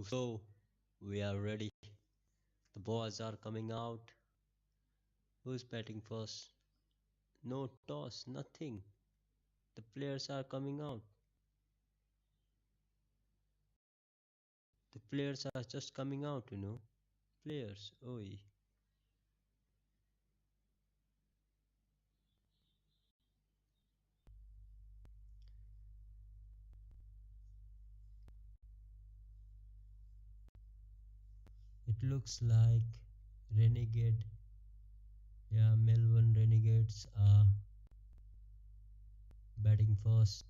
So we are ready. The balls are coming out. Who's batting first? No toss, nothing. The players are coming out. The players are just coming out. Players, oi. It looks like Renegade. Yeah, Melbourne Renegades are batting first.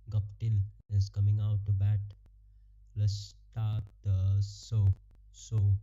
Guptill is coming out to bat. Let's start the show.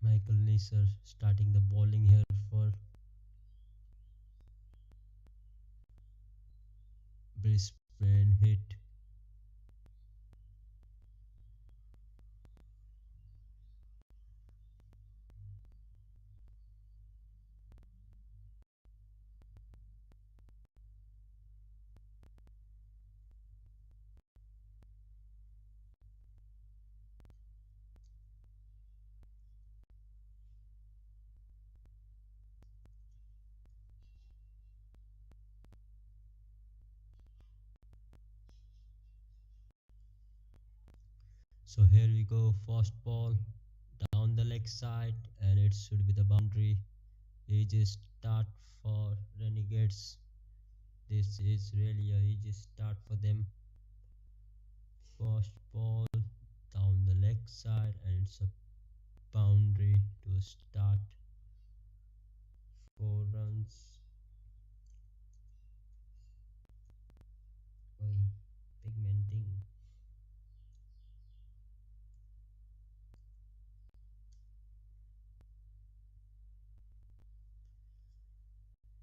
Michael Neser starting the bowling here for Brisbane hit. So here we go, first ball down the leg side, and it should be the boundary. Easy start for Renegades. This is really a easy start for them. First ball down the leg side, and it's a boundary to start. 4 runs. Oi, pigmenting.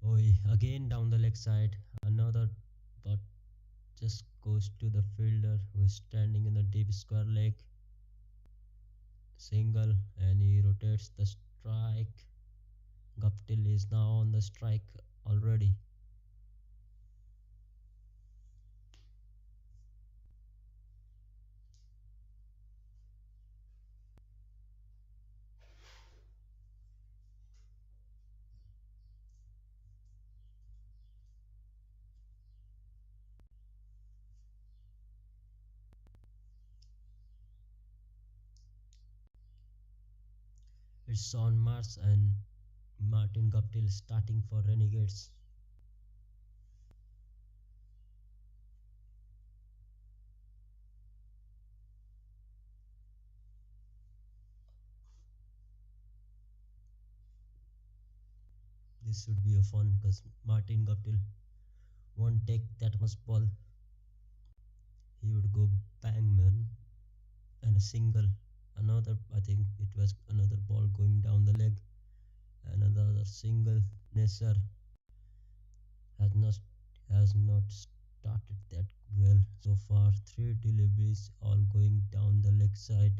Oi, again down the leg side, another, but just goes to the fielder who is standing in the deep square leg. Single, and he rotates the strike. Guptill is now on the strike already. It's Sean Mars and Martin Guptill starting for Renegades. This should be a fun because Martin Guptill won't take that much ball. He would go bang, man, and a single. Another, I think it was another ball going down the leg. Another single. Neser has not started that well so far. 3 deliveries all going down the leg side.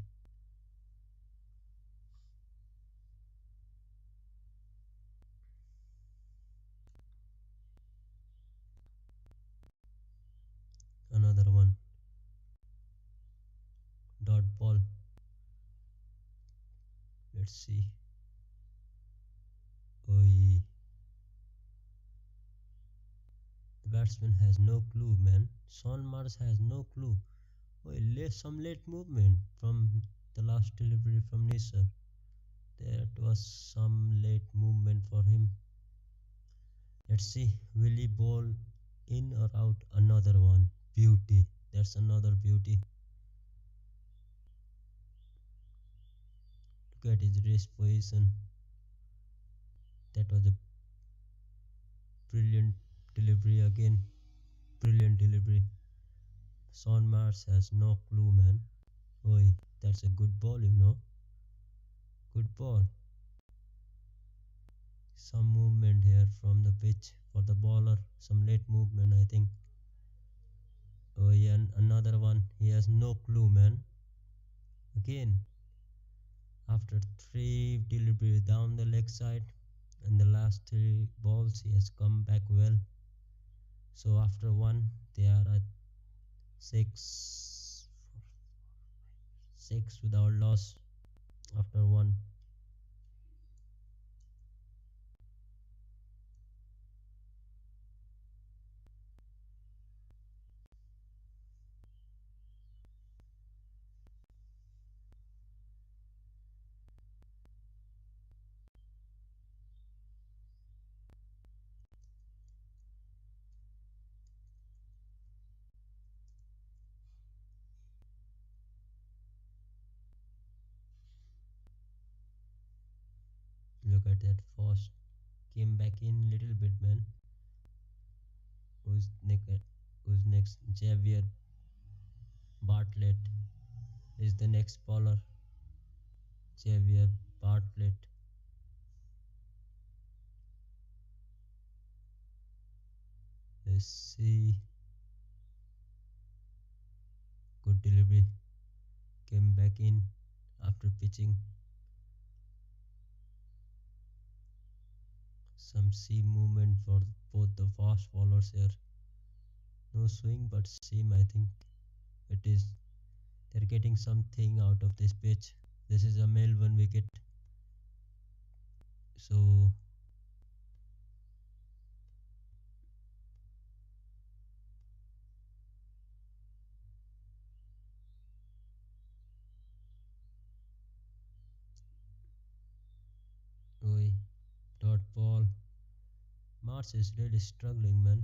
Another one. Dot ball. Let's see. Oi. The batsman has no clue, man. Sean Mars has no clue. Oi, some late movement from the last delivery from Nisar. That was some late movement for him. Let's see, will he bowl in or out? Another one. Beauty. That's another beauty. Look at his wrist position. That was a brilliant delivery again. Brilliant delivery. Sean Mars has no clue, man. Oi, that's a good ball, you know. Good ball. Some movement here from the pitch for the bowler. Some late movement, I think. Oh, yeah, another one. He has no clue, man. Again, after 3 deliveries down the leg side and the last 3 balls, he has come back well. So after one, they are at 6 without loss after one. Look at that fast. Came back in little bit, man. Who's next? Javier Bartlett is the next bowler. Javier Bartlett. Let's see. Good delivery. Came back in after pitching. Some seam movement for both the fast bowlers here. No swing but seam, I think it is. They're getting something out of this pitch. This is a Melbourne wicket. So oi, dot ball. Mars is really struggling, man.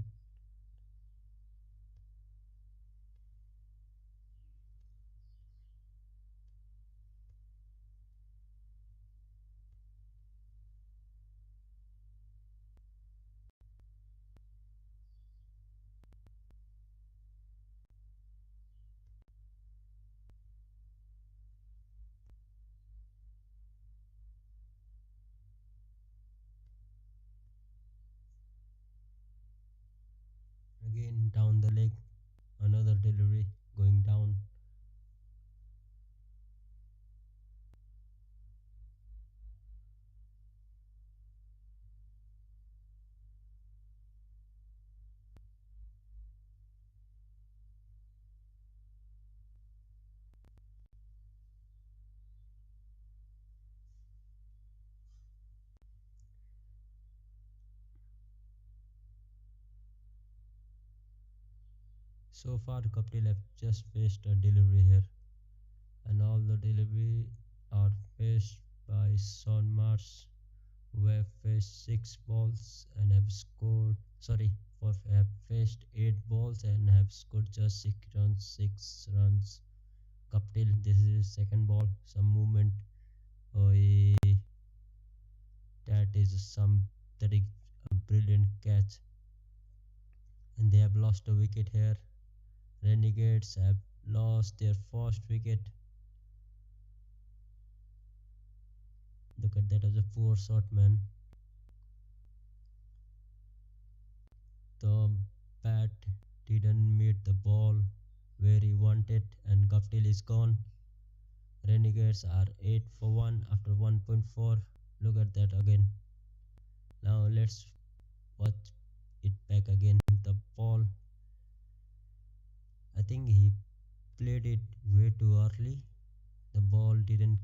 Again down the leg. Another delivery going down. So far, Kapil have just faced a delivery here, and all the delivery are faced by Sean Mars, who have faced 6 balls and have scored. Sorry, have faced 8 balls and have scored just 6 runs. 6 runs. Kapil, this is his second ball. Some movement. Oh, that is that is a brilliant catch, and they have lost a wicket here. Renegades have lost their first wicket. Look at that as a poor shot, man. The bat didn't meet the ball where he wanted, and Guptill is gone. Renegades are 8 for 1 after 1.4. Look at that again. Now let's watch it back again. The ball, I think he played it way too early. The ball didn't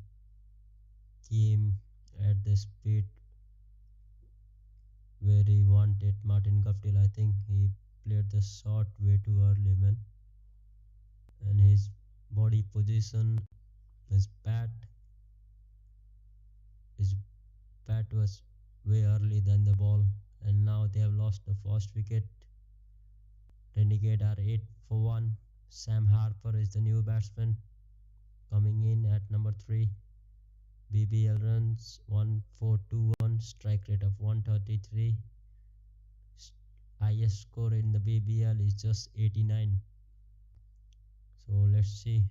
came at the speed where he wanted. Martin Guptill, I think he played the shot way too early, man. And his body position His bat his bat was way early than the ball, and now they have lost the first wicket. Renegade are 8 for 1. Sam Harper is the new batsman coming in at number 3. BBL runs 1421, strike rate of 133. Highest score in the BBL is just 89. So let's see.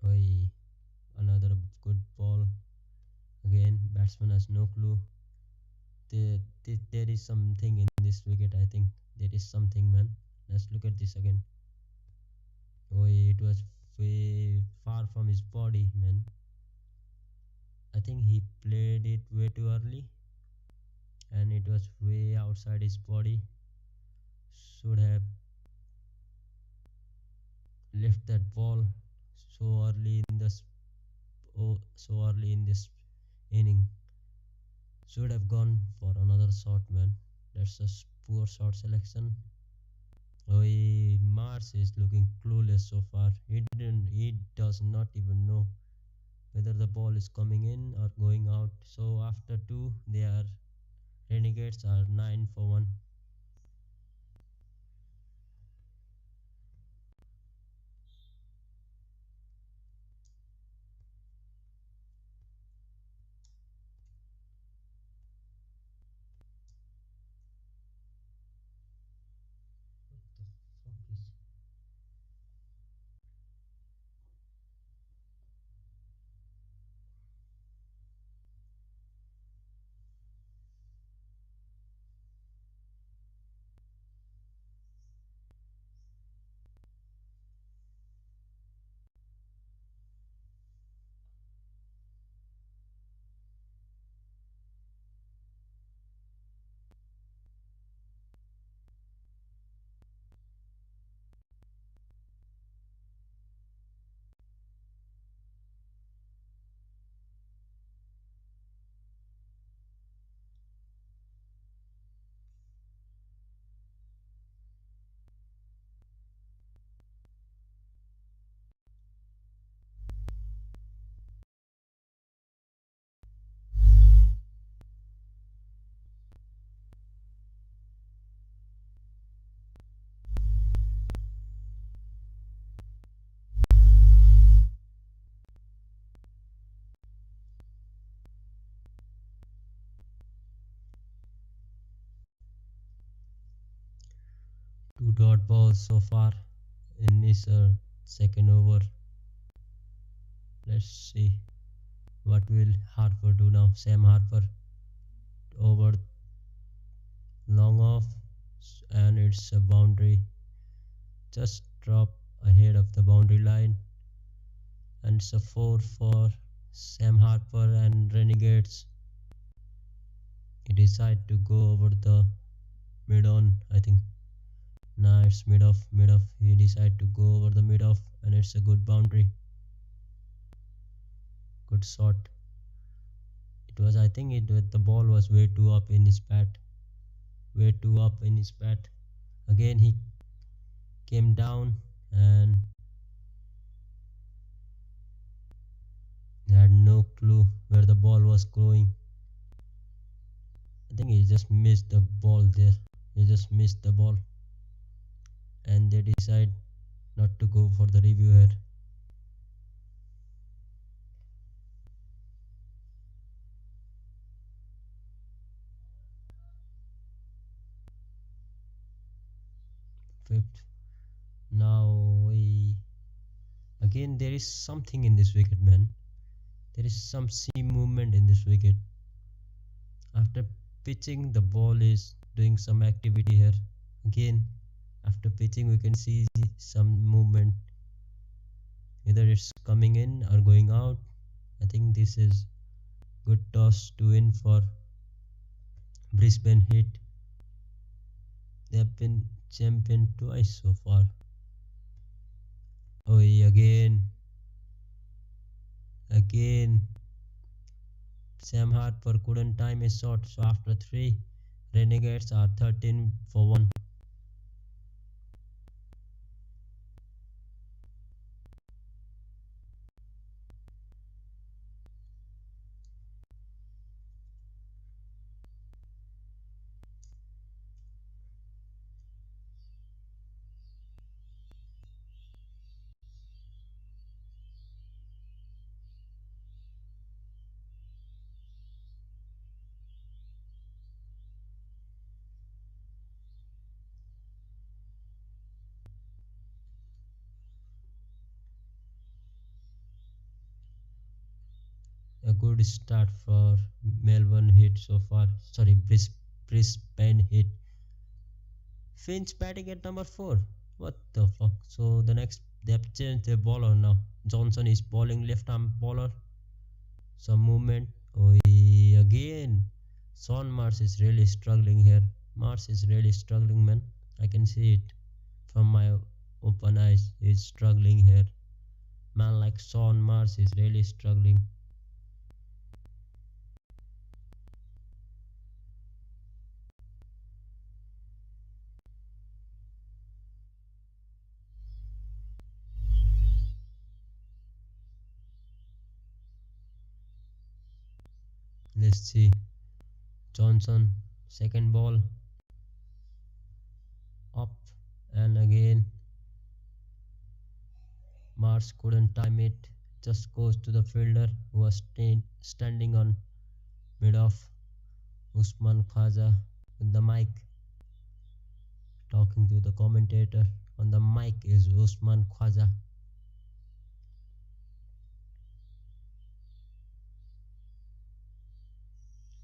Oi, another good ball. Again, batsman has no clue. There is something in this wicket. I think there is something, man. Let's look at this again. Oh, it was way far from his body, man. I think he played it way too early, and it was way outside his body. Should have left that ball so early in this inning. Should have gone for another shot, man. That's a poor shot selection. Oh, Mars is looking clueless so far. He does not even know whether the ball is coming in or going out. So after 2, Renegades are 9 for 1. What the fuck is 2 dot balls so far in this second over. Let's see what will Harper do now. Sam Harper over long off, and it's a boundary. Just drop ahead of the boundary line, and it's a 4 for Sam Harper and Renegades. He decide to go over the mid on, I think. Nah, it's mid off. He decide to go over the mid off, and it's a good boundary. Good shot. I think the ball was way too up in his bat. Again, he came down and had no clue where the ball was going. I think he just missed the ball there. And they decide not to go for the review here. Fifth. Now again there is something in this wicket, man. There is some seam movement in this wicket. After pitching, the ball is doing some activity here. Again, after pitching, we can see some movement. Either it's coming in or going out. I think this is good toss to win for Brisbane Heat. They have been champion twice so far. Oh, again Sam Harper couldn't time his shot. So after 3, Renegades are 13 for 1. good start for Melbourne Heat so far. Sorry, Brisbane Heat. Finch batting at number 4. What the fuck? So the next they have changed their bowler now. Johnson is bowling left arm bowler. Some movement. Oh, again. Sean Mars is really struggling here. Mars is really struggling, man. I can see it from my open eyes. He's struggling here. Man like Sean Mars is really struggling. Let's see. Johnson, second ball, up and again. Mars couldn't time it, just goes to the fielder who was standing on mid off. Usman Khwaja with the mic, talking to the commentator. On the mic is Usman Khwaja.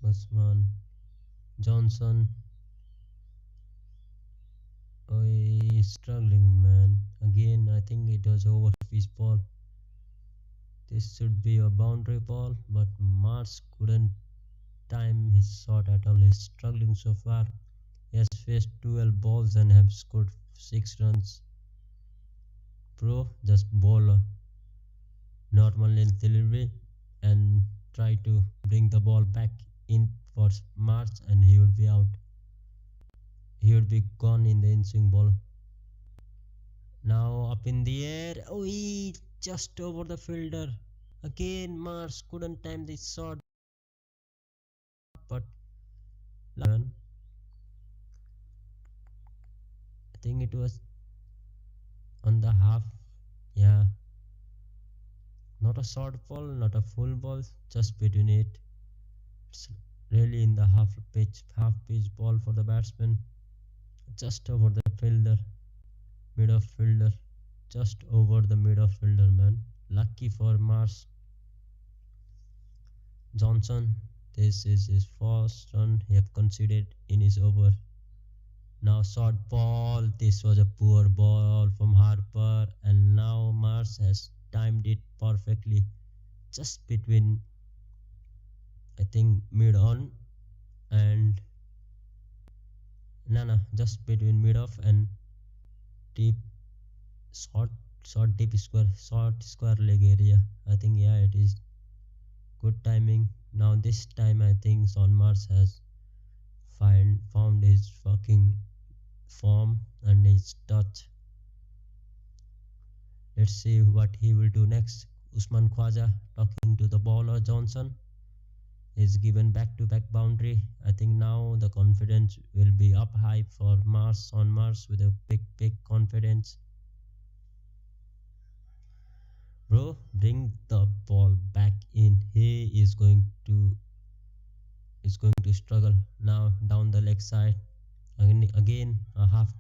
Usman Johnson. Oh, he's struggling, man. Again, I think it was over his ball. This should be a boundary ball, but Mars couldn't time his shot at all. He's struggling so far. He has faced 12 balls and have scored 6 runs. Bro, just bowl a normal delivery and try to bring the ball back in for Mars, and he would be out. He would be gone in the in-swing ball. Now up in the air. Oh, he just over the fielder. Again, Mars couldn't time this shot. But I think it was on the half. Yeah. Not a short ball, not a full ball, just between it. It's really in the half pitch ball for the batsman. Just over the fielder, mid off fielder, just over the mid off fielder, man. Lucky for Mars. Johnson, this is his first run he have conceded in his over. Now short ball, this was a poor ball from Harper, and now Mars has timed it perfectly, just between, I think, mid on and just between mid off and deep, short deep square leg area. I think, yeah, it is good timing. Now this time I think Sean Mars has found his fucking form and his touch. Let's see what he will do next. Usman Khwaja talking to the bowler Johnson is given back-to-back boundary. I think now the confidence will be up high for Mars on Mars with a big confidence. Bro, bring the ball back in. He is going to struggle now down the leg side. Again a half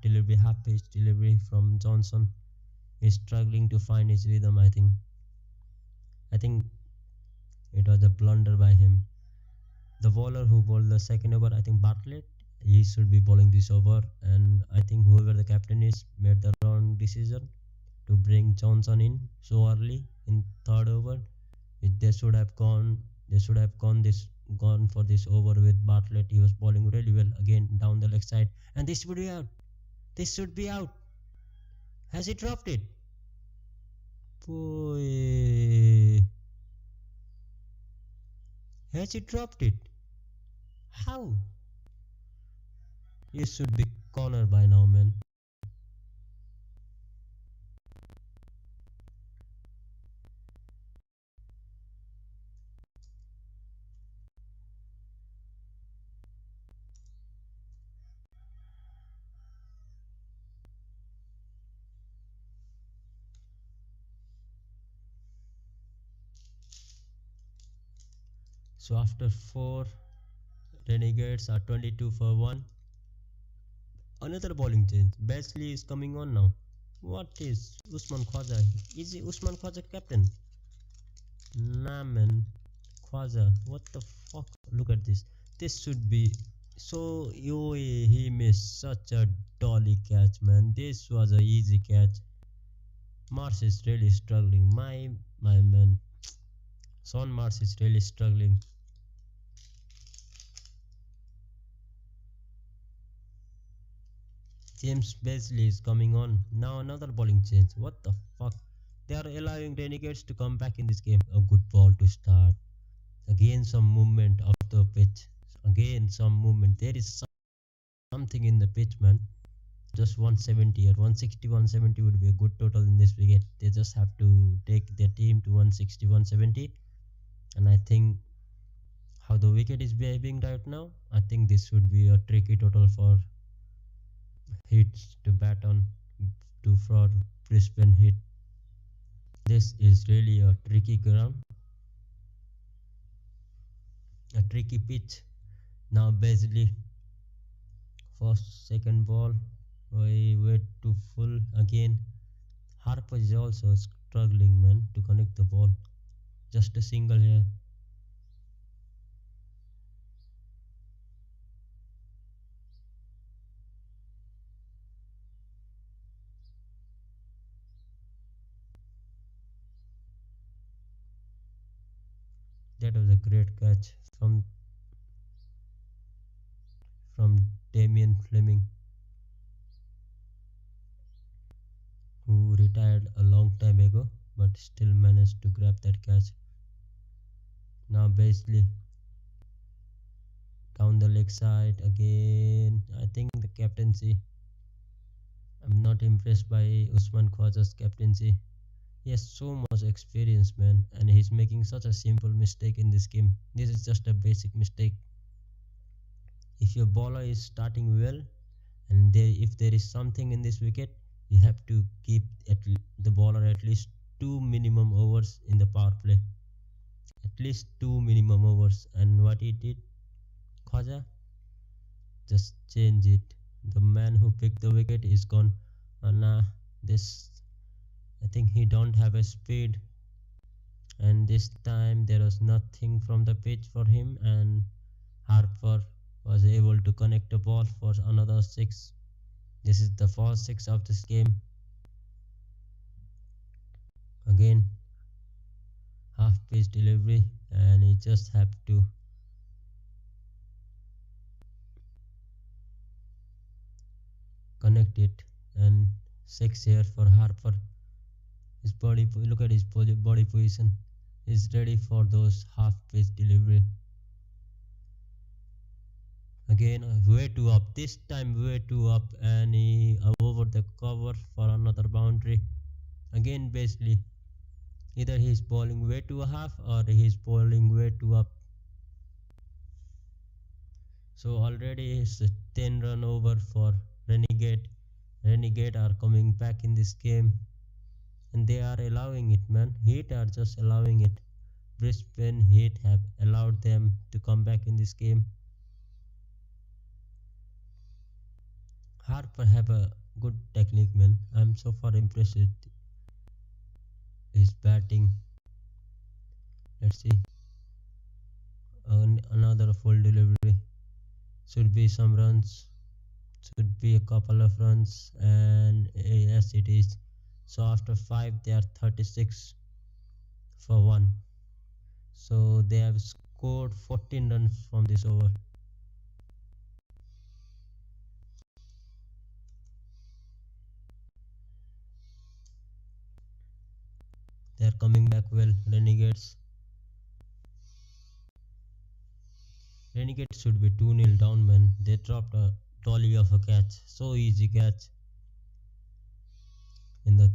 pitch delivery from Johnson. He's struggling to find his rhythm. I think it was a blunder by him. The bowler who bowled the second over, I think Bartlett, he should be bowling this over, and I think whoever the captain is made the wrong decision to bring Johnson in so early in third over. They should have gone for this over with Bartlett. He was bowling really well again down the leg side, and this should be out. Has he dropped it? Boy, has he dropped it? How? You should be corner by now, man. So after 4, Renegades are 22 for 1. Another bowling change. Besley is coming on now. What is Usman Khwaja? Is he Usman Khwaja captain? Nah, man. Khwaja, what the fuck? Look at this. This should be so. Yo, he missed such a dolly catch, man. This was a easy catch. Mars is really struggling. My man. Son Mars is really struggling. James Beasley is coming on. Now another bowling change. What the fuck? They are allowing Renegades to come back in this game. A good ball to start. Again some movement of the pitch. Again some movement. There is something in the pitch, man. Just 170 at 160, 170 would be a good total in this wicket. They just have to take their team to 160, 170. And I think how the wicket is behaving right now, I think this would be a tricky total for hits to bat on for Brisbane hit. This is really a tricky ground, a tricky pitch. Now basically first second ball, we wait to full again. Harper is also struggling, man, to connect the ball. Just a single here. That was a great catch from Damien Fleming, who retired a long time ago but still managed to grab that catch. Now basically down the leg side again. I think the captaincy, I'm not impressed by Usman Khwaja's captaincy. He has so much experience, man, and he's making such a simple mistake in this game. This is just a basic mistake. If your bowler is starting well, and if there is something in this wicket, you have to keep the bowler at least 2 minimum overs in the power play. At least 2 minimum overs. And what he did, Khwaja, just change it. The man who picked the wicket is gone. And this, I think he don't have a speed, and this time there was nothing from the pitch for him, and Harper was able to connect the ball for another 6. This is the first 6 of this game. Again half pitch delivery, and he just have to connect it, and 6 here for Harper. His body, look at his body position. He's ready for those half pitch delivery. Again way too up. This time way too up, and he over the cover for another boundary. Again basically either he's bowling way too half or he's bowling way too up. So already it's a 10 run over for Renegade. Renegade are coming back in this game, and they are allowing it, man. Heat are just allowing it. Brisbane Heat have allowed them to come back in this game. Harper have a good technique, man. I'm so far impressed with his batting. Let's see. Another full delivery. Should be some runs. Should be a couple of runs, and yes it is. So after 5 they are 36 for 1. So they have scored 14 runs from this over. They are coming back well, Renegades. Renegades should be 2-0 down, man. They dropped a dolly of a catch. So easy catch. In the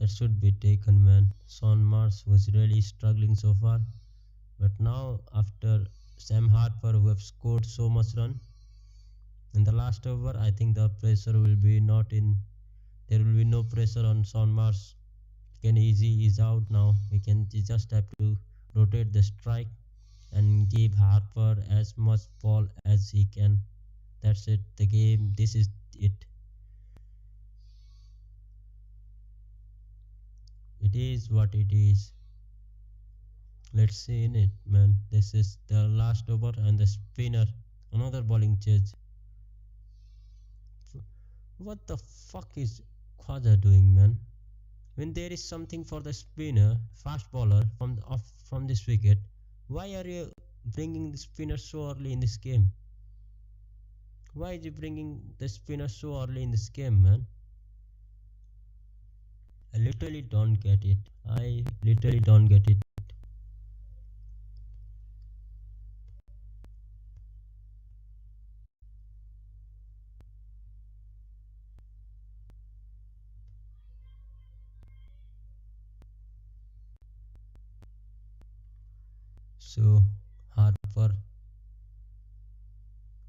should be taken, man. Son Mars was really struggling so far, but now after Sam Harper, who have scored so much run in the last over, I think the pressure will be not in. There will be no pressure on Son Mars. Easy is out now. He just have to rotate the strike and give Harper as much ball as he can. That's it. The game. This is it. It is what it is. Let's see in it, man. This is the last over and the spinner. Another bowling change. What the fuck is Khwaja doing, man? When there is something for the spinner, fast bowler from this wicket, why are you bringing the spinner so early in this game? Why is he bringing the spinner so early in this game, man? I literally don't get it. I literally don't get it. So Harper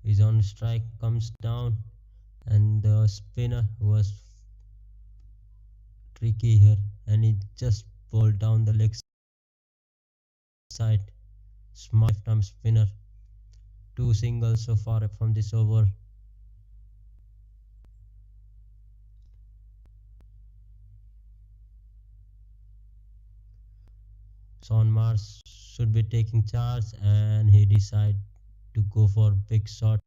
is on strike, comes down, and the spinner was tricky here, and he just bowled down the leg side. Smart left-arm spinner. Two singles so far from this over. Sean Mars should be taking charge, and he decided to go for big shot,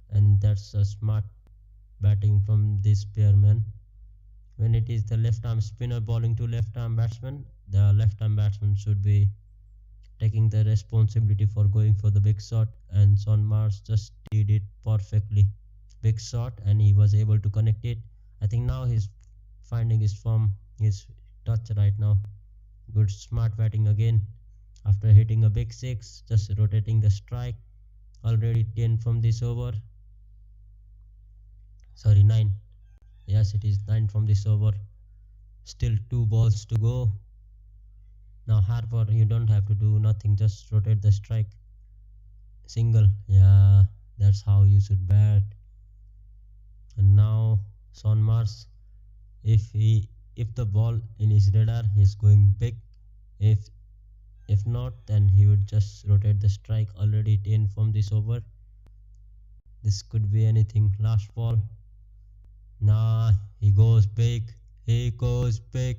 and that's a smart batting from this pair, man. When it is the left arm spinner bowling to left arm batsman, the left arm batsman should be taking the responsibility for going for the big shot, and Sean Mars just did it perfectly. Big shot, and he was able to connect it. I think now he's finding his form, his touch right now. Good smart batting again. After hitting a big six, just rotating the strike. Already 10 from this over. Sorry, 9. Yes, it is 9 from this over. Still 2 balls to go. Now Harper, you don't have to do nothing, just rotate the strike. Single. Yeah, that's how you should bat. And now Sean Mars, if the ball in his radar, he's going big. If not, then he would just rotate the strike. Already 10 from this over. This could be anything. Last ball. Nah, he goes big. He goes big.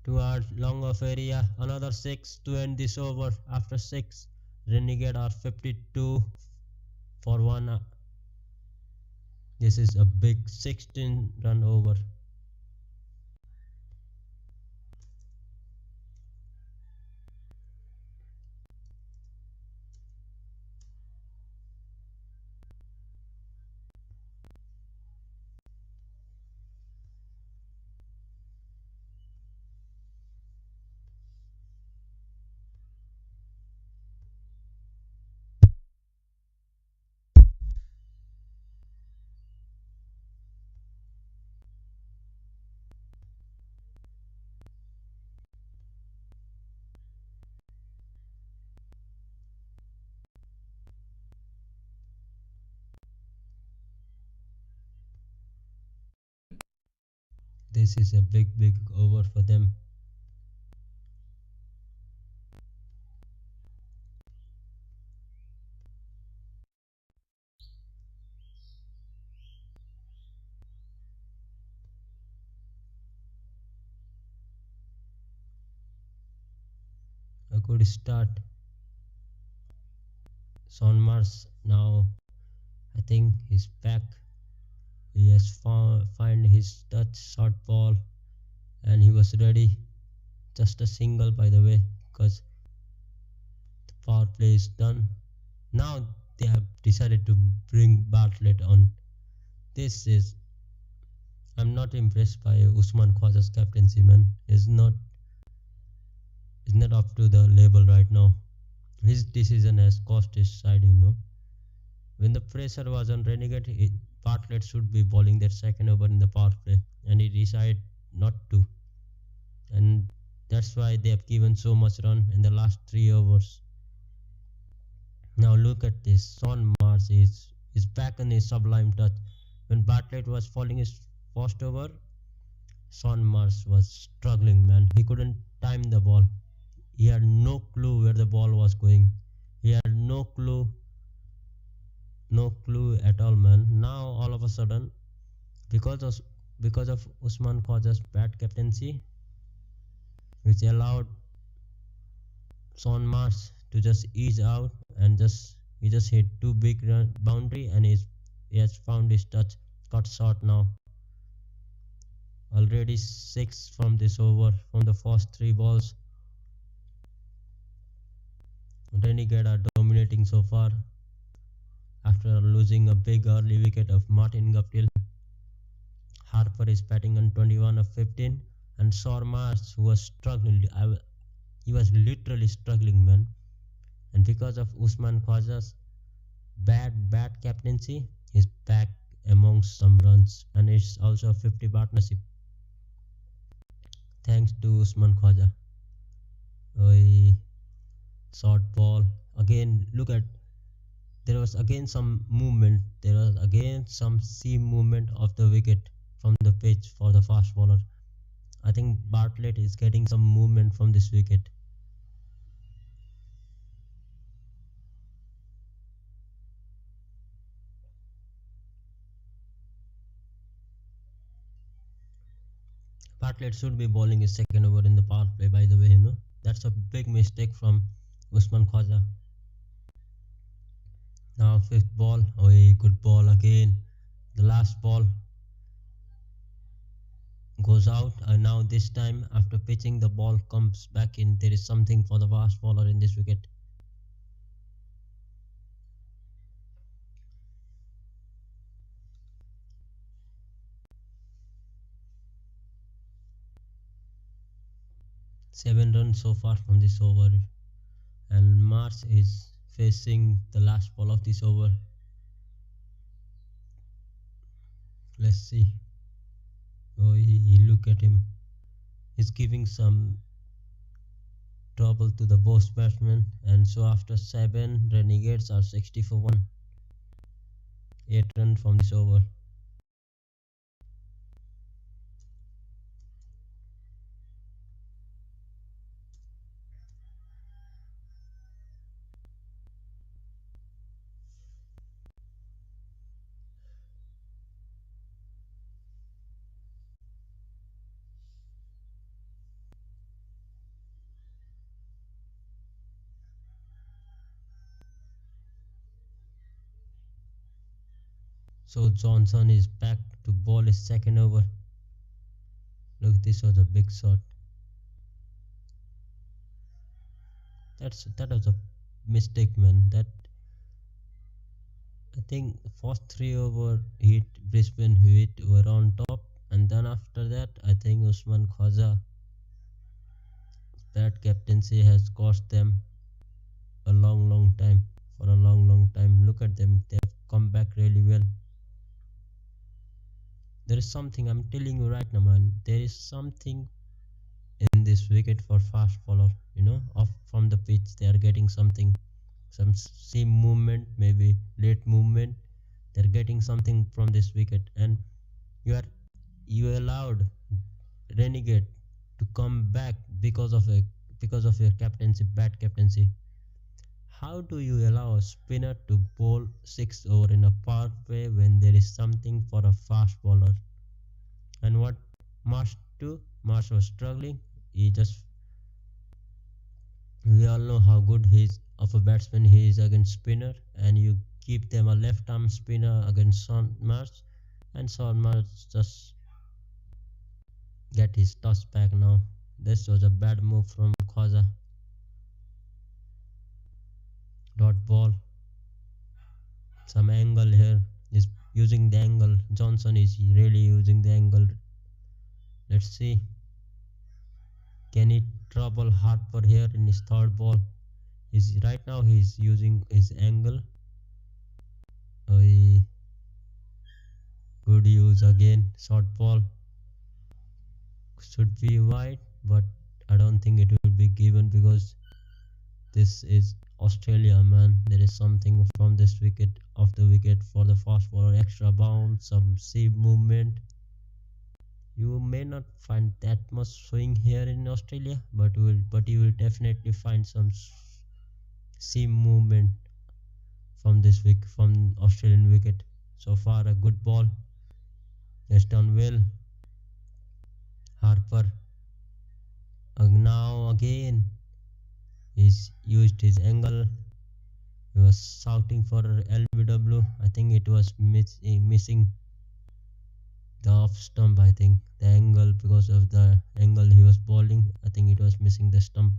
Toward long of area. Another 6 to end this over. After 6, Renegade are 52 for 1. This is a big 16 run over. This is a big over for them. A good start. Sean Mars now, I think he's back. He has found his touch short ball, and he was ready. Just a single, by the way, because the power play is done. Now they have decided to bring Bartlett on. This is, I'm not impressed by Usman Khwaja's captaincy, man. He's not up to the level right now. His decision has cost his side, When the pressure was on Renegade, Bartlett should be bowling that second over in the power play, and he decided not to. And that's why they have given so much run in the last 3 overs. Now look at this. Sean Mars is back on his sublime touch. When Bartlett was falling his first over, Sean Mars was struggling, man. He couldn't time the ball. He had no clue where the ball was going. He had no clue at all, man. Now all of a sudden, because of Usman Khwaja's bad captaincy, which allowed Sean Marsh to just ease out and he just hit two big boundary and he has found his touch. Cut short now. Already 6 from this over from the first 3 balls. Renegade are dominating so far after losing a big early wicket of Martin Guptill. Harper is batting on 21 of 15 and Sormas, who was struggling, he was literally struggling, man. And because of Usman Khwaja's bad captaincy, he's back amongst some runs and it's also a 50 partnership. Thanks to Usman Khwaja. Short ball again. Look at, there was again some movement. There was again some seam movement of the wicket from the pitch for the fast bowler. I think Bartlett is getting some movement from this wicket. Bartlett should be bowling his second over in the power play, by the way, That's a big mistake from Usman Khwaja. Now 5th ball. Good ball again. The last ball goes out and now this time after pitching the ball comes back in. There is something for the fast bowler in this wicket. Seven runs so far from this over and Marsh is facing the last ball of this over. Let's see. Look at him. He's giving some trouble to the boss batsman, and so after 7, Renegades are 60 for 1. 8 runs from this over. So Johnson is back to bowl his second over. Look, this was a big shot. That was a mistake, man. That I think first 3 over hit Brisbane, who were on top, and then after that I think Usman Khwaja that captaincy has cost them a long time. For a long time. Look at them, they have come back really well. There is something, I'm telling you right now, man. There is something in this wicket for fast bowler, off from the pitch. They are getting something, some seam movement, maybe late movement. They're getting something from this wicket, and you allowed Renegade to come back because of your captaincy, bad captaincy. How do you allow a spinner to bowl 6 over in a power play when there is something for a fast bowler? And what Marsh do? Marsh was struggling. We all know how good of a batsman he is against spinner, and you keep them a left arm spinner against Sean Marsh, and Sean Marsh just get his toss back now. This was a bad move from Khwaja. Dot ball. Some angle here, is using the angle. Johnson is really using the angle. Let's see. Can he trouble Harper here in his third ball? Right now he's using his angle. Good use again. Short ball. Should be wide, but I don't think it will be given because this is Australia, man. There is something from this wicket, off the wicket for the fast bowler. Extra bounce, some seam movement. You may not find that much swing here in Australia, but you will definitely find some seam movement from from Australian wicket. So far, a good ball. It's done well. Harper. Now again. He's used his angle. He was shouting for LBW. I think it was missing the off stump. I think the angle, because of the angle he was bowling, I think it was missing the stump.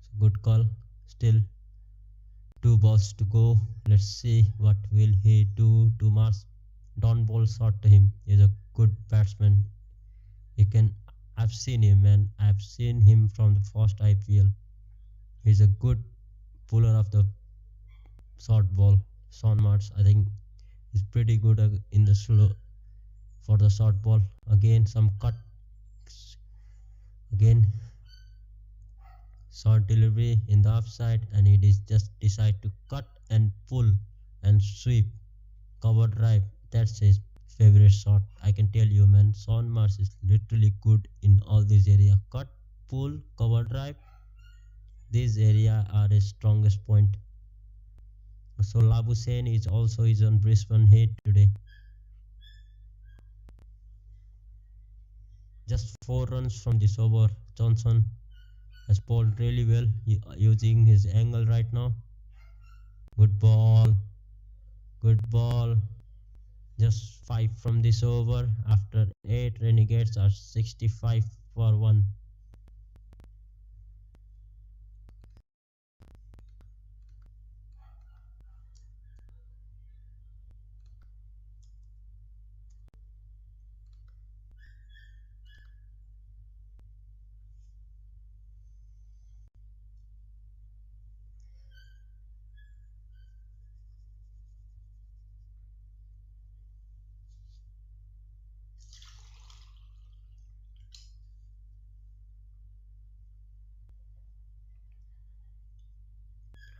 So good call. Still 2 balls to go. Let's see what will he do to Mars. Don't bowl short to him. He's a good batsman. He can. I've seen him, man. I've seen him from the first IPL. He's a good puller of the short ball. Sean Mars, I think, is pretty good in the slow for the short ball. Again, some cut. Again, short delivery in the offside, and it is just decide to cut and pull and sweep. Cover drive. That's his favorite shot. I can tell you, man. Sean Mars is literally good in all these area. Cut, pull, cover drive. These area are his strongest point. So Labuschagne is on Brisbane hit today. Just 4 runs from this over. Johnson has bowled really well, using his angle right now. Good ball. Good ball. Just 5 from this over. After 8, Renegades are 65 for 1.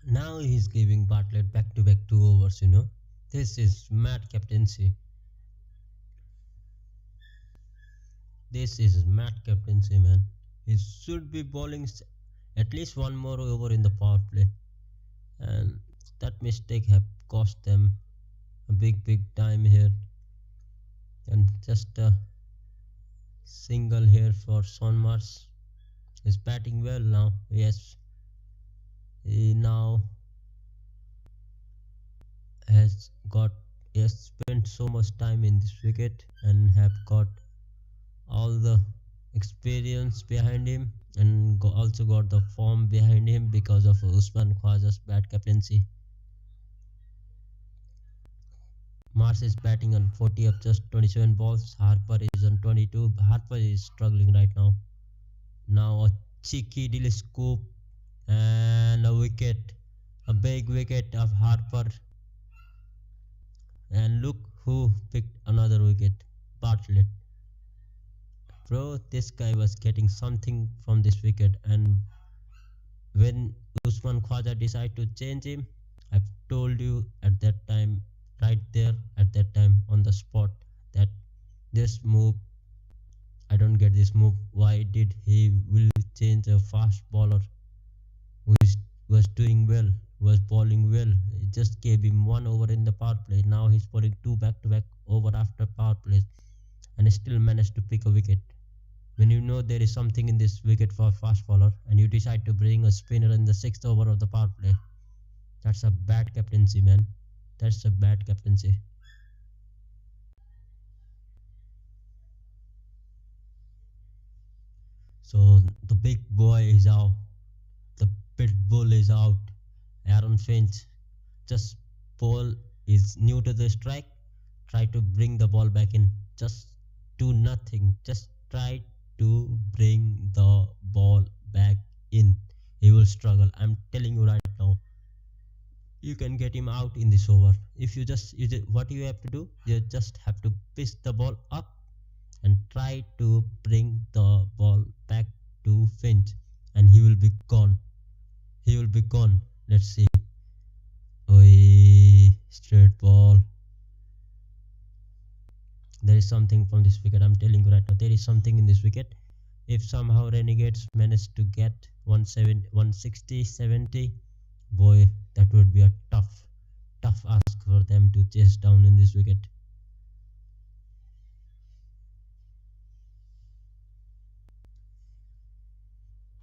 Now he's giving Bartlett back to back 2 overs, This is mad captaincy. This is mad captaincy, man. He should be bowling at least 1 more over in the power play. And that mistake have cost them a big time here. And just a single here for Sean Mars. He's batting well now. Yes. He now has spent so much time in this wicket and have got all the experience behind him, and also got the form behind him because of Usman Khwaja's bad captaincy. Mars is batting on 40 of just 27 balls. Harper is on 22. Harper is struggling right now. Now a cheeky telescope and a wicket, a big wicket of Harper. And look who picked another wicket, Bartlett. Bro, this guy was getting something from this wicket, and when Usman Khwaja decided to change him, I've told you at that time, right there at that time on the spot, that this move, I don't get this move. Why did he will change a fast bowler who was doing well, was bowling well? It just gave him 1 over in the power play. Now he's bowling 2 back-to-back over after power plays, and still managed to pick a wicket. When you know there is something in this wicket for fast bowler, and you decide to bring a spinner in the 6th over of the power play, that's a bad captaincy, man. That's a bad captaincy. So the big boy is out. The pit bull is out. Aaron Finch. Just ball is new to the strike. Try to bring the ball back in. Just do nothing. Just try to bring the ball back in. He will struggle. I'm telling you right now. You can get him out in this over. If you just what you have to do, you just have to pitch the ball up and try to bring the ball back to Finch, and he will be gone. He will be gone. Let's see. Oi, straight ball. There is something from this wicket. I'm telling you right now, there is something in this wicket. If somehow Renegades manage to get 160, 70, boy, that would be a tough ask for them to chase down in this wicket.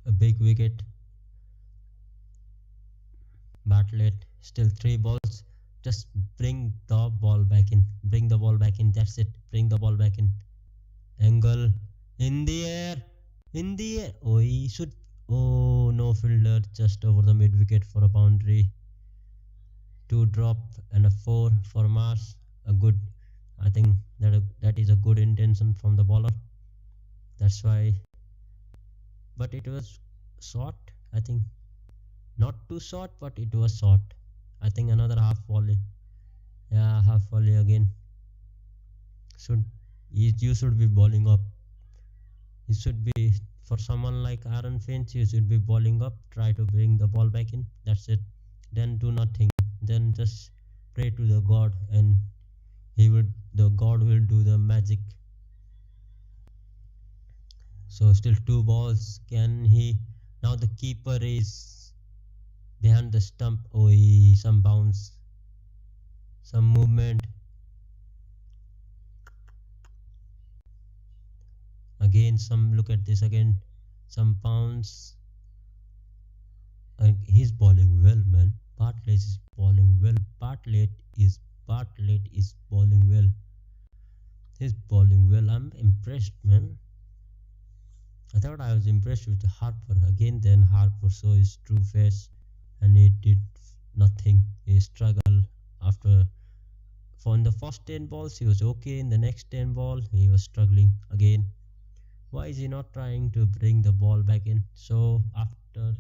A big wicket. Bartlett, still 3 balls. Just bring the ball back in. Bring the ball back in. That's it. Bring the ball back in. Angle in the air. In the air. Oh, he should. Oh, no fielder. Just over the mid wicket for a boundary. 2 drop and a 4 for Mars. A good. I think that is a good intention from the bowler. That's why. But it was short. I think not too short, but it was short. I think another half volley. Yeah, half volley again. You should be bowling up. You should be, for someone like Aaron Finch, you should be bowling up. Try to bring the ball back in. That's it. Then do nothing. Then just pray to the God, and the God will do the magic. So still 2 balls. Can he? Now the keeper is behind the stump. Oh, some bounce, some movement. Again, look at this again. Some bounce. He's bowling well, man. Bartlett is bowling well. Bartlett is bowling well. He's bowling well. I'm impressed, man. I thought I was impressed with Harper again. Then Harper saw his true face, and he did nothing. He struggled after. For the first 10 balls, he was okay. In the next 10 balls, he was struggling again. Why is he not trying to bring the ball back in? So after,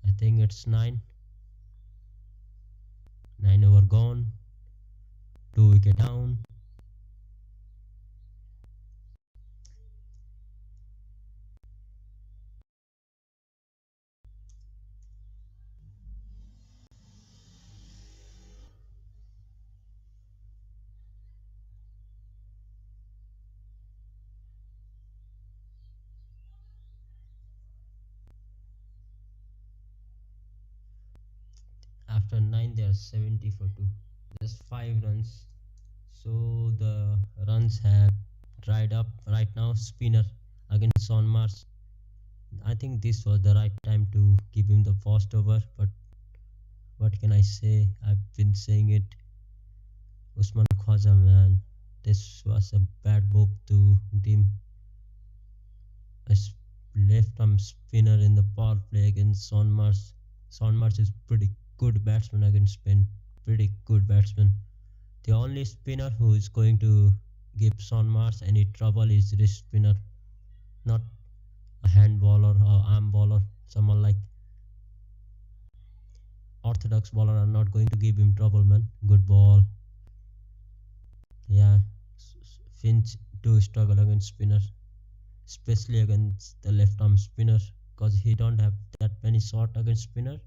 I think it's 9 over gone, 2 wicket down. After 9, they are 70 for 2. Just 5 runs. So the runs have dried up right now. Spinner against Son Mars. I think this was the right time to give him the first over, but what can I say? I've been saying it. Usman Khwaja, man, this was a bad move to give him a left arm spinner in the power play against Son Mars. Son Mars is pretty good batsman against spin. Pretty good batsman. The only spinner who is going to give Son Mars any trouble is wrist spinner, not a hand bowler or arm bowler. Someone like orthodox bowler are not going to give him trouble, man. Good ball. Yeah, Finch do struggle against spinners, especially against the left arm spinner, because he don't have that many shot against spinner.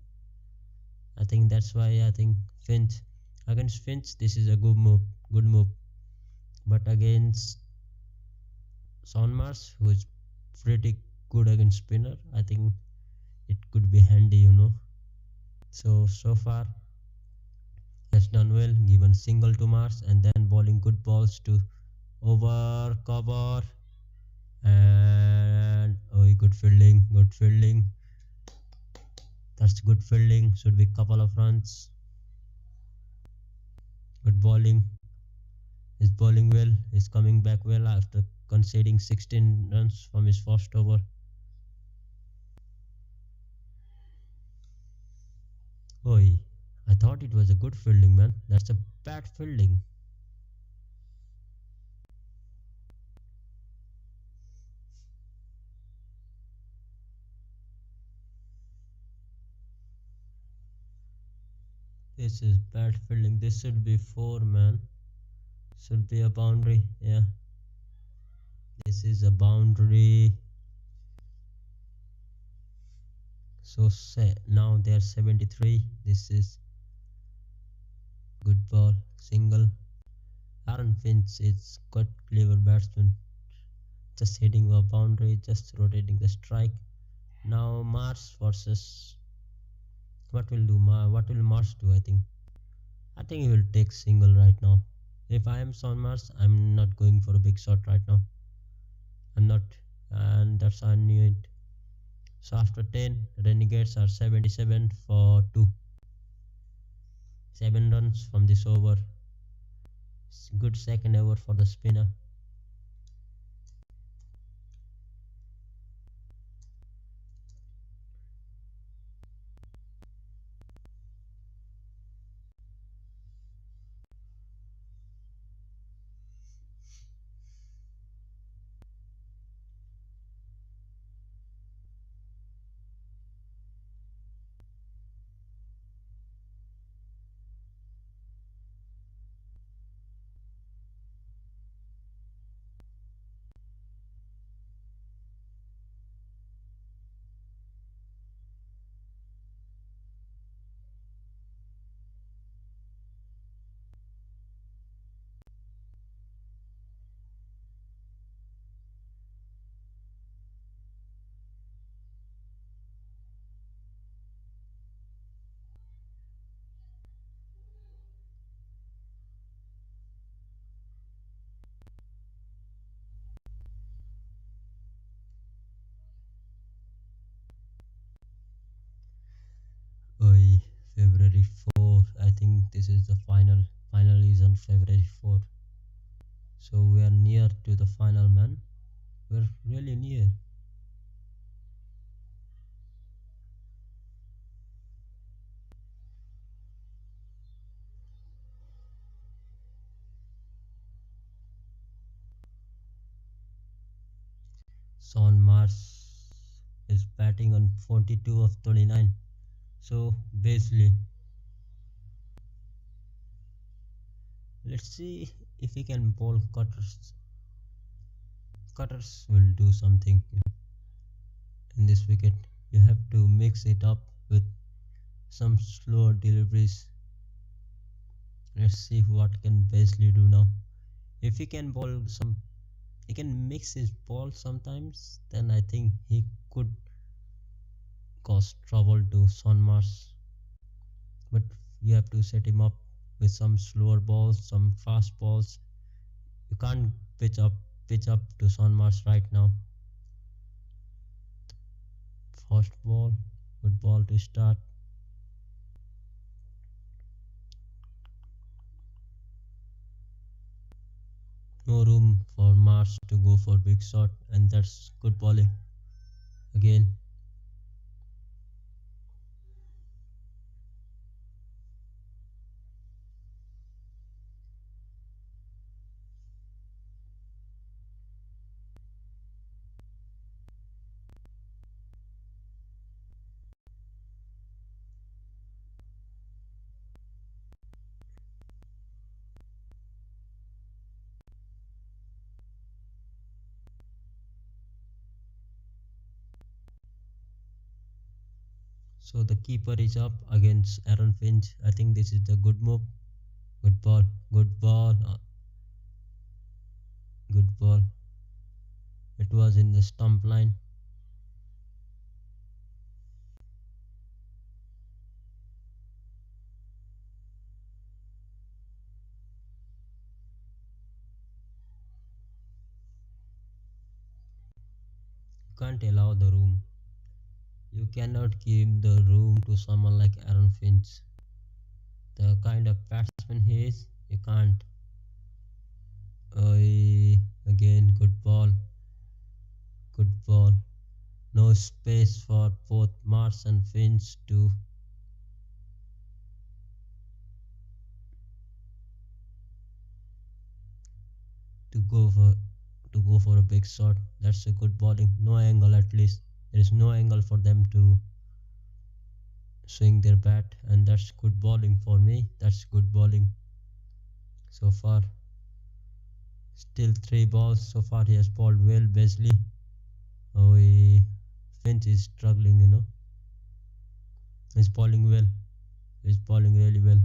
I think that's why I think against Finch this is a good move. But against Son Mars, who is pretty good against spinner, I think it could be handy, So far has done well, given single to Mars and then bowling good balls to over cover, and good fielding. That's good fielding. Should be couple of runs. Good bowling. He's bowling well. He's coming back well after conceding 16 runs from his first over. I thought it was a good fielding, man. That's a bad fielding. This is bad fielding. This should be 4, man. Should be a boundary. Yeah. This is a boundary. So now they are 73. This is good ball. Single. Aaron Finch is quite clever batsman. Just hitting a boundary, just rotating the strike. Now Mars versus. What will Mars do? I think he will take single right now. If I am Son Mars, I'm not going for a big shot right now. I'm not, and that's I knew it. So after 10, Renegades are 77 for 2. 7 runs from this over. Good second over for the spinner. Oi, February 4th. I think this is the final. Final is on February 4th. So we are near to the final, man. We're really near. Son Mars is batting on 42 of 29. So basically, let's see if he can bowl cutters. Cutters will do something in this wicket. You have to mix it up with some slower deliveries. Let's see what can Beasley do now. If he can bowl some, he can mix his ball sometimes, then I think he could cause trouble to Son Mars. But you have to set him up with some slower balls, some fast balls. You can't pitch up to Son Mars right now. First ball, good ball to start. No room for Mars to go for big shot, and that's good bowling again. So the keeper is up against Aaron Finch. I think this is the good move. Good ball, good ball, good ball. It was in the stump line. You can't allow the room. You cannot give the room to someone like Aaron Finch. The kind of batsman he is, you can't. Again, good ball. Good ball. No space for both Mars and Finch to go for a big shot. That's a good bowling. No angle at least. There is no angle for them to swing their bat, and that's good bowling for me. That's good bowling so far. Still 3 balls. So far he has bowled well, Beasley. Oh, Finch is struggling, He's bowling well. He's bowling really well.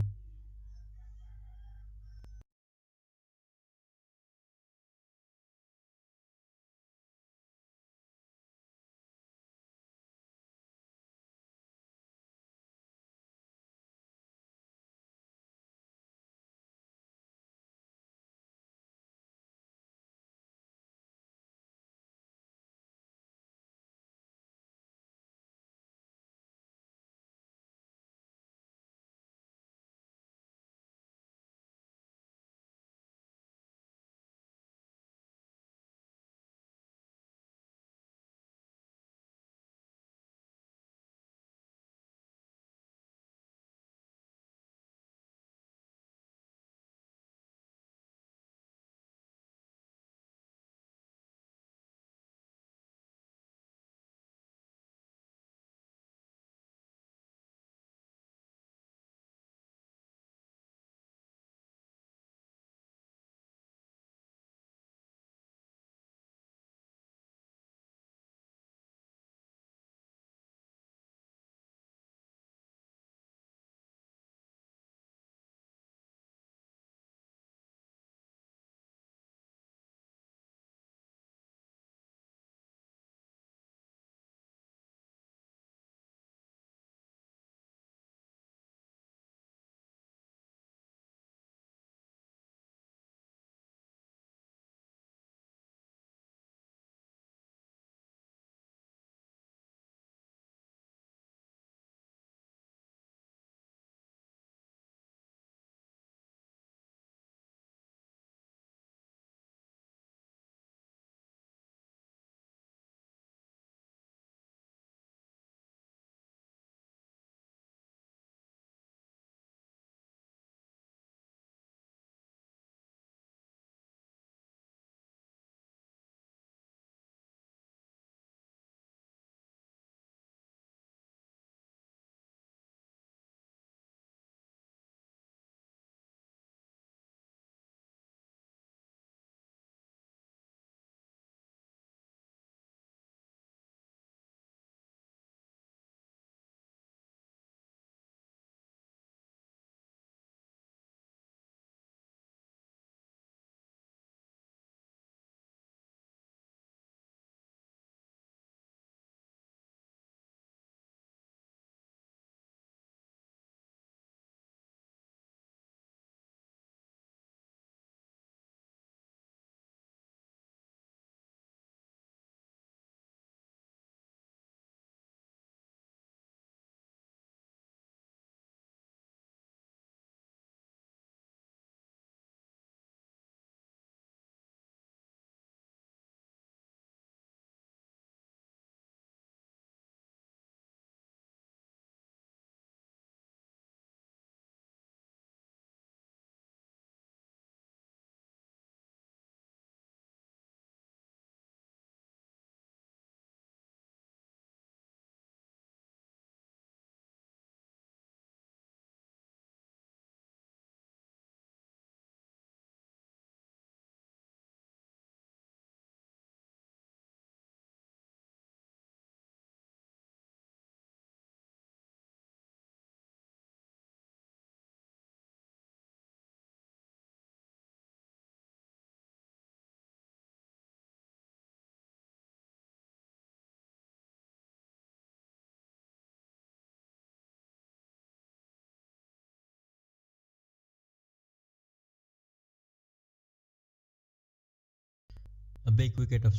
A big wicket of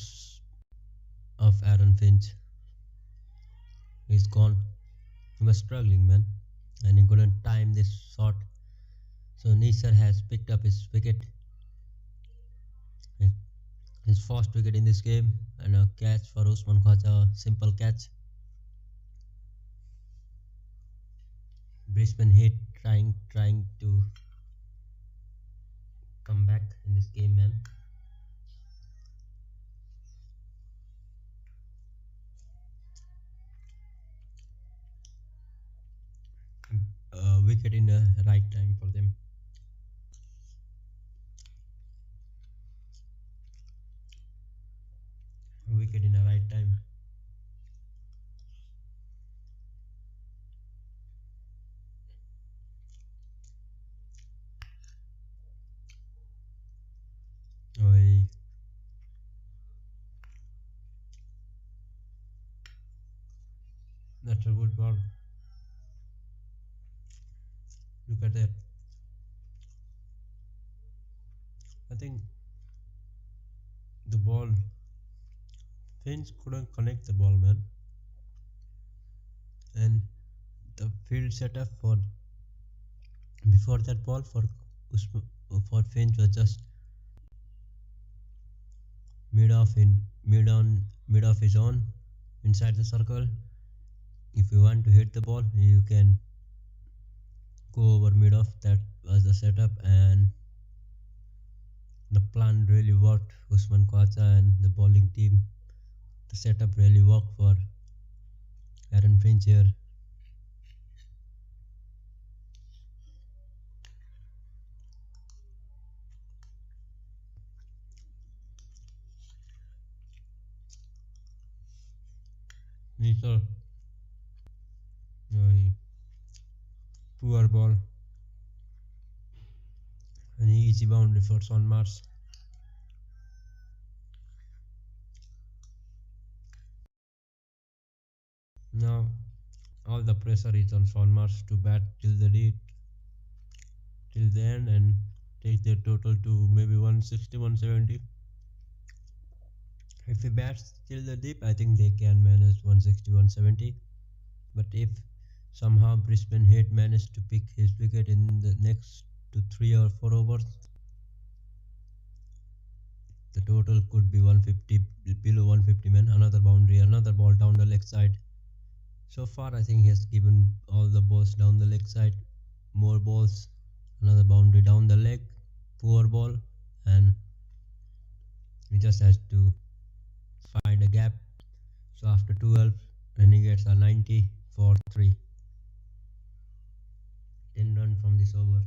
Aaron Finch is gone. He was struggling, man, and he couldn't time this shot. So Nisar has picked up his wicket, his first wicket in this game, and a catch for Usman Khwaja, simple catch. Brisbane hit trying to come back in this game, man. Wicket in the right time for them. Wicket in the right time. Oi. That's a good ball. Look at that. I think the ball, Finch couldn't connect the ball, man. And the field setup for before that ball for Finch was just mid off his own inside the circle. If you want to hit the ball, you can go over mid off. That was the setup, and the plan really worked. Usman Khwaja and the bowling team, the setup really worked for Aaron Finch here. Nisar, poor ball. An easy boundary for Son Mars. Now all the pressure is on Son Mars to bat till the end and take their total to maybe 160, 170. If he bats till the deep, I think they can manage 160, 170. But if somehow Brisbane Heat managed to pick his wicket in the next to 3 or 4 overs, the total could be 150, below 150, man. Another boundary, another ball down the leg side. So far I think he has given all the balls down the leg side. More balls, another boundary down the leg, poor ball, and he just has to find a gap. So after 12, Renegades are 90 for 3. 10 runs from this over.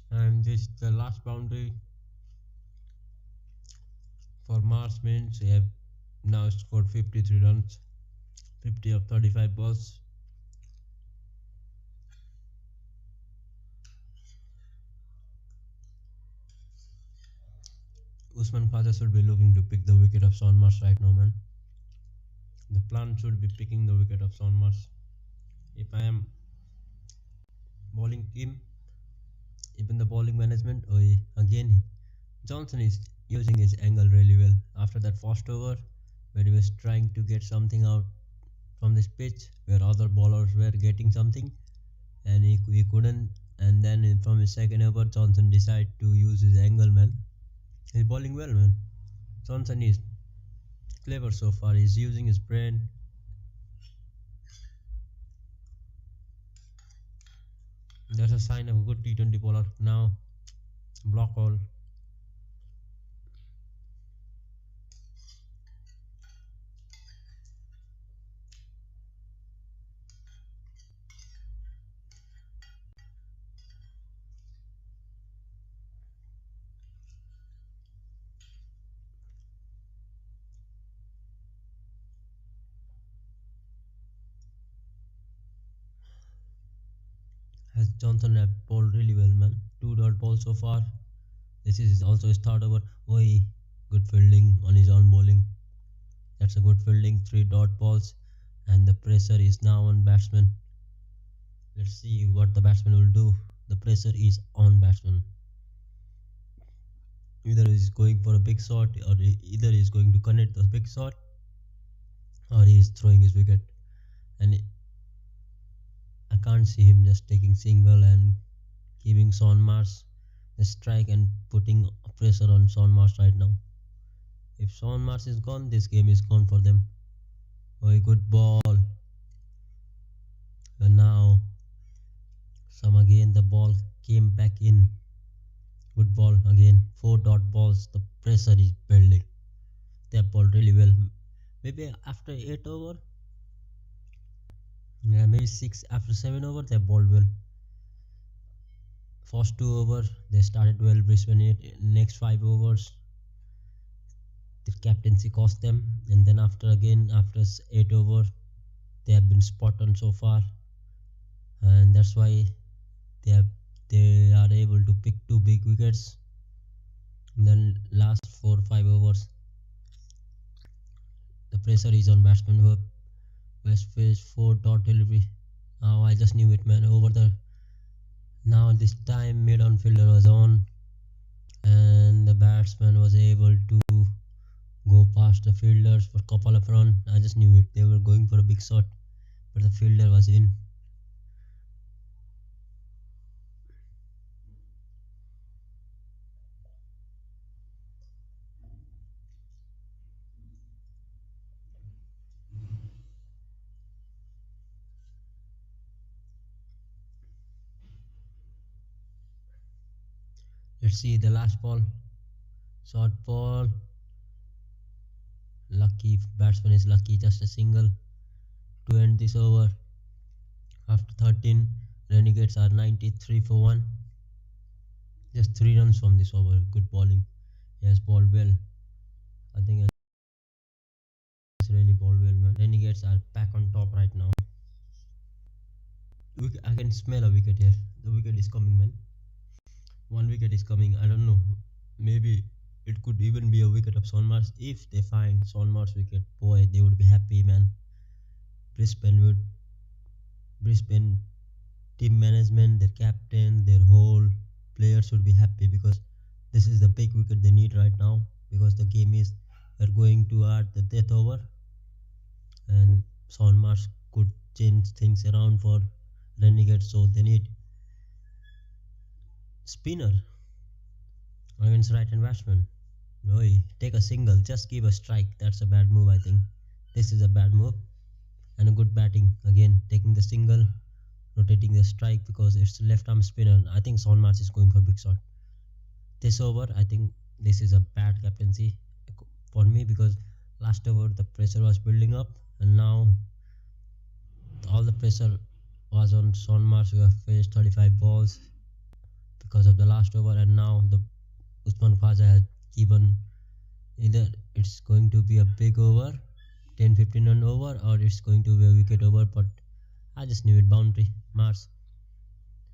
And this the last boundary for Mars means they have now scored 53 runs, 50 of 35 balls. Usman Khwaja should be looking to pick the wicket of Son Mars right now, man. The plan should be picking the wicket of Son Mars. If I am bowling team, even the bowling management, again Johnson is using his angle really well. After that first over where he was trying to get something out from this pitch where other bowlers were getting something and he couldn't, and then from his second over Johnson decided to use his angle, man. He's bowling well, man. Johnson is clever so far. He's using his brain. That's a sign of a good T20 bowler. Now block all. Has Johnson have bowled really well, man. 2 dot ball so far. This is also his third over. Oi, good fielding on his own bowling. That's a good fielding. 3 dot balls, and the pressure is now on batsman. Let's see what the batsman will do. The pressure is on batsman. Either he's going for a big shot, or either he's going to connect the big shot, or he is throwing his wicket. And I can't see him just taking single and giving Sean Marsh the strike and putting pressure on Sean Marsh right now. If Sean Marsh is gone, this game is gone for them. Oh, a good ball. And now again the ball came back in. Good ball again. 4 dot balls. The pressure is building. They have bowled really well. Maybe after 8 over. Yeah, maybe 6 after 7 over they bowled well. First 2 over they started well. Brisbane next 5 overs the captaincy cost them, and then after 8 over they have been spot on so far, and that's why they are able to pick 2 big wickets in the last 4-5 overs. The pressure is on batsman who West Face 4 dot delivery. Now I just knew it, man. Over the now this time mid on fielder was on, and the batsman was able to go past the fielders for couple of runs. I just knew it. They were going for a big shot, but the fielder was in. Let's see the last ball. Short ball. Lucky batsman is lucky. Just a single to end this over. After 13, Renegades are 93 for 1. Just 3 runs from this over. Good bowling. He has bowled well. I think he has really bowled well, man. Renegades are back on top right now. I can smell a wicket here. The wicket is coming, man. 1 wicket is coming. I don't know. Maybe it could even be a wicket of Sean Marsh. If they find Sean Marsh wicket, boy, they would be happy, man. Brisbane team management, their captain, their whole players should be happy, because this is the big wicket they need right now, because the game is they're going to add the death over, and Sean Marsh could change things around for Renegades, so they need spinner against right hand batsman. No, take a single, just give a strike. That's a bad move. I think this is a bad move, and a good batting again, taking the single, rotating the strike because it's left arm spinner. I think Sean Marsh is going for big shot this over. I think this is a bad captaincy for me, because last over the pressure was building up, and now all the pressure was on Sean Marsh, who have faced 35 balls because of the last over, and now the Usman Khwaja has given either it's going to be a big over, 10-15 run over, or it's going to be a wicket over. But I just knew it. Boundary. Marsh,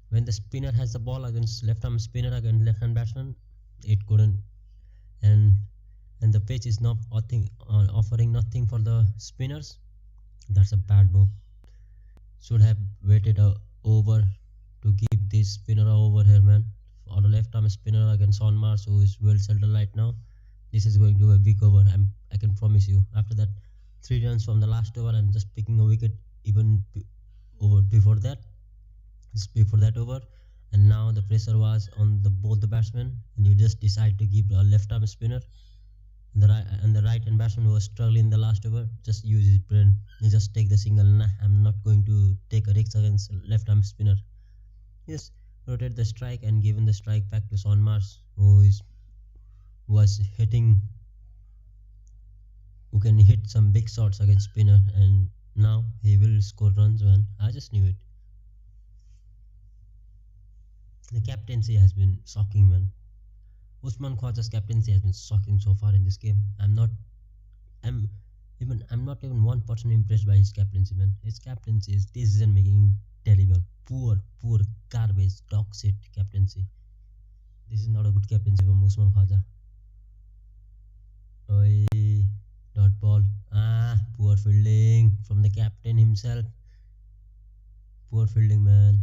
when the spinner has the ball against left arm spinner against left hand batsman, it couldn't, and the pitch is not offering nothing for the spinners. That's a bad move. Should have waited a over to give this spinner over here, man. Or a left arm spinner against Sean Marsh, who is well settled right now. This is going to be a big over. I can promise you. After that, 3 runs from the last over and just picking a wicket even over before that over, and now the pressure was on both the batsmen, and you just decide to give a left arm spinner, and the right hand batsman who was struggling in the last over just use his brain. He just take the single. Nah, I'm not going to take a risk against left arm spinner. Yes, rotate the strike and given the strike back to Sean Marsh, who can hit some big shots against spinner, and now he will score runs, man. I just knew it. The captaincy has been shocking, man. Usman Khwaja's captaincy has been shocking so far in this game. I'm not even 1% impressed by his captaincy, man. His captaincy is decision making terrible. Poor garbage, dog shit captaincy. This is not a good captaincy from Usman Khaja. Oi, dot ball. Poor fielding from the captain himself. Poor fielding, man.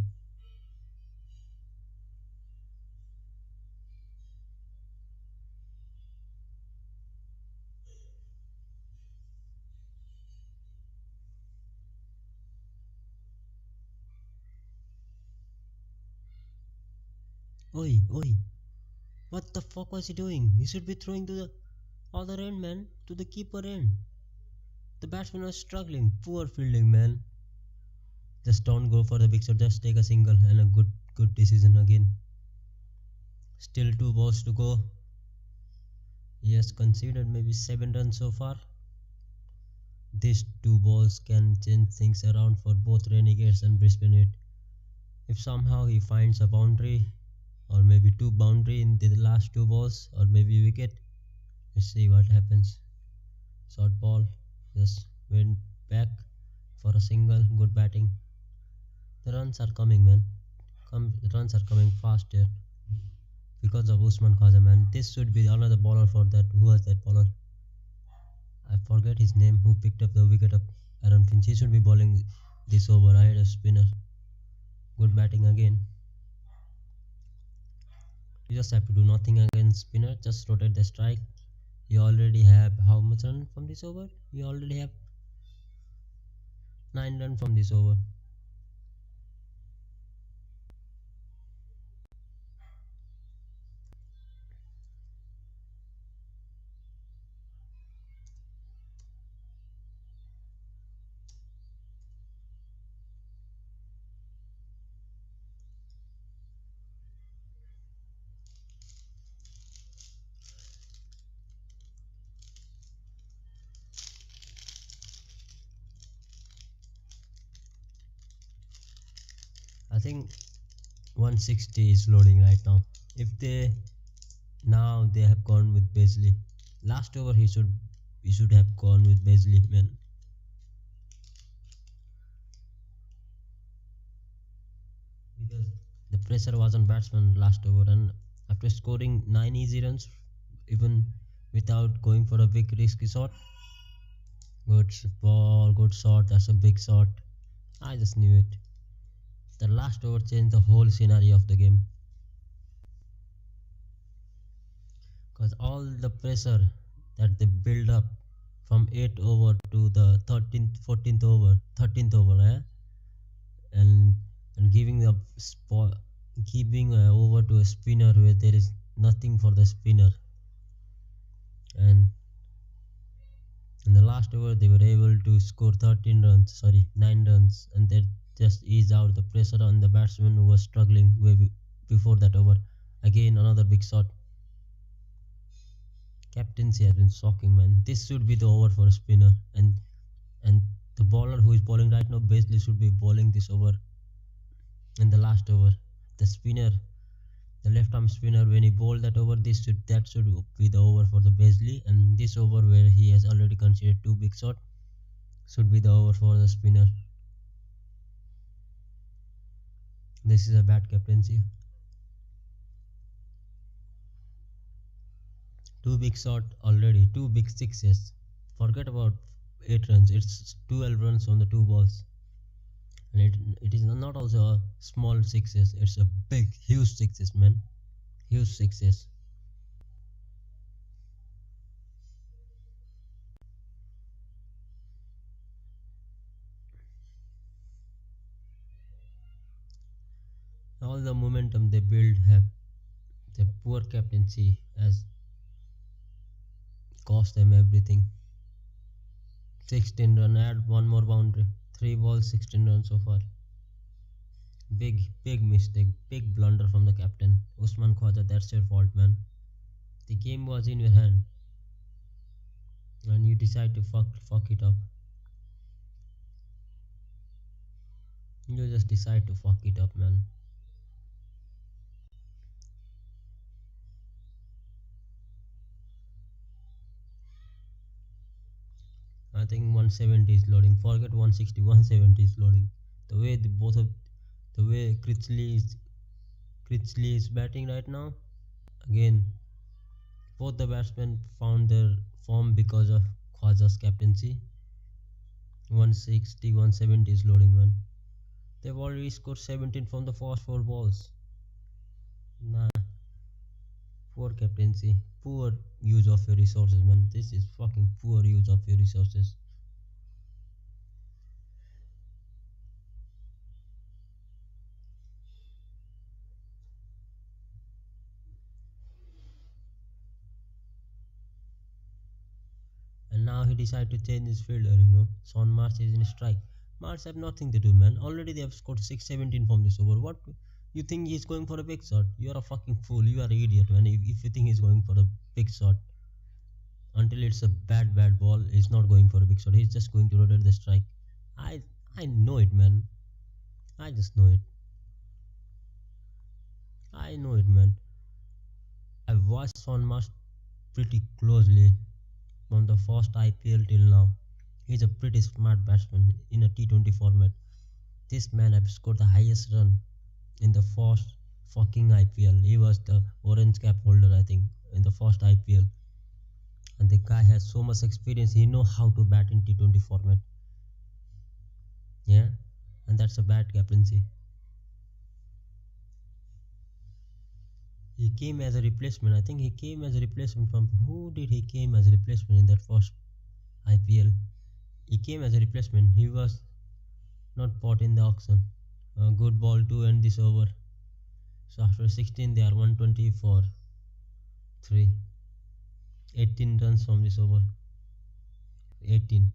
Oi, oi. What the fuck was he doing? He should be throwing to the other end, man. To the keeper end. The batsman was struggling. Poor fielding, man. Just don't go for the big shot. Just take a single and a good decision again. Still 2 balls to go. He has conceded maybe 7 runs so far. These 2 balls can change things around for both Renegades and Brisbane. If somehow he finds a boundary or maybe 2 boundary in the last 2 balls or maybe wicket, let's see what happens. Short ball just went back for a single. Good batting. The runs are coming, man. Runs are coming fast here because of Usman Khaja, man. This should be another bowler for that. Who was that bowler? I forget his name. Who picked up the wicket of Aaron Finch? He should be bowling this over. I had a spinner. Good batting again. You just have to do nothing against spinner. Just rotate the strike. You already have how much run from this over? You already have 9 runs from this over. I think 160 is loading right now. If they have gone with Beasley. Last over he should have gone with Beasley, man. Because the pressure was on batsman last over, and after scoring 9 easy runs, even without going for a big risky shot. Good ball, good shot. That's a big shot. I just knew it. The last over changed the whole scenario of the game. Because all the pressure that they build up from 8th over to the 13th, 14th over, 13th over, and giving over to a spinner where there is nothing for the spinner, and in the last over they were able to score 9 runs, and that just ease out the pressure on the batsman who was struggling way before that over. Again another big shot. Captaincy has been shocking, man. This should be the over for a spinner, and the bowler who is bowling right now, Beasley, should be bowling this over in the last over. The spinner, the left arm spinner, when he bowled that over, that should be the over for the Beasley, and this over where he has already conceded 2 big shots should be the over for the spinner. This is a bad captaincy. 2 big shot already, 2 big sixes. Forget about 8 runs. It's 12 runs on the 2 balls, and it is not also a small sixes. It's a big, huge sixes, man. Huge sixes. All the momentum they build have the poor captaincy has cost them everything. 16 run, add 1 more boundary. 3 balls, 16 runs so far. Big mistake, big blunder from the captain. Usman Khaja, that's your fault, man. The game was in your hand, and you decide to fuck it up. You just decide to fuck it up, man. I think 170 is loading. Forget 160, 170 is loading. The way Critchley is batting right now, Again, both the batsmen found their form because of Khwaja's captaincy. 160, 170 is loading, man. They've already scored 17 from the first 4 balls. Nah, poor captaincy. Poor use of your resources, man. This is fucking poor use of your resources. And now he decided to change his fielder, Son Mars is in strike. Mars have nothing to do, man. Already they have scored 617 from this over. What? You think he's going for a big shot? You are a fucking fool. You are an idiot, man. If you think he's going for a big shot, until it's a bad ball, he's not going for a big shot. He's just going to rotate the strike. I I know it, man. I just know it. I know it, man. I've watched Son Mars pretty closely from the first IPL till now. He's a pretty smart batsman in a T20 format. This man has scored the highest run in the first fucking IPL. He was the orange cap holder, I think, in the first IPL. And the guy has so much experience. He knows how to bat in T20 format. Yeah, and that's a bad captaincy. He came as a replacement. I think he came as a replacement from who did he came as a replacement in that first IPL? He came as a replacement. He was not bought in the auction. A good ball to end this over. So after 16 they are 120 for 3. 18 runs from this over. 18.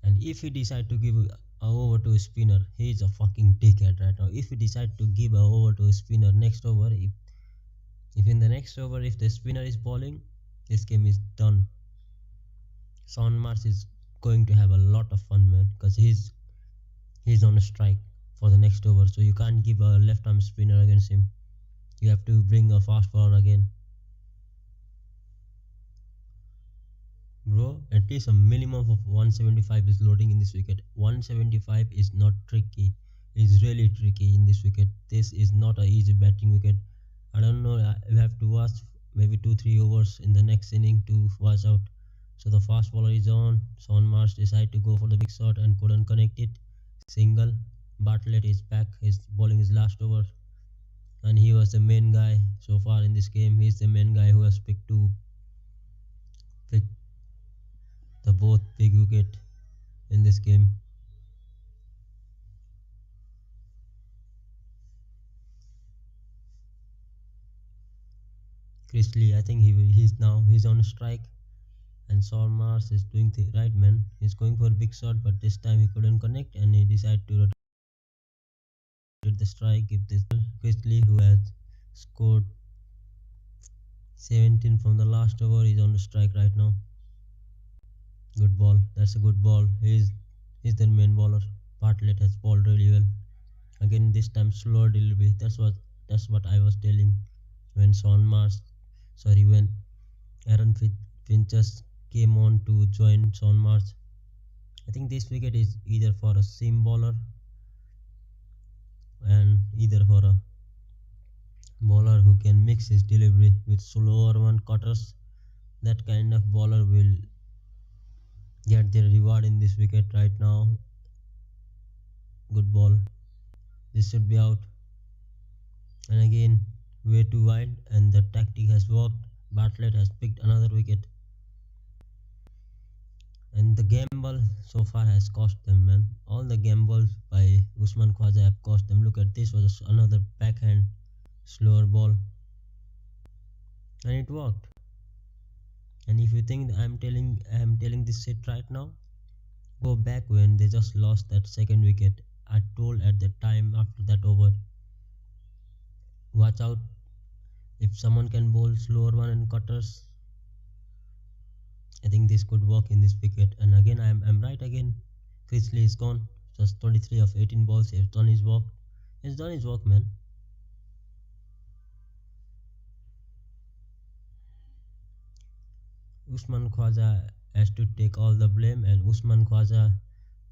And if he decide to give a over to a spinner, he is a fucking dickhead right now. If he decide to give a over to a spinner next over, if in the next over if the spinner is bowling, this game is done. Son Mars is going to have a lot of fun, man, because he's on a strike for the next over, so you can't give a left arm spinner against him. You have to bring a fast bowler again. Bro, at least a minimum of 175 is loading in this wicket. 175 is not tricky. It's really tricky in this wicket. This is not an easy batting wicket. I don't know. You have to watch maybe 2-3 overs in the next inning to watch out. So the fast bowler is on. Son Mars decided to go for the big shot and couldn't connect it. Single. Bartlett is back. He's bowling his last over. And he was the main guy so far in this game. He's the main guy who has picked the both big wicket in this game. Chris Lee, I think he's on a strike, and Son Mars is doing the right, man. He's going for a big shot, but this time he couldn't connect, and he decided to rotate the strike. Give this Chris Lee, who has scored 17 from the last over, is on the strike right now. Good ball. That's a good ball. He's their main bowler. Bartlett has bowled really well. Again, this time slower delivery. That's what I was telling when when Aaron Finches came on to join Son Mars. I think this wicket is either for a seam bowler and either for a bowler who can mix his delivery with slower one cutters. That kind of bowler will get their reward in this wicket right now. Good ball. This should be out. And again, way too wide, and the tactic has worked. Bartlett has picked another wicket. And the gamble so far has cost them, man. All the gambles by Usman Khwaja have cost them. Look at this, was another backhand slower ball. And it worked. And if you think I'm telling this shit right now, go back when they just lost that second wicket. I told at the time after that over, watch out if someone can bowl slower one and cutters. I think this could work in this wicket. And again, I'm right again. Chris Lee is gone. Just 23 of 18 balls. He's done his work. He's done his work, man. Usman Khwaja has to take all the blame, and Usman Khwaja,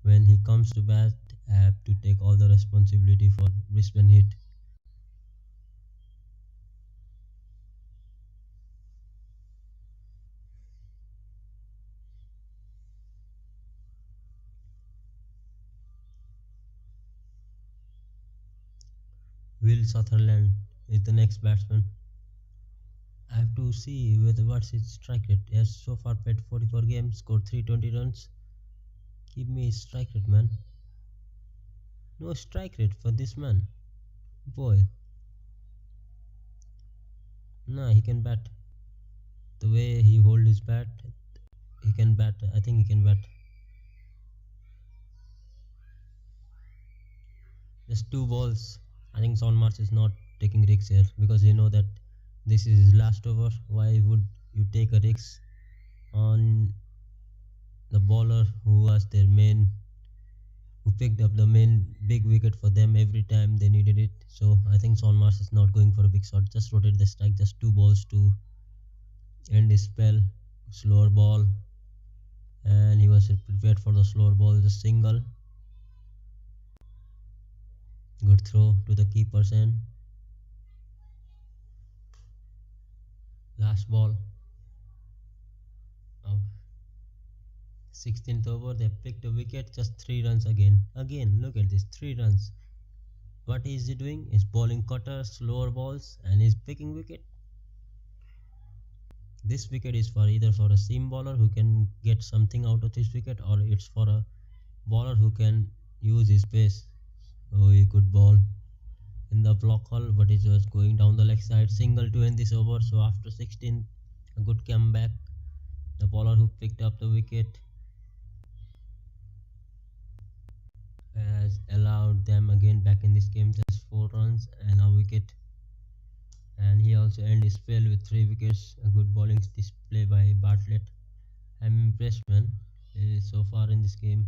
when he comes to bat, have to take all the responsibility for Brisbane hit. Will Sutherland is the next batsman. I have to see what's his strike rate. He has so far played 44 games, scored 320 runs. Give me his strike rate, man. No strike rate for this man. Boy. Nah, he can bat. The way he hold his bat, he can bat. I think he can bat. Just 2 balls. I think Sean Marsh is not taking risks here because he know that this is his last over. Why would you take a risk on the bowler who was their main, who picked up the main big wicket for them every time they needed it? So I think Sean Marsh is not going for a big shot. Just rotate the strike. Just 2 balls to end his spell. Slower ball, and he was prepared for the slower ball. Just single. Good throw to the keeper's end. Last ball. 16th over, they picked a wicket, just 3 runs again. Look at this, 3 runs. What is he doing? He's bowling cutters, slower balls, and he's picking wicket. This wicket is for either for a seam bowler who can get something out of this wicket, or it's for a bowler who can use his pace. Oh, he could ball in the block hole, but it was going down the leg side. Single to end this over. So after 16, a good comeback. The bowler who picked up the wicket has allowed them again back in this game. Just 4 runs and a wicket. And he also ended his spell with 3 wickets. A good bowling display by Bartlett. I'm impressed, man. So far in this game,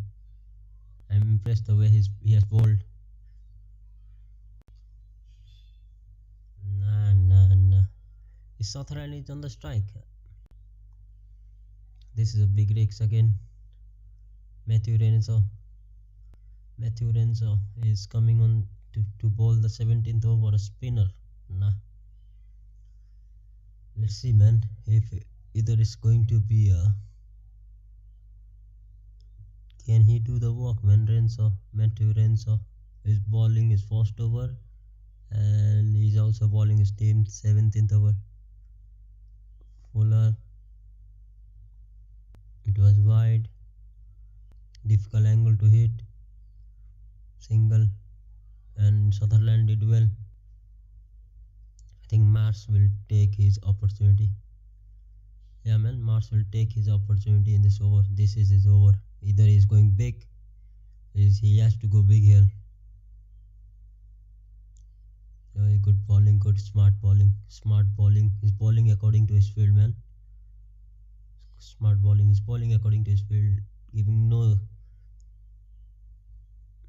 I'm impressed the way he has bowled. Nah. Sutherland is on the strike. This is a big risk again. Matthew Renzo is coming on to bowl the 17th over, a spinner. Nah. Let's see, man, if either it's going to be can he do the work, man? Matthew Renzo is bowling his first over, and he's also bowling his team's 17th over. Fuller, it was wide, difficult angle to hit, single, and Sutherland did well. I think Marsh will take his opportunity. Yeah, man, Marsh will take his opportunity in this over. This is his over. Either he's going big, he has to go big here. Good bowling, good smart bowling. He's bowling according to his field, man. Smart bowling. He's bowling according to his field, giving no.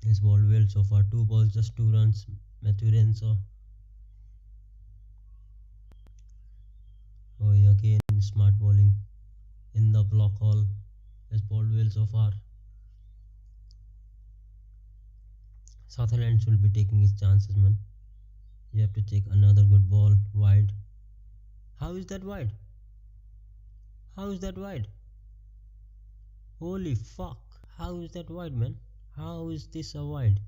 He's bowled well so far. 2 balls, just 2 runs. Matthew Renzo. Again smart bowling in the block hole. Has bowled well so far. Sutherland should be taking his chances, man. You have to take another good ball wide. How is that wide? Holy fuck! How is that wide, man? How is this a wide?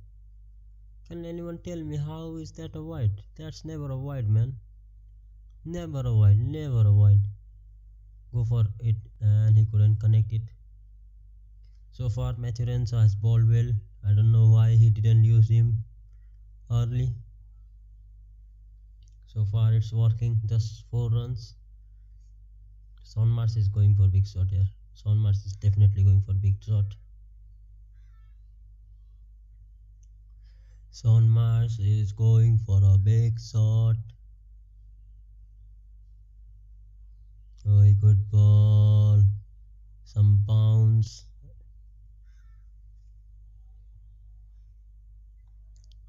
Can anyone tell me how is that a wide? That's never a wide, man. Never a wide. Go for it, and he couldn't connect it. So far, Matthew Renzo has bowled well. I don't know why he didn't use him early. So far, it's working. Just 4 runs. Sean Marsh is going for big shot here. Sean Marsh is definitely going for big shot. Sean Marsh is going for a big shot. Good ball. Some bounce.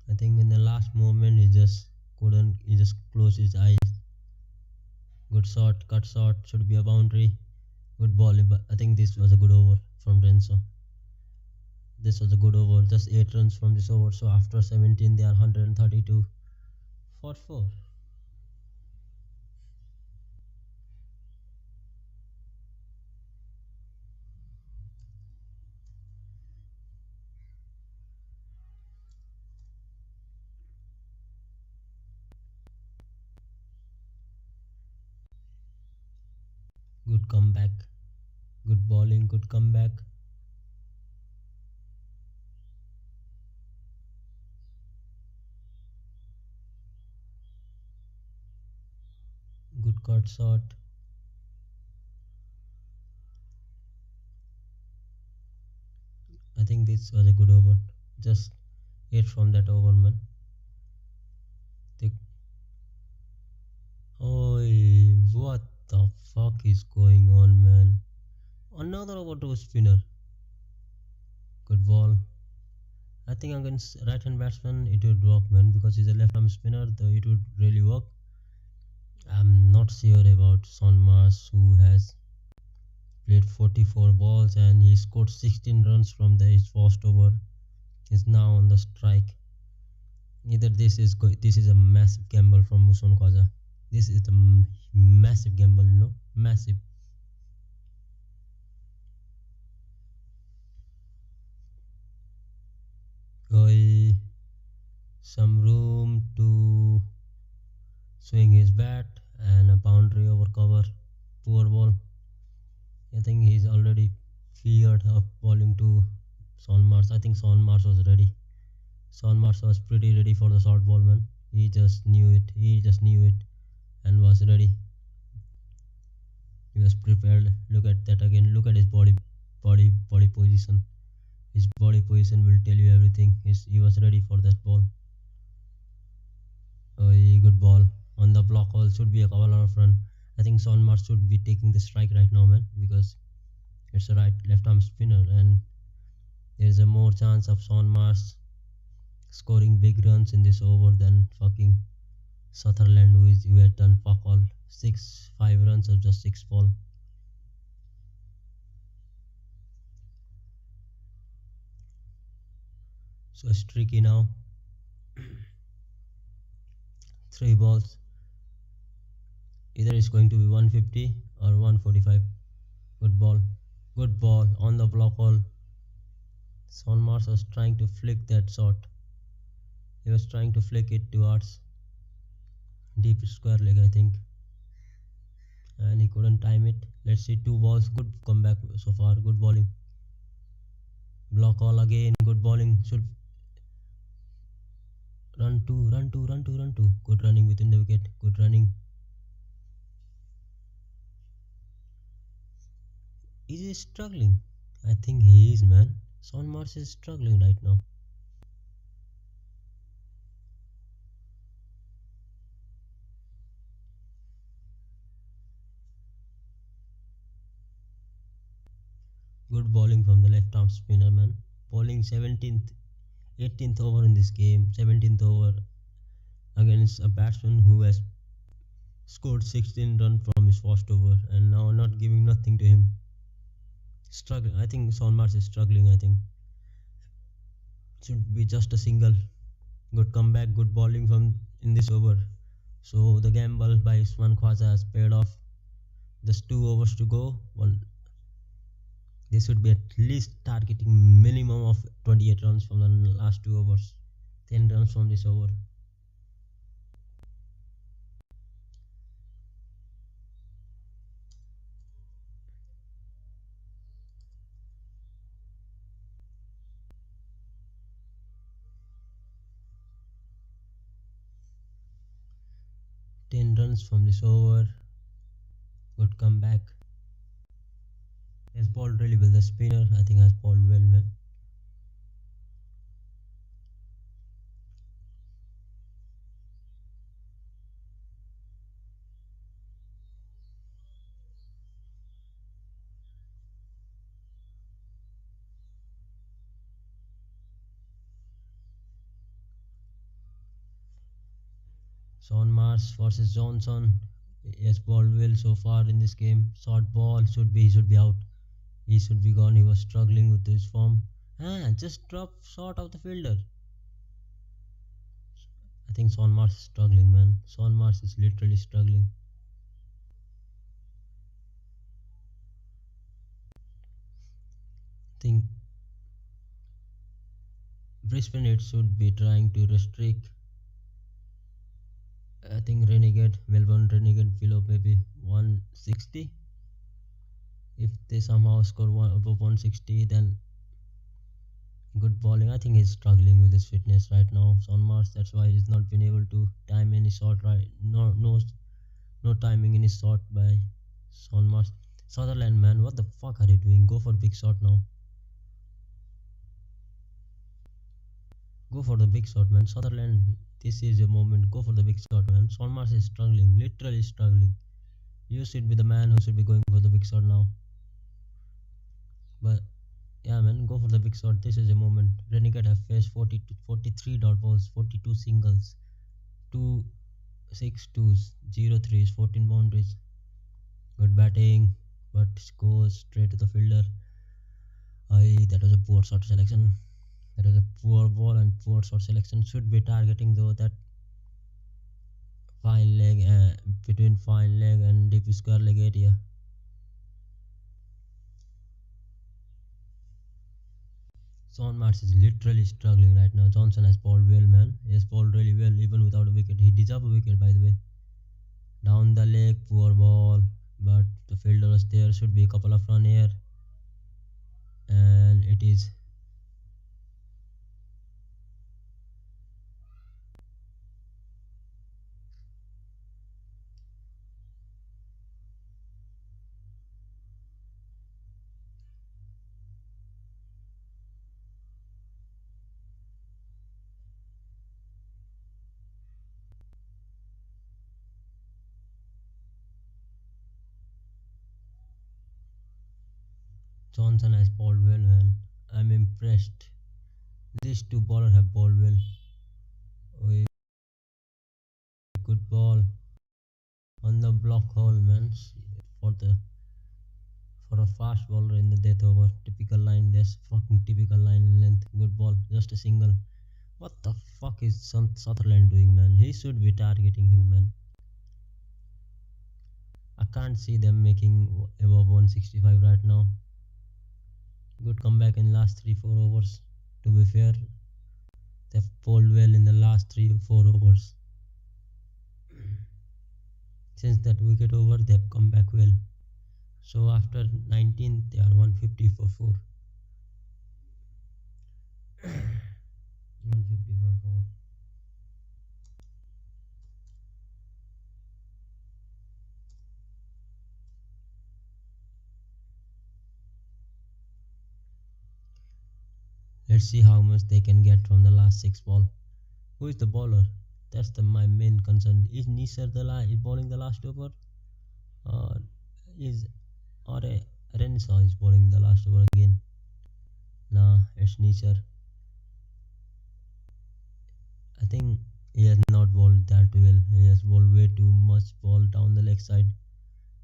I think in the last moment he just closed his eyes. Good shot, cut shot, should be a boundary. Good ball, but I think this was a good over from Renzo. This was a good over, just 8 runs from this over. So after 17, they are 132 for 4. Good comeback, good bowling, good comeback. Good cut shot. I think this was a good over. Just 8 from that over, man. Oi, what the fuck is going on, man? Another over to a spinner. Good ball. I think against right hand batsman it would work, man, because he's a left arm spinner, though it would really work. I'm not sure about Son Mars, who has played 44 balls and he scored 16 runs from his first over. He's now on the strike. Either this is a massive gamble from Muson Khwaja. This is a massive gamble, massive. Oi, some room to swing his bat and a boundary over cover. Poor ball. I think he's already feared of bowling to Son Mars. I think Son Mars was ready. Son Mars was pretty ready for the short ball, man. He just knew it. He just knew it and was ready. He was prepared. Look at that again. Look at his body position. His body position will tell you everything. He was ready for that ball. Oh, good ball on the block hole. Should be a couple of run. I think Son Mars should be taking the strike right now, man, because it's a left arm spinner and there is a more chance of Son Mars scoring big runs in this over than fucking Sutherland, who had done fuck all. 5 runs or just 6 ball. So it's tricky now. 3 balls. Either it's going to be 150 or 145. Good ball. Good ball on the block hole. Son Mars was trying to flick that shot. He was trying to flick it towards deep square leg, I think, and he couldn't time it. Let's see, 2 balls. Good comeback so far. Good bowling. Block all again. Good bowling. Should run two. Good running within the wicket. Good running. Is he struggling? I think he is, man. Son Mars is struggling right now. Good bowling from the left arm spinner, man. Bowling 18th over in this game. 17th over against a batsman who has scored 16 runs from his first over and now not giving nothing to him. Struggling. I think Son Mars is struggling. I think should be just a single. Good comeback. Good bowling from in this over. So the gamble by Usman Khwaja has paid off. Just 2 overs to go. They should be at least targeting minimum of 28 runs from the last 2 overs. 10 runs from this over. Runs from this over. Good comeback. Has bowled really well. The spinner, I think, has bowled well, man. Son Mars versus Johnson. Yes, balled well so far in this game. Short ball he should be out. He should be gone. He was struggling with his form. Just drop short of the fielder. I think Son Mars is struggling, man. Son Mars is literally struggling. I think Brisbane it should be trying to restrict. I think Melbourne Renegade below maybe 160. If they somehow score above 160, then good bowling. I think he's struggling with his fitness right now on Mars. That's why he's not been able to time any shot right. No timing in his shot by Son Mars. Sutherland, man, what the fuck are you doing? Go for big shot now. Go for the big shot, man. Sutherland, this is your moment. Go for the big shot, man. Son Mars is struggling, literally struggling. You should be the man who should be going for the big shot now. But yeah, man, go for the big shot. This is a moment. Renegade have faced 43 dot balls, 42 singles, 2 6 twos, 0 threes, 14 boundaries. Good batting, but goes straight to the fielder. That was a poor shot selection. That was a poor ball and poor shot selection. Should be targeting though that fine leg between fine leg and deep square leg area. Son Mars is literally struggling right now. Johnson has bowled well, man. He has bowled really well, even without a wicket. He deserves a wicket, by the way. Down the leg, poor ball, but the fielder was there. Should be a couple of run here, and it is. Johnson has bowled well, man. I'm impressed. These two bowlers have bowled well. Good ball on the block hole, man. For the for a fast bowler in the death over, typical line. That's fucking typical line in length. Good ball, just a single. What the fuck is Sutherland doing, man? He should be targeting him, man. I can't see them making above 165 right now. Good comeback in last 3-4 overs. To be fair, they've bowled well in the last 3-4 overs. Since that wicket over, they've come back well. So after 19, they are 150 for 4. 150 for 4. Let's see how much they can get from the last 6 ball. Who is the bowler? That's my main concern. Is Nisar is bowling the last over, or is Rensa is bowling the last over again? Nah, it's Nisar. I think he has not bowled that well. He has bowled way too much ball down the leg side.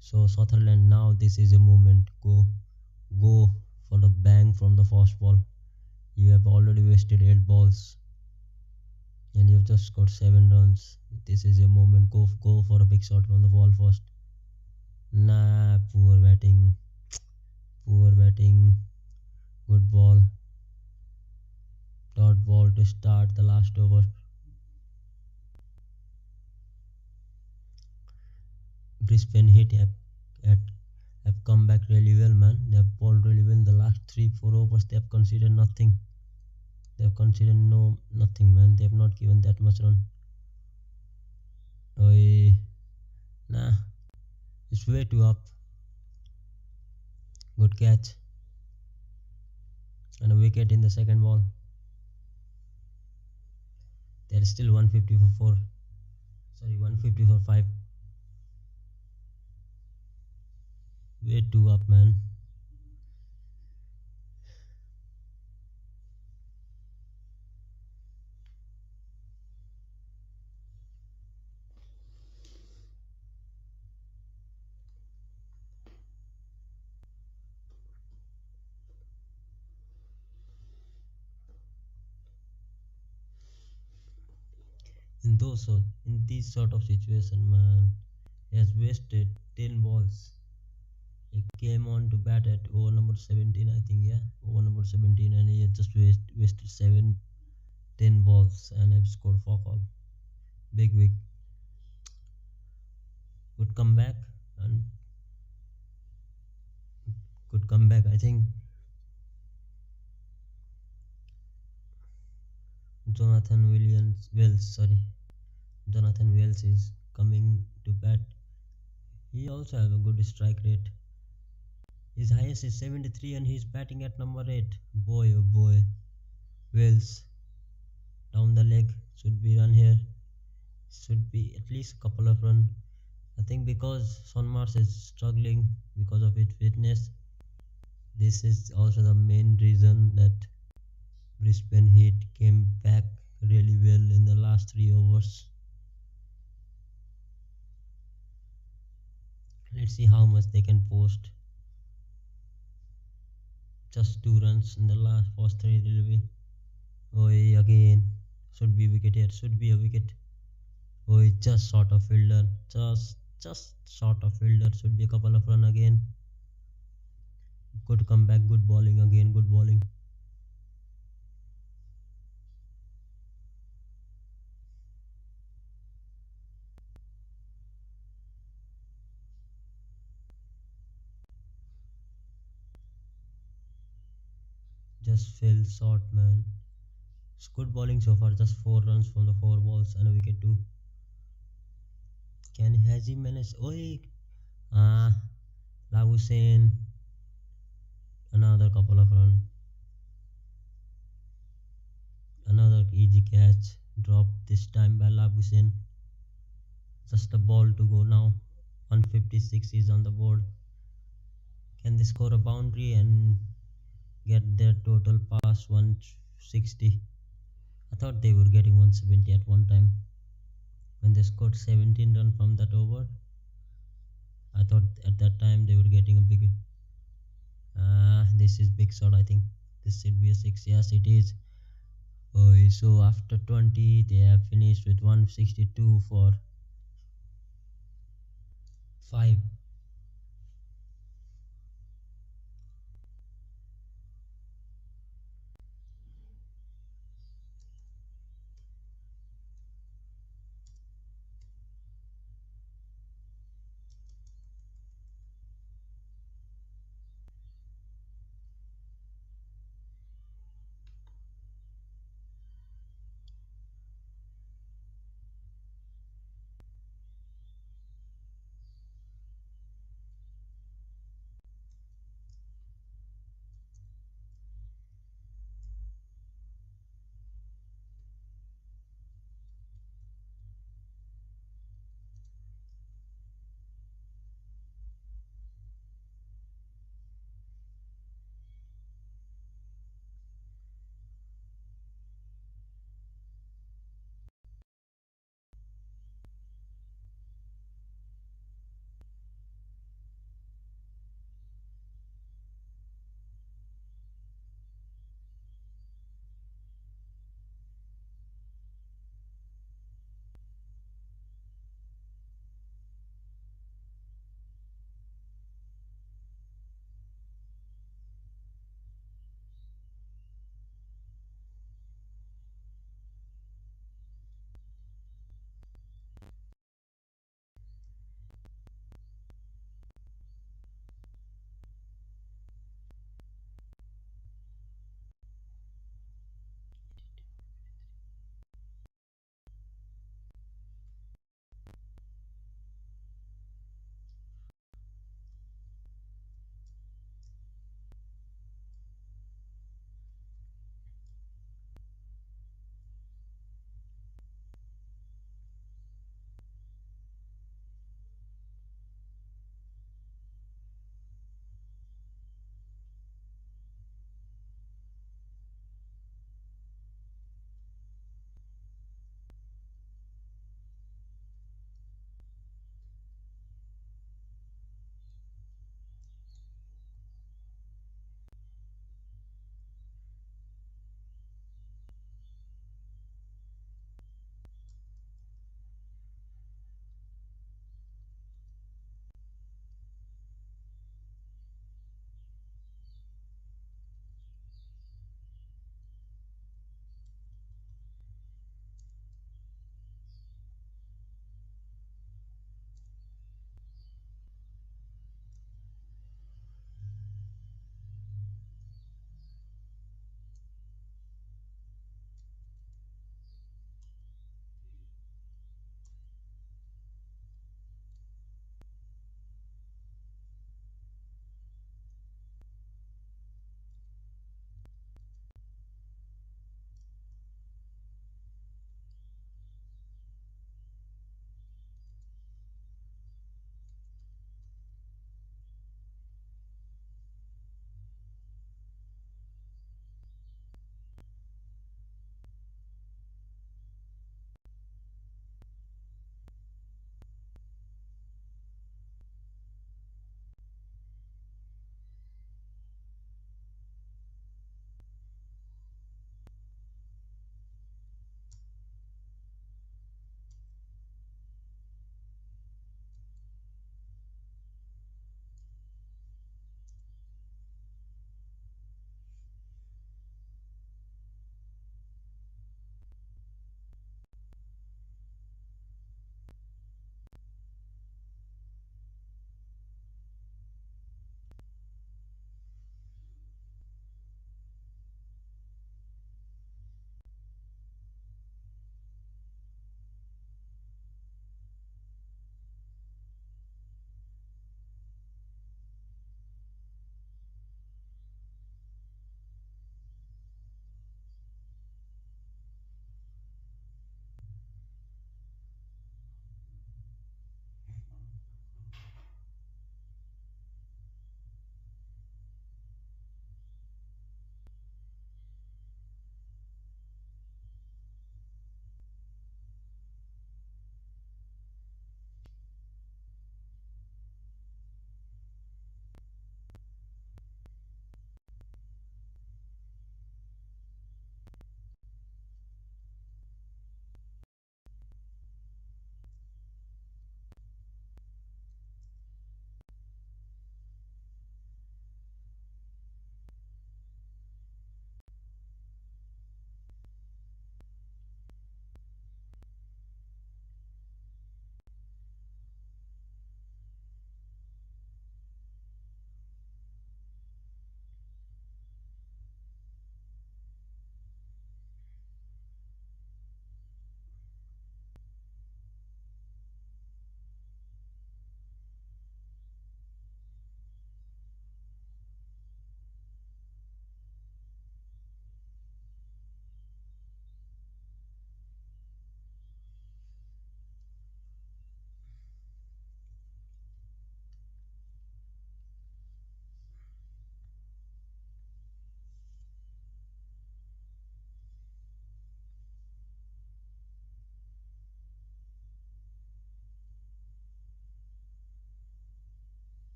So Sutherland, now this is a moment. Go for the bang from the first ball. You have already wasted 8 balls and you've just scored 7 runs. This is your moment. Go for a big shot from the ball first. Nah, poor batting. Poor batting. Good ball. Dot ball to start the last over. Brisbane Heat have come back really well, man. They have bowled really well in the last 3-4 overs. They have considered nothing. They have considered nothing, man. They have not given that much run. Nah, it's way too up. Good catch. And a wicket in the second ball. They're still 150 for 4. Sorry, 150 for 5. Way too up, man. In this sort of situation, man, he has wasted 10 balls. He came on to bat at over number 17, I think, yeah, over number 17, and he had just wasted 10 balls and have scored 4 all. Big wick. Good comeback and good comeback. I think Jonathan Wells is coming to bat. He also has a good strike rate. His highest is 73 and he's batting at number 8. Boy oh boy. Wells down the leg, should be run here. Should be at least a couple of runs. I think because Sonmars is struggling because of his fitness. This is also the main reason that Brisbane Heat came back really well in the last 3 overs. Let's see how much they can post. Just 2 runs in the first 3 delivery. Oh, again. Should be wicket here. Should be a wicket. Oh, just short of fielder. Just short of fielder. Should be a couple of runs again. Good comeback. Good bowling again. Good bowling. Just fell short, man. It's good bowling so far. Just 4 runs from the 4 balls and a wicket too. Has he managed? Oi! Hussein. Another couple of runs. Another easy catch. Dropped this time by Hussein. Just a ball to go now. 156 is on the board. Can they score a boundary and get their total past 160? I thought they were getting 170 at one time. When they scored 17 runs from that over, I thought at that time they were getting a bigger. This is big shot, I think. This should be a 6. Yes, it is. Oh, so after 20, they have finished with 162 for 5.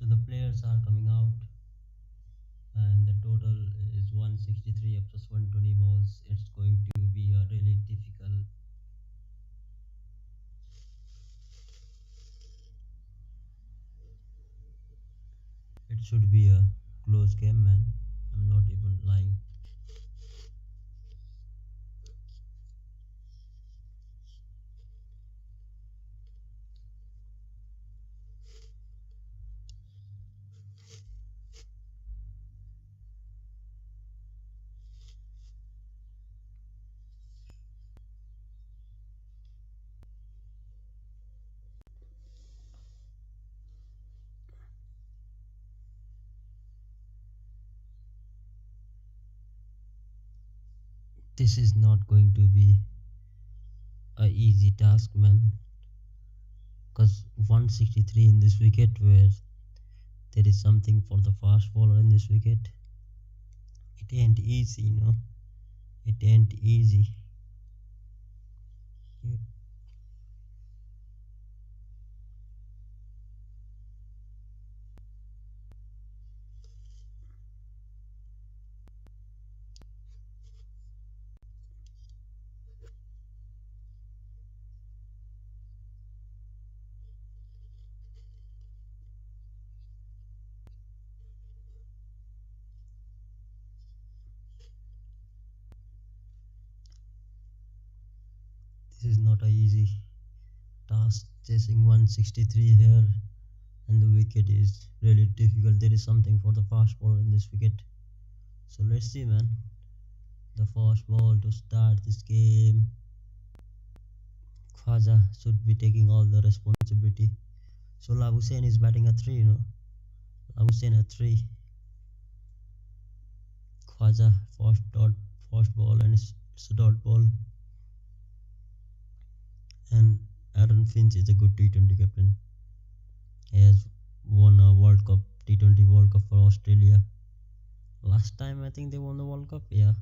So the players are coming out, and the total is 163 plus 120 balls. It's going to be a really difficult. It should be a close game, man. I'm not even lying. This is not going to be a easy task, man. Because 163 in this wicket, where there is something for the fast bowler in this wicket. It ain't easy, you know. It ain't easy. This is not a easy task, chasing 163 here, and the wicket is really difficult. There is something for the fast bowler in this wicket. So let's see, man. The first ball to start this game. Khwaja should be taking all the responsibility. So Labuschagne is batting at 3, you know. Labuschagne at 3. Khwaja first ball, and it's a dot ball. And Aaron Finch is a good T20 captain. He has won a World Cup, T20 World Cup for Australia. Last time I think they won the World Cup, yeah,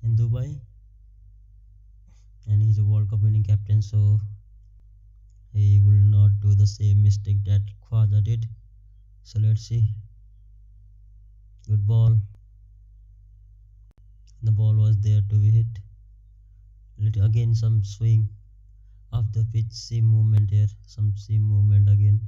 in Dubai. And he's a World Cup winning captain, so he will not do the same mistake that Khwaja did. So let's see. Good ball. The ball was there to be hit. Again some swing. After pitch, seam movement here. Some seam movement again.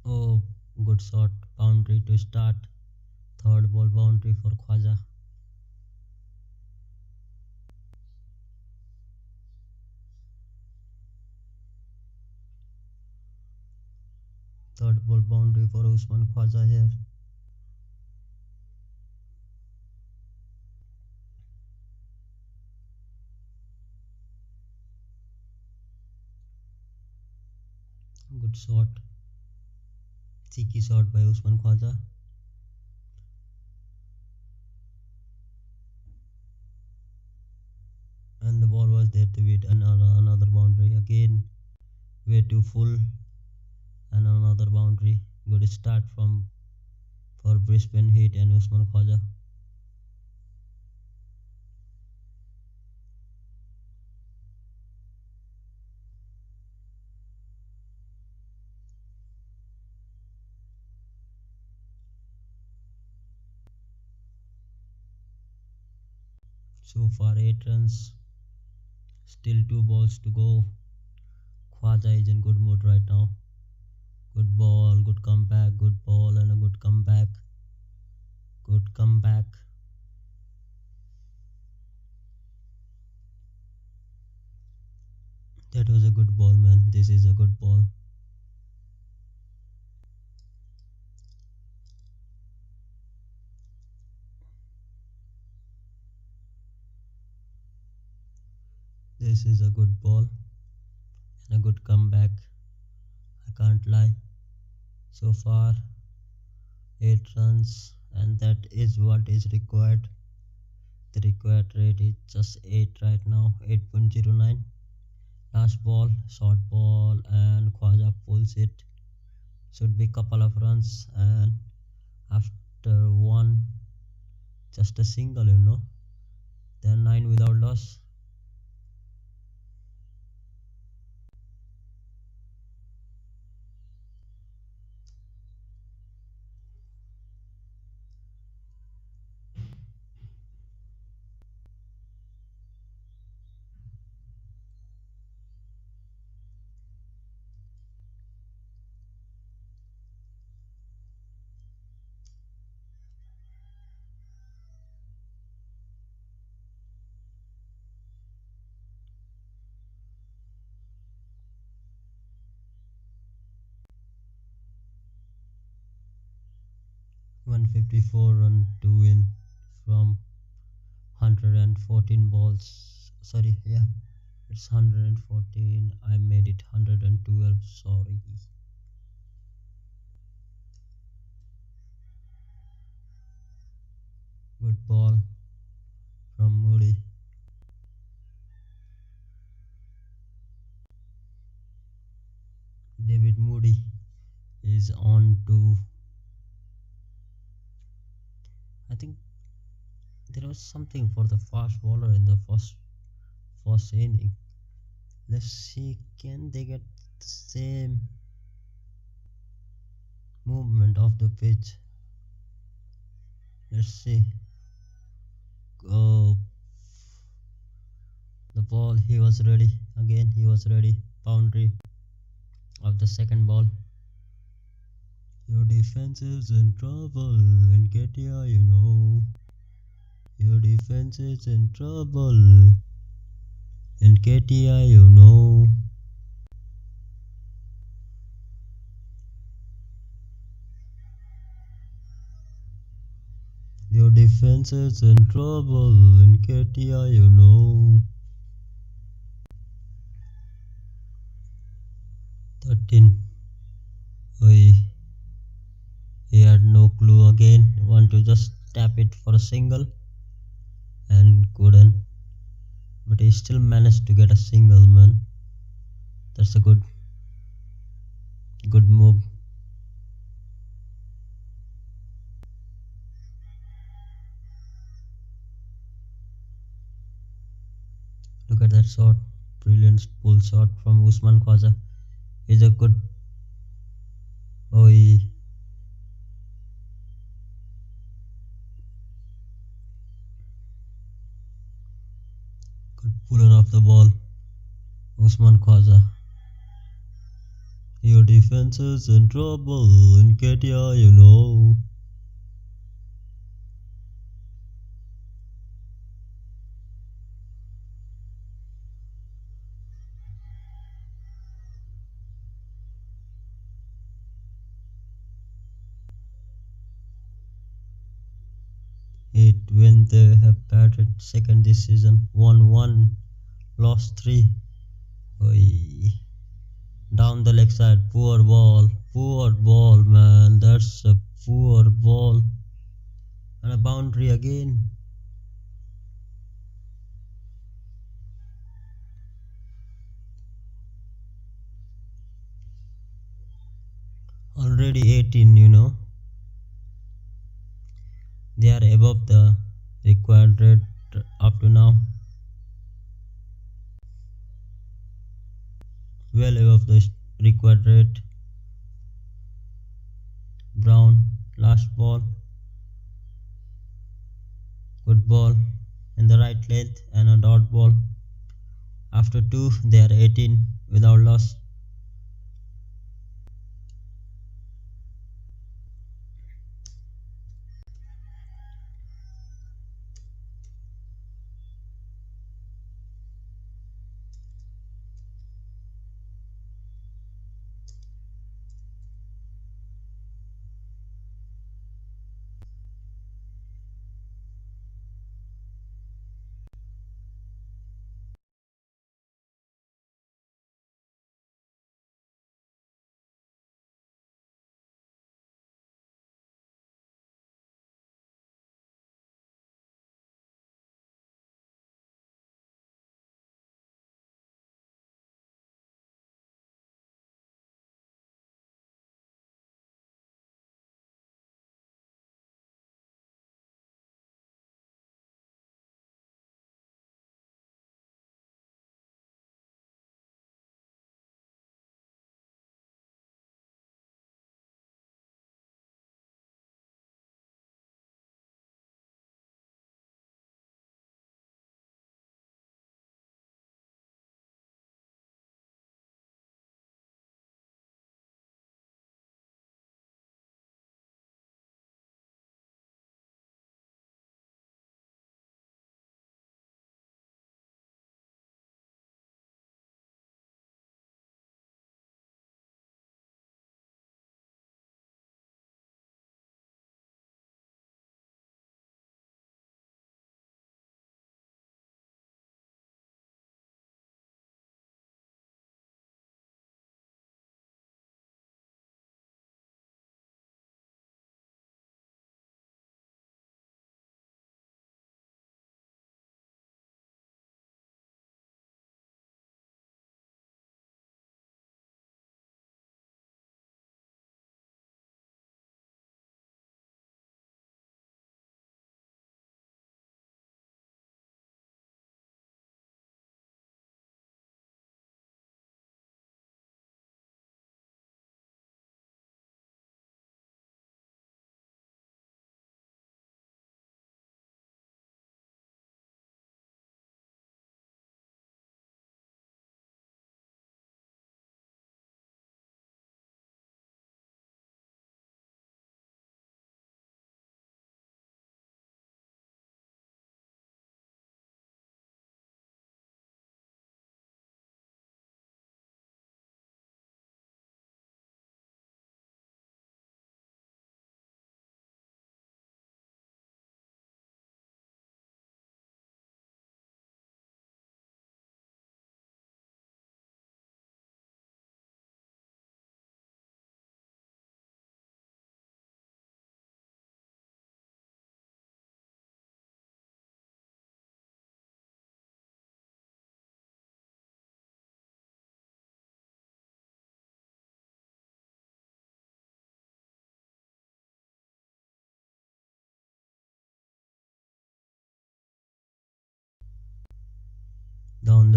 Oh, good shot. Boundary to start. Third ball boundary for Khwaja. Third ball boundary for Usman Khwaja here. Good shot. Cheeky shot by Usman Khwaja. And the ball was there to beat another boundary. Again, way too full. And another boundary. Good start for Brisbane Heat and Usman Khwaja. So far 8 runs. Still 2 balls to go. Khwaja is in good mood right now. Good ball, good comeback, good ball and a good comeback. Good comeback. That was a good ball, man. This is a good ball. This is a good ball and a good comeback. I can't lie. So far 8 runs and that is what is required. The required rate is just 8 right now, 8.09. Last ball, short ball, and Khwaja pulls it. Should be couple of runs, and after one, just a single, then 9 without loss. $154 run to win from 114 balls. Sorry, yeah, it's 114. I made it 112. Sorry. Good ball from Moody. David Moody is on to. I think there was something for the fast bowler in the first inning. Let's see, can they get the same movement of the pitch? Let's see. Oh, the ball, he was ready. Again, he was ready. Boundary of the second ball. Your defense is in trouble in KTI, Your defense is in trouble in KTI, Your defense is in trouble in KTI, 13. Oi. He had no clue again. Want to just tap it for a single and couldn't. But he still managed to get a single, man. That's a good move. Look at that shot. Brilliant pull shot from Usman Khwaja. He's a good. Oi. Good puller of the ball. Usman Khwaja. Your defense is in trouble in KTI, It when they have batted second this season, won 1, lost 3. Oi. Down the leg side, poor ball, man. That's a poor ball, and a boundary again. Already 18, they are above the required rate up to now, well above the required rate. Brown, last ball, good ball in the right length and a dot ball. After 2, they are 18 without loss.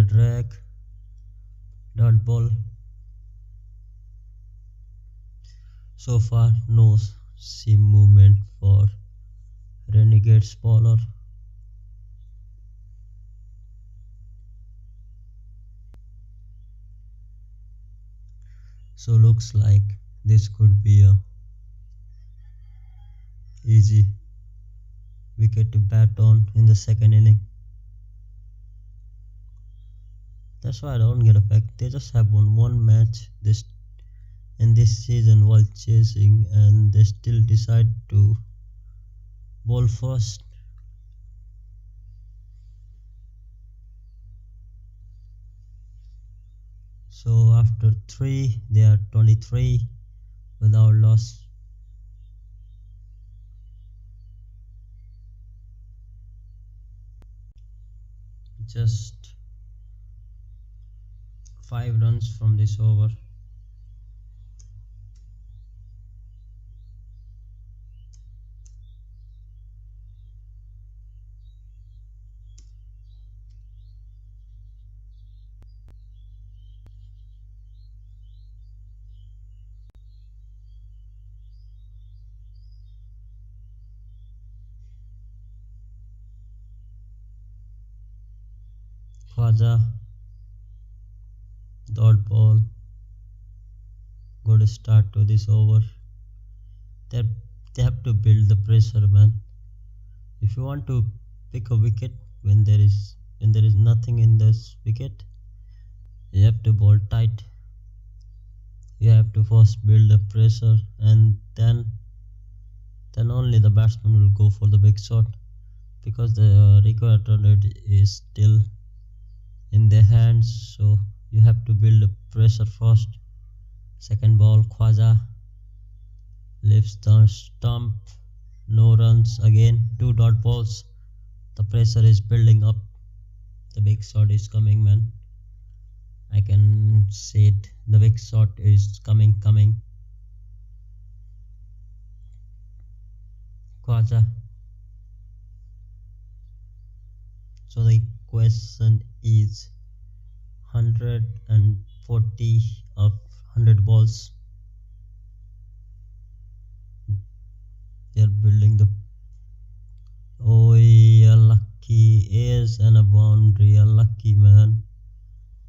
the drag, dot ball. So far no seam movement for Renegades bowler. So looks like this could be a easy wicket to bat on in the second inning. That's why I don't get a fact. They just have won one match in this season while chasing, and they still decide to bowl first. So after 3, they are 23 without loss. Just 5 runs from this over. Khwaja, dot ball. Good start to this over. They have to build the pressure, man. If you want to pick a wicket when there is nothing in this wicket, you have to bowl tight. You have to first build the pressure, and then only the batsman will go for the big shot, because the required run rate is still in their hands. So you have to build the pressure first. Second ball, Khwaja lifts the stump, no runs again, 2 dot balls. The pressure is building up. The big shot is coming, man. I can say it. The big shot is coming. Khwaja. So the question is 140 of 100 balls. They are building the unlucky ace and a boundary. Unlucky, man.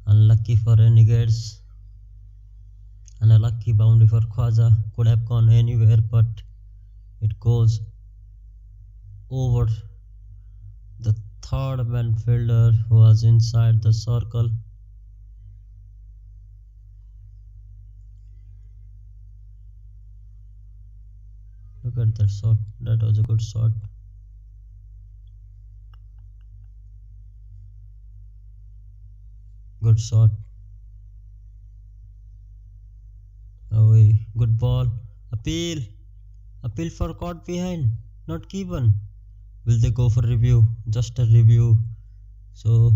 Unlucky for Renegades. And a lucky boundary for Khwaja. Could have gone anywhere, but it goes over the third man fielder who was inside the circle. Look at that shot. That was a good shot. Good shot. Away. Good ball. Appeal for caught behind. Not given. Will they go for review? Just a review. So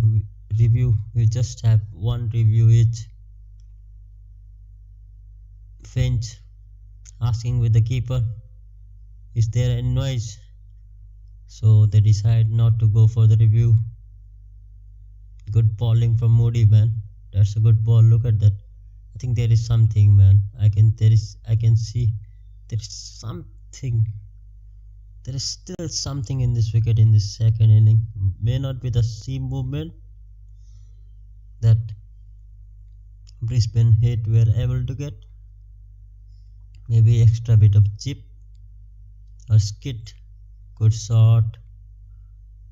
review. We just have one review each. Finch asking with the keeper, is there any noise? So they decide not to go for the review. Good bowling from Moody, man. That's a good ball. Look at that. I think there is something, man. I can see there is something. There is still something in this wicket in this second inning. May not be the seam movement that Brisbane hit were able to get. Maybe extra bit of chip or skid. Good shot,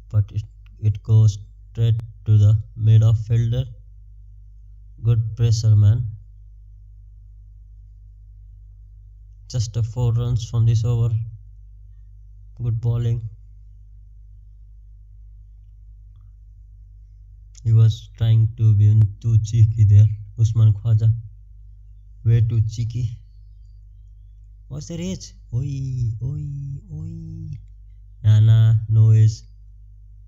but it goes straight to the mid-off fielder. Good pressure, man. Just a 4 runs from this over. Good bowling. He was trying to be too cheeky there, Usman Khwaja. Way too cheeky. What's the age? Oi. Nah, no is.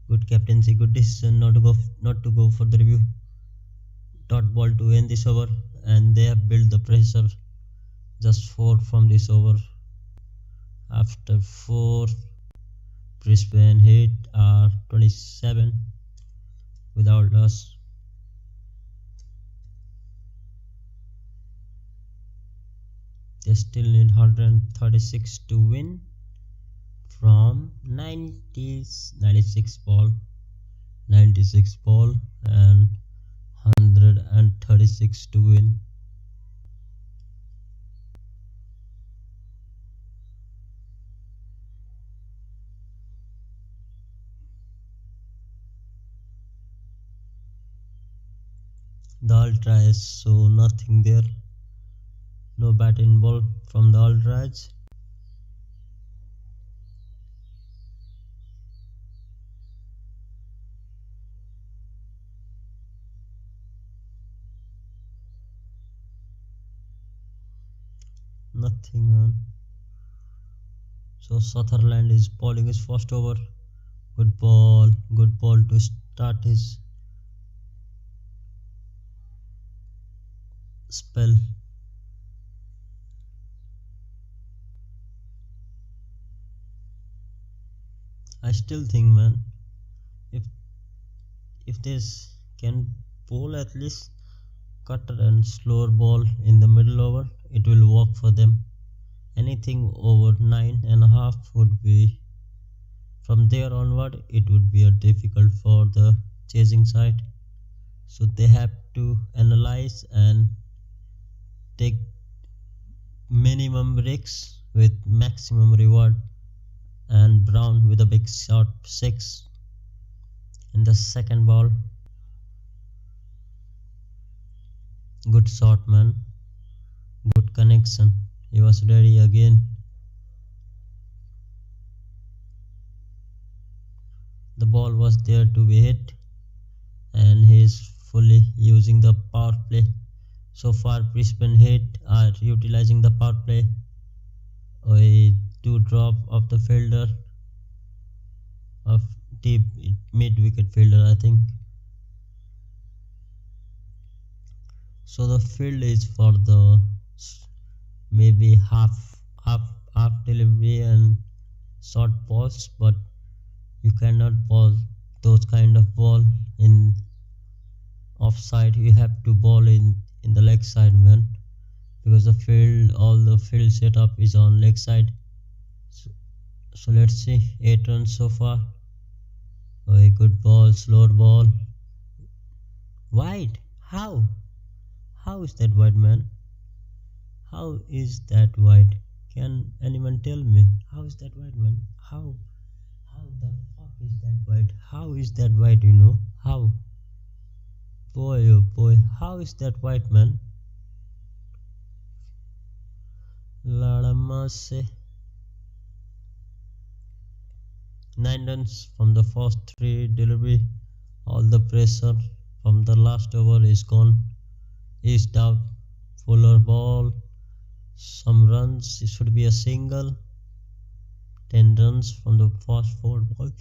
Good captaincy, good decision not to go for the review. Dot ball to end this over, and they have built the pressure. Just 4 from this over. After 4, Brisbane hit are 27 without loss. They still need 136 to win from 96 ball and 136 to win. The ultra is so nothing there. No bat involved from the ultras. Nothing, man. So Sutherland is bowling his first over. Good ball to start his spell. I still think, man, if this can bowl at least cutter and slower ball in the middle over, it will work for them. Anything over 9.5 would be, from there onward it would be a difficult for the chasing side. So they have to analyze and take minimum risks with maximum reward. And Brown with a big shot 6 in the second ball. Good shot, man. Good connection. He was ready again. The ball was there to be hit, and he is fully using the power play. So far Brisbane Heat are utilizing the power play. A 2 drop of the fielder, of deep mid wicket fielder, I think. So the field is for the maybe half delivery and short balls, but you cannot ball those kind of ball in offside. You have to ball in the leg side, man, because all the field setup is on leg side. So let's see, 8 runs so far. A good ball, slower ball. Wide. How is that wide, man? How is that wide? Can anyone tell me? How is that wide, man? How the fuck is that wide? How is that wide, you know? How? Boy, oh boy, how is that wide, man? Ladamase. 9 runs from the first 3 delivery. All the pressure from the last over is gone. East out. Fuller ball. Some runs. It should be a single. 10 runs from the first 4 balls.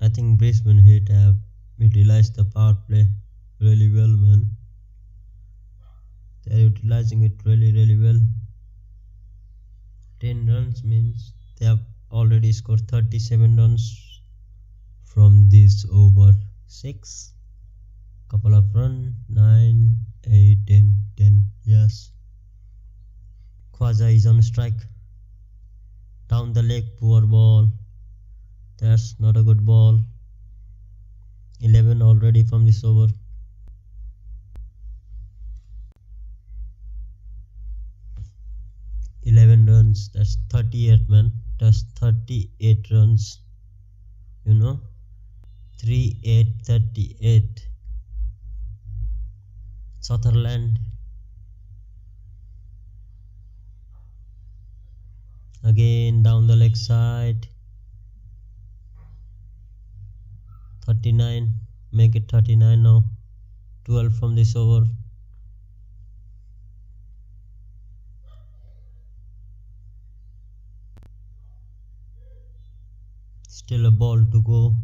I think Brisbane Heat have utilized the power play really well, man. They are utilizing it really well. 10 runs means they have already scored 37 runs from this over 6. Couple of runs, 9, 8, 10. Yes. Khwaja is on strike. Down the leg, poor ball. That's not a good ball. 11 already from this over. Runs. That's 38, man. That's 38 runs. You know, 38. Sutherland. Again down the leg side. 39. Make it 39 now. 12 from this over. Still a ball to go,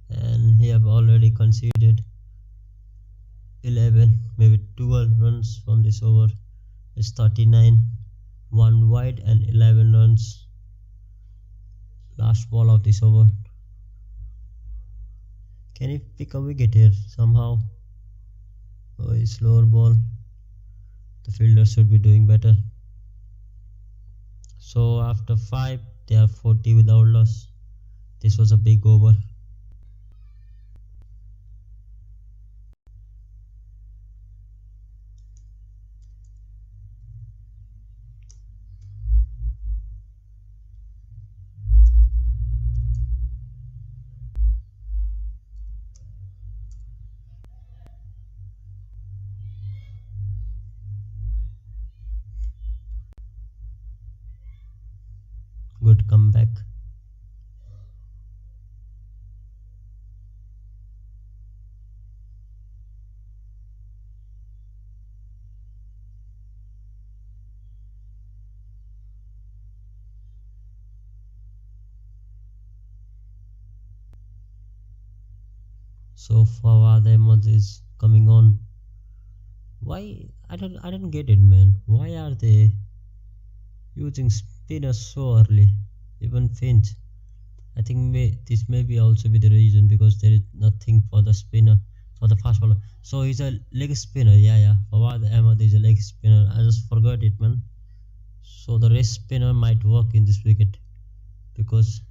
and he have already conceded 11, maybe 12 runs from this over. It's 39, 1 wide and 11 runs. Last ball of this over. Can he pick a wicket here somehow? Oh, a slower ball. The fielder should be doing better. So after 5, they are 40 without loss. This was a big over. Good comeback. So Fawad Ahmed is coming on. Why? I don't get it, man. Why are they using spinners so early? Even Finch. I think this may be also be the reason, because there is nothing for the spinner, for the fast bowler. So he's a leg spinner. Yeah. Fawad Ahmed is a leg spinner. I just forgot it, man. So the wrist spinner might work in this wicket, because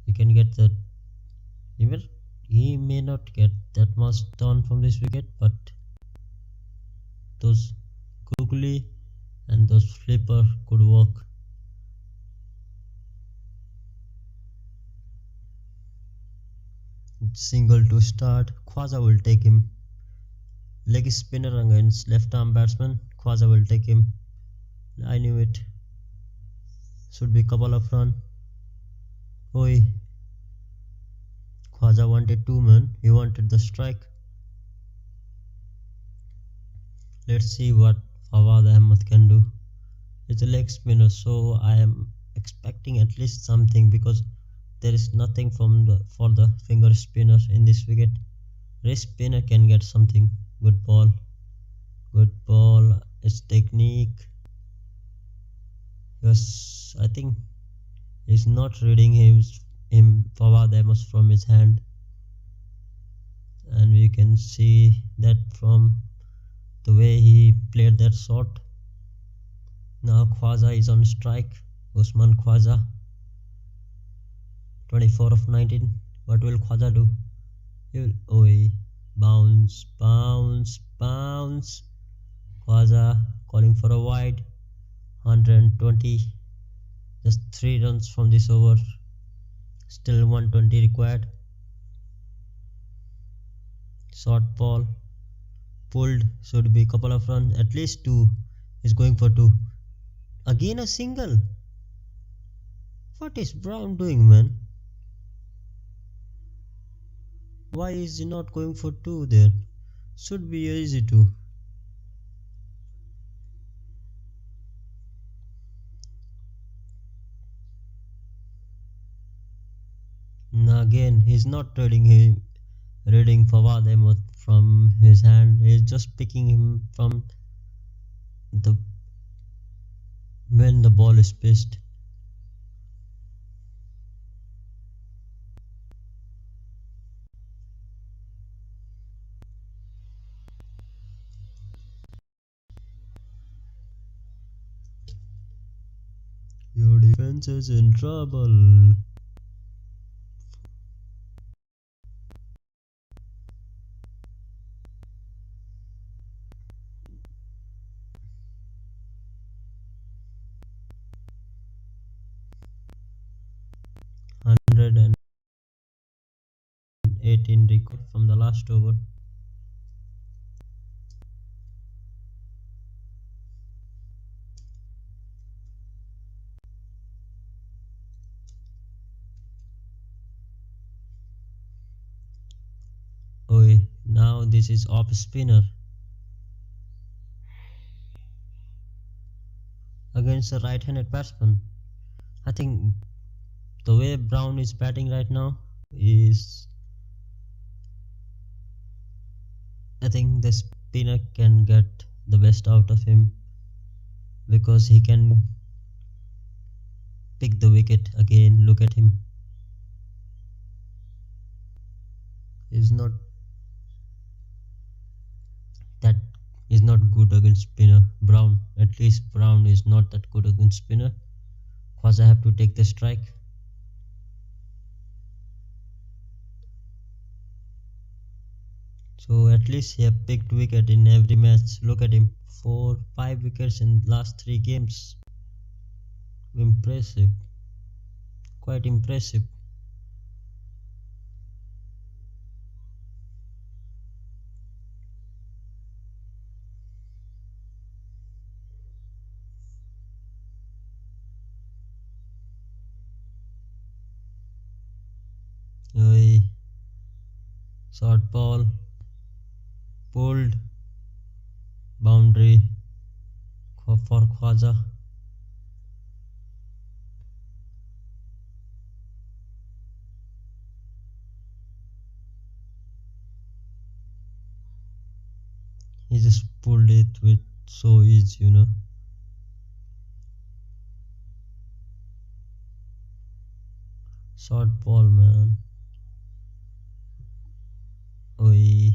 he can get that. Even he may not get that much turn from this wicket, but those googly and those flipper could work. Single to start. Khwaja will take him. Leg spinner against left arm batsman. Khwaja will take him. I knew it. Should be couple of run. Oi. Khwaja wanted 2, man. He wanted the strike. Let's see what Fawad Ahmed can do. It's a leg spinner, so I am expecting at least something, because there is nothing for the finger spinner in this wicket. Wrist spinner can get something. Good ball. It's technique. Yes, I think he's not reading him Fawad Ahmed from his hand, and we can see that from the way he played that shot. Now Khwaja is on strike. Usman Khwaja, 24 of 19. What will Khwaja do? He will bounce. Khwaja calling for a wide. 120. Just 3 runs from this over. Still 120 required. Short ball. Pulled. Should be couple of runs. At least 2. He's going for 2. Again a single. What is Brown doing, man? Why is he not going for 2 there? Should be easy to. Now again, he's not reading Fawad Ahmed from his hand. He's just picking him from when the ball is pitched. Your defense is in trouble. And 18 record from the last over. Now this is off spinner against the right-handed batsman. I think the way Brown is batting right now is, I think the spinner can get the best out of him, because he can pick the wicket again. Look at him. He's not that is not good against spinner. Brown, at least Brown is not that good against spinner. Khwaja have to take the strike. So at least he have picked wicket in every match. Look at him, 4-5 wickets in last 3 games. Impressive, quite impressive. Oi. Short ball, pulled, boundary for Khwaja. He just pulled it with so ease, you know. Short ball, man. Oi.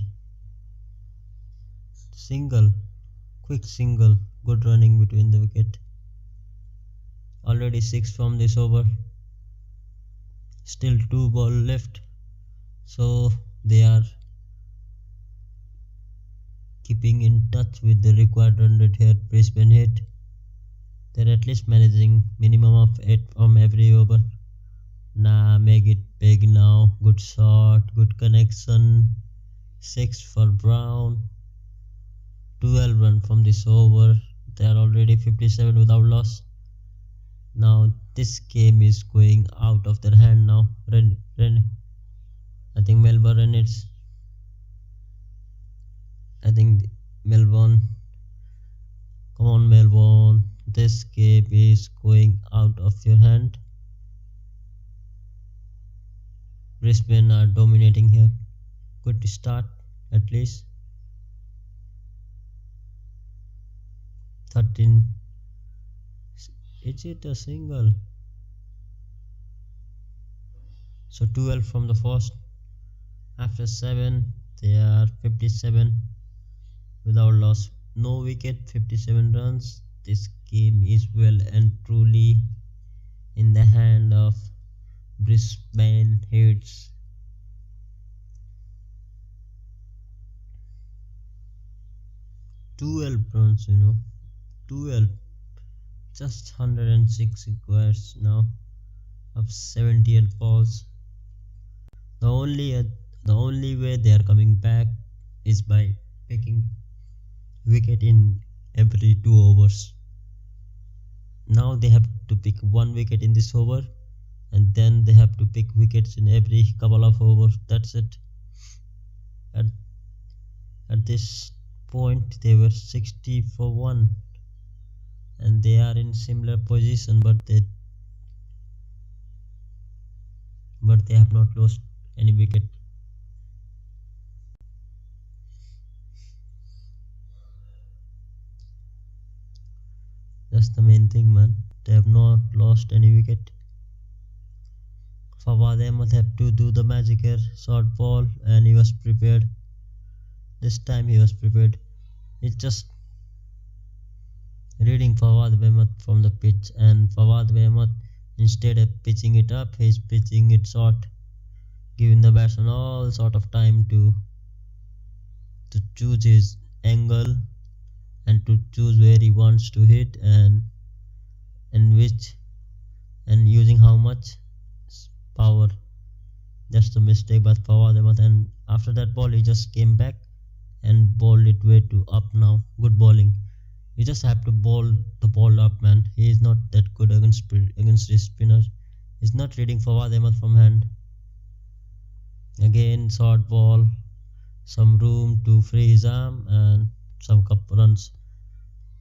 Single, quick single, good running between the wicket. Already 6 from this over. Still 2 ball left. So they are keeping in touch with the required run rate here. Brisbane hit. They're at least managing minimum of 8 from every over. Nah, make it big now. Good shot, good connection. 6 for Brown. 12 run from this over. They are already 57 without loss. Now this game is going out of their hand now. I think Melbourne Renegades. I think Melbourne. Come on, Melbourne. This game is going out of your hand. Brisbane are dominating here. Good start at least. 13. Is it a single? So 12 from the first. After 7 they are 57 without loss. No wicket, 57 runs. This game is well and truly in the hand of Brisbane Hits. Twelve runs, 12. Just 106 requires now of 78 balls. The only way they are coming back is by picking wicket in every 2 overs. Now they have to pick 1 wicket in this over, and then they have to pick wickets in every couple of overs. That's it. At this point they were 60 for 1, and they are in similar position, but they have not lost any wicket. That's the main thing, man. They have not lost any wicket. Fawad Ahmed have to do the magic here. Short ball, and he was prepared. This time he was prepared. It's just reading Fawad Ahmed from the pitch, and Fawad Ahmed, instead of pitching it up, he's pitching it short, giving the batsman all sort of time to choose his angle and to choose where he wants to hit and which and using how much power. That's the mistake by Fawad Ahmed, and after that ball he just came back and bowled it way too up. Now good bowling. You just have to bowl the ball up, man. He is not that good against this spinner. He's not reading Fawad Ahmed from hand. Again short ball, some room to free his arm and some couple runs.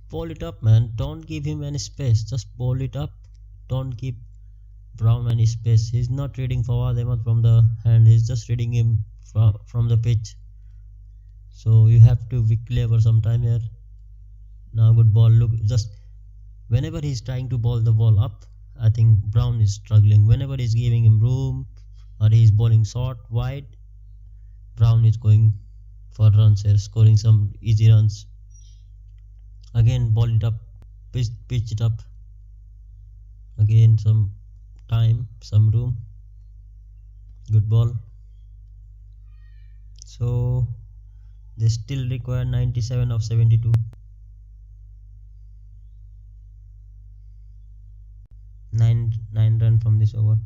Bowl it up, man. Don't give him any space. Just bowl it up. Don't give Brown any space. He's not reading Fawad Ahmed from the hand. He's just reading him from the pitch. So you have to be clever sometime here. Now good ball. Look, just whenever he's trying to bowl the ball up, I think Brown is struggling. Whenever he's giving him room or he's bowling short, wide, Brown is going for runs here, scoring some easy runs. Again, ball it up, pitch it up. Again, some time, some room. Good ball. So they still require 97 of 72. 9 run from this over.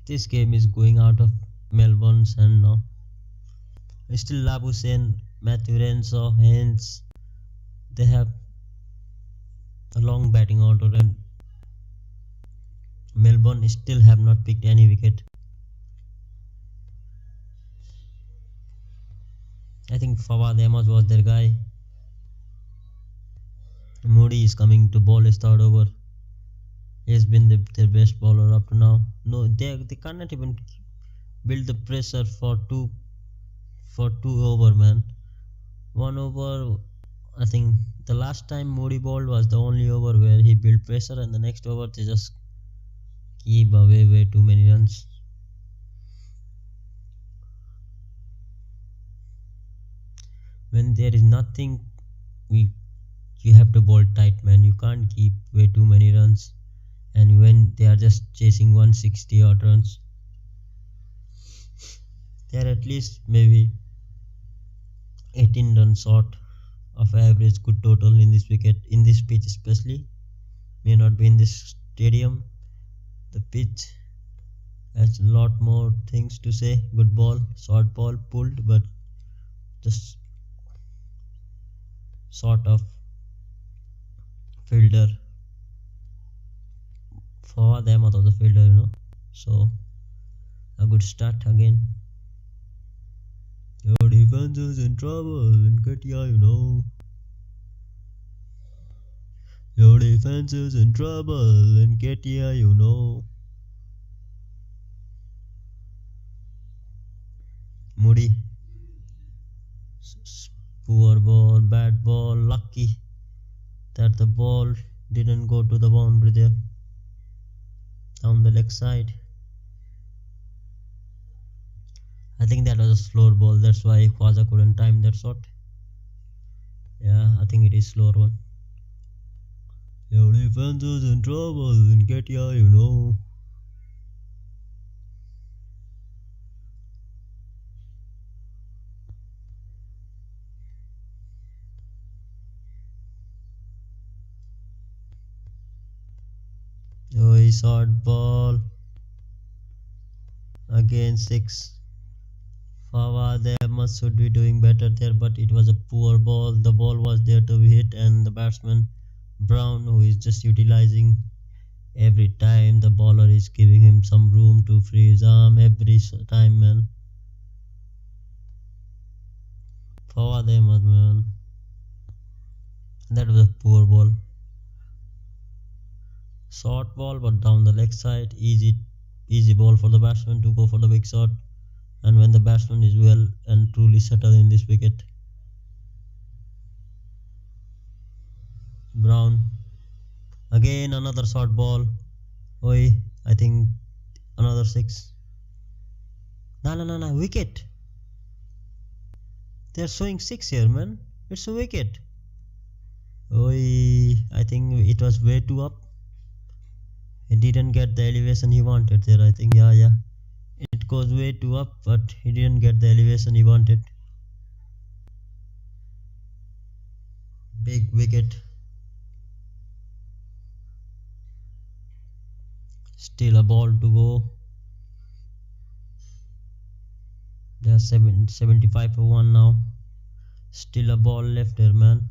This game is going out of Melbourne's hand now. Still Labuschagne, Matthew Renshaw, Haynes. They have a long batting order and Melbourne still have not picked any wicket. I think Fawad Ahmad was their guy. Moody is coming to bowl his third over. He has been their best bowler up to now. No, they cannot even build the pressure for two over, man. 1 over. I think the last time Moody bowled was the only over where he built pressure, and the next over they just keep away way too many runs. When there is nothing, you have to bowl tight, man. You can't keep way too many runs. And when they are just chasing 160 odd runs, they are at least maybe 18 runs short of average good total in this wicket, in this pitch especially. May not be in this stadium. The pitch has a lot more things to say. Good ball, short ball, pulled, but just sort of fielder. For them out of the fielder, So a good start again. Your defense is in trouble in KTI, Your defense is in trouble in KTI, Moody. Poor ball, bad ball, lucky that the ball didn't go to the boundary there. Down the leg side. I think that was a slower ball, that's why Khwaja couldn't time that shot. Yeah, I think it is slower one. Your defense is in trouble in KTI, Oh, he short ball. Again 6. Fawad Ahmad should be doing better there, but it was a poor ball. The ball was there to be hit, and the batsman Brown, who is just utilizing every time the bowler is giving him some room to free his arm every time, man. Fawad Ahmad, man. That was a poor ball. Short ball, but down the leg side. Easy ball for the batsman to go for the big shot. And when the batsman is well and truly settled in this wicket. Brown. Again another short ball. Oi, I think another 6. No, wicket. They are showing 6 here, man. It's a wicket. Oi, I think it was way too up. He didn't get the elevation he wanted there, I think. Yeah. It goes way too up, but he didn't get the elevation he wanted. Big wicket. Still a ball to go. They are 75 for 1 now. Still a ball left there, man.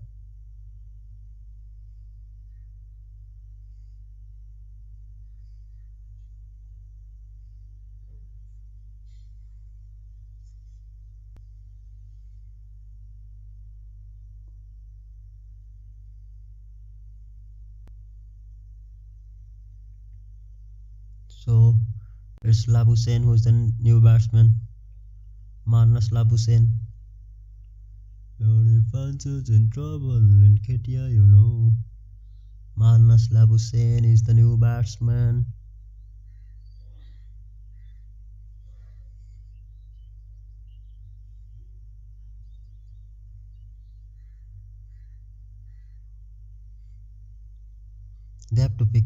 So it's Labuschagne who's the new batsman. Marnus Labuschagne. Your defense is in trouble in Ketia, you know. Marnus Labuschagne is the new batsman. They have to pick.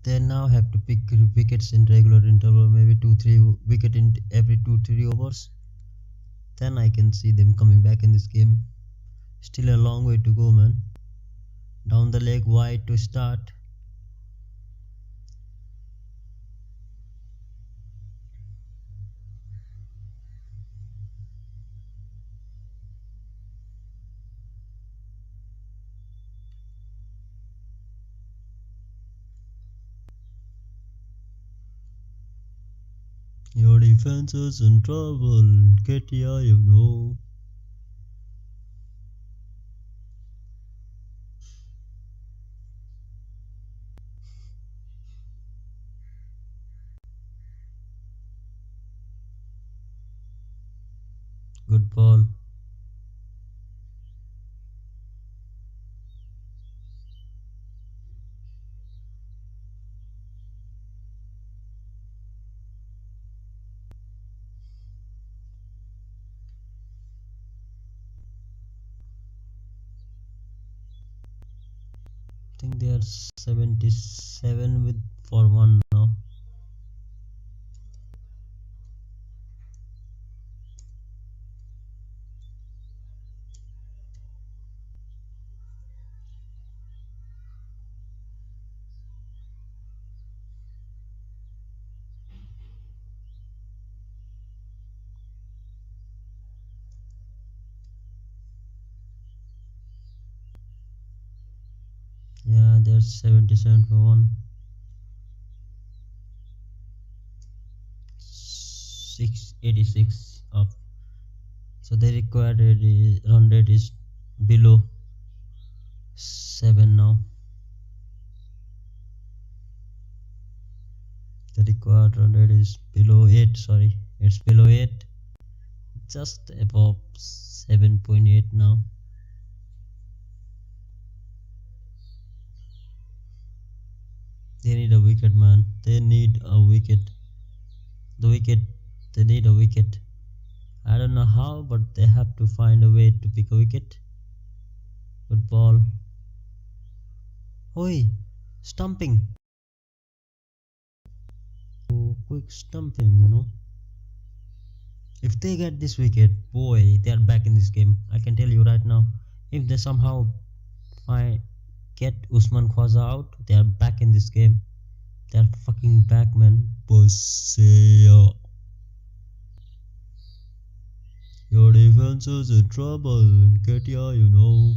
They now have to pick wickets in regular interval, maybe 2-3 wicket in every 2-3 overs. Then I can see them coming back in this game. Still a long way to go, man. Down the leg, wide to start. Your defense is in trouble, Ketia, you know. Good ball. I think they are 77 with for 1 now. Yeah, they're 77 for 1. 686 up. So the required run rate is below 7 now. The required run rate is below 8. Sorry, it's below 8. Just above 7.8 now. They need a wicket, man. They need a wicket. They need a wicket. I don't know how, but they have to find a way to pick a wicket. Good ball. Oi, stumping. Oh, quick stumping, you know. If they get this wicket, boy, they are back in this game. I can tell you right now. If they somehow get Usman Khwaja out, they are back in this game. They are fucking back, man. Bosseo. Your defense is in trouble in Ketia, you know.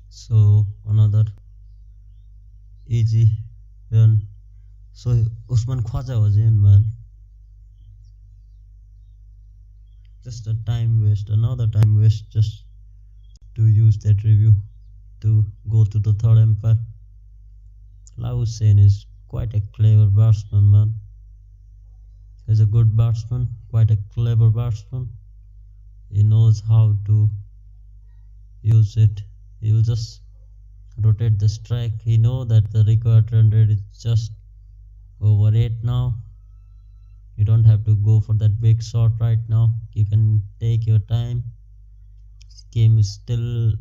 So another easy run. So Usman Khwaja was in, man. Just a time waste, another time waste just to use that review to go to the third umpire. Labuschagne is quite a clever batsman, man. He's a good batsman, quite a clever batsman. He knows how to use it. He will just rotate the strike. He know that the required run rate is just over 8 now. You don't have to go for that big shot right now. You can take your time. This game is still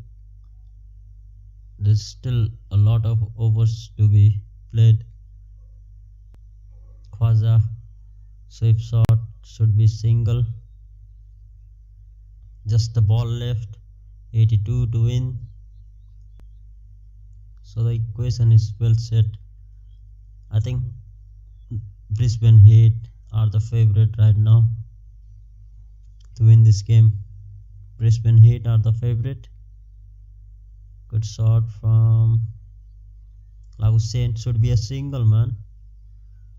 there's still a lot of overs to be played. Quasar sweep shot should be single. Just the ball left. 82 to win. So the equation is well set. I think Brisbane Heat are the favorite right now to win this game. Brisbane Heat are the favorite. Good shot from Lausen, should be a single, man.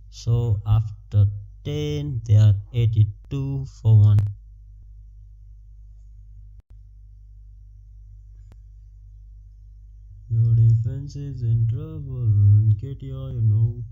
So after 10 they are 82 for 1. Your defense is in trouble, KTR, you know.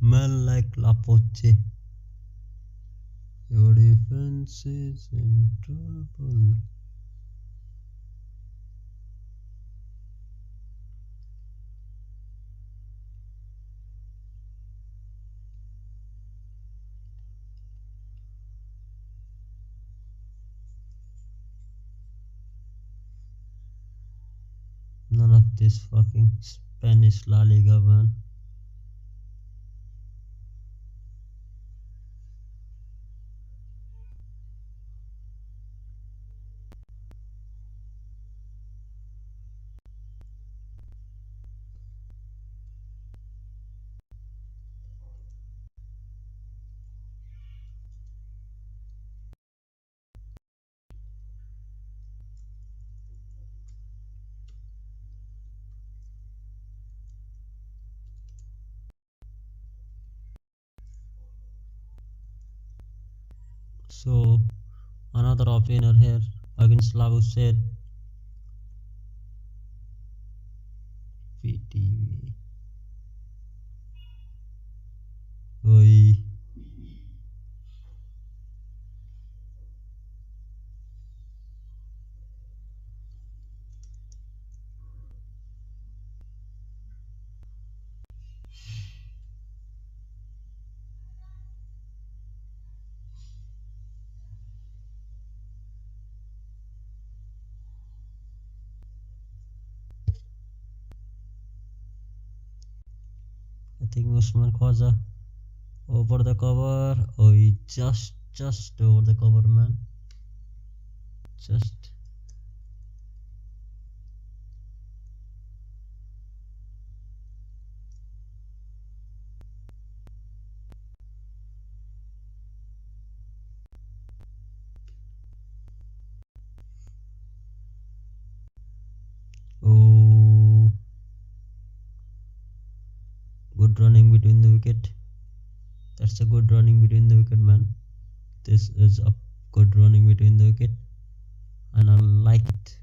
Man like Lapoche. Your defense is in trouble. None of this fucking Spanish La Liga, man. So another opener here against Labuset. PTV. Oi. I think Usman Khwaja over the cover. Oh, he just over the cover, man. Just. Oh, good running between the wicket. That's a good running between the wicket, man. This is a good running between the wicket, and I like it.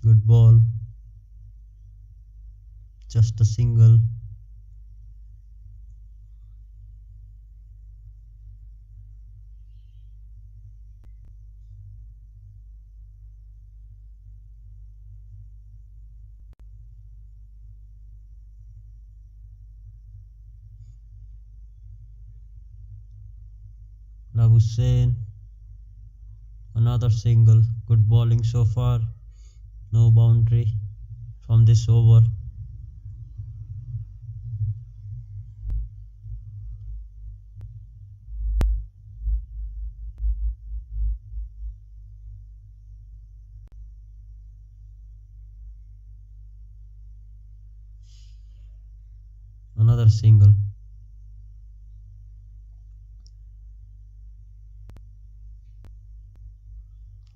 Good ball. Just a single. Hussein, another single. Good bowling so far. No boundary from this over. Another single.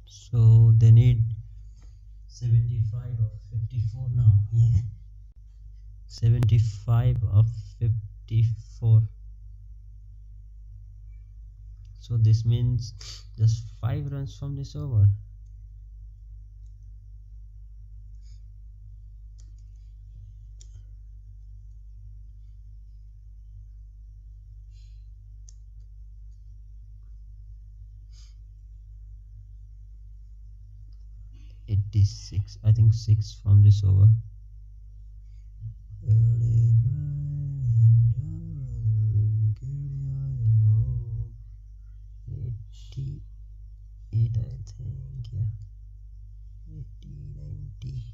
So they need 75 of 54 now. Yeah, 75 of 54. So this means just 5 runs from this over. '86, I think 6 from this over. 88, I think, yeah. 80, 90.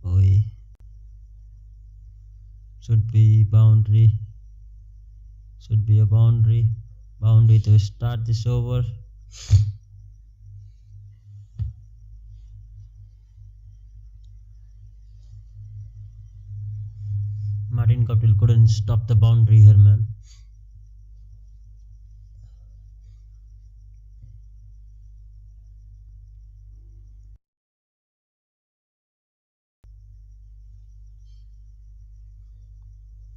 Oi. Should be boundary. Should be a boundary. Boundary to start this over. Martin Guptill couldn't stop the boundary here, man.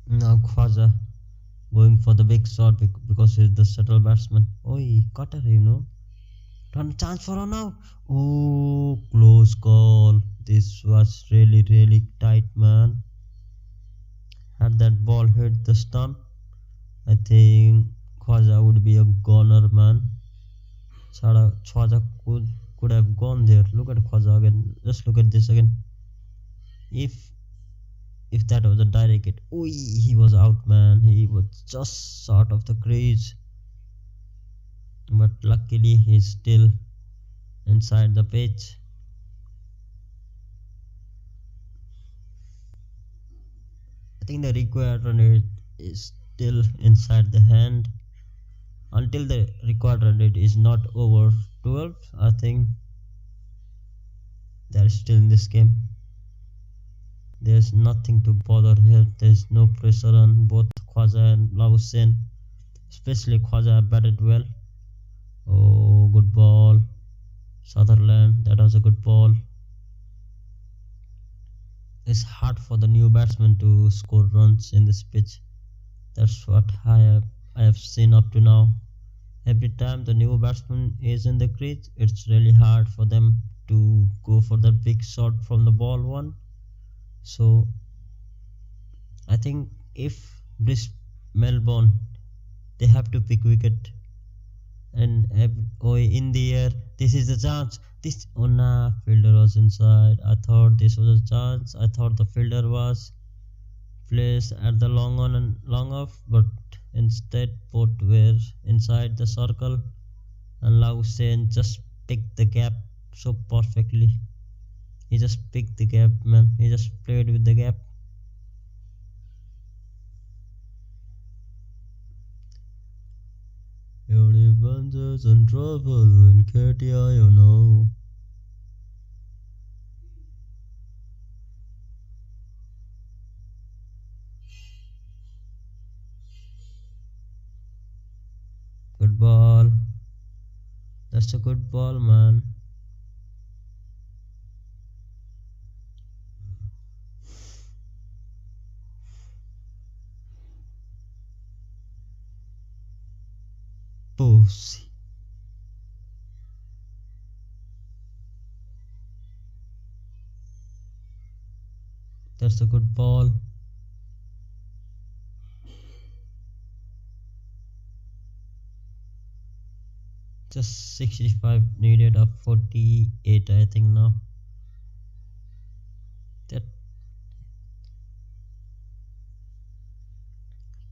Now Khwaja going for the big shot because he's the subtle batsman. Oi, cutter, Turn chance for a now. Oh, close call. This was really tight, man. Had that ball hit the stump, I think Khwaja would be a goner, man. Khwaja could have gone there. Look at Khwaja again. Just look at this again. If that was a direct hit, he was out, man. He was just short of the crease, but luckily he's still inside the pitch. I think the required run rate is still inside the hand. Until the required run rate is not over 12, I think they're still in this game. There's nothing to bother here. There's no pressure on both Khwaja and Lausen. Especially Khwaja batted well. Oh, good ball. Sutherland, that was a good ball. It's hard for the new batsman to score runs in this pitch. That's what I have seen up to now. Every time the new batsman is in the crease, it's really hard for them to go for the big shot from the ball one. So I think if Melbourne, they have to pick wicket, and in the air, this is the chance. Fielder was inside. I thought this was a chance. I thought the fielder was placed at the long on and long off, but instead both were inside the circle, and Lausen just picked the gap so perfectly. He just picked the gap, man. He just played with the gap. Everyone's in trouble in KTI, Good ball. That's a good ball, man. Pussy. That's a good ball. Just 65 needed of 48, I think now. That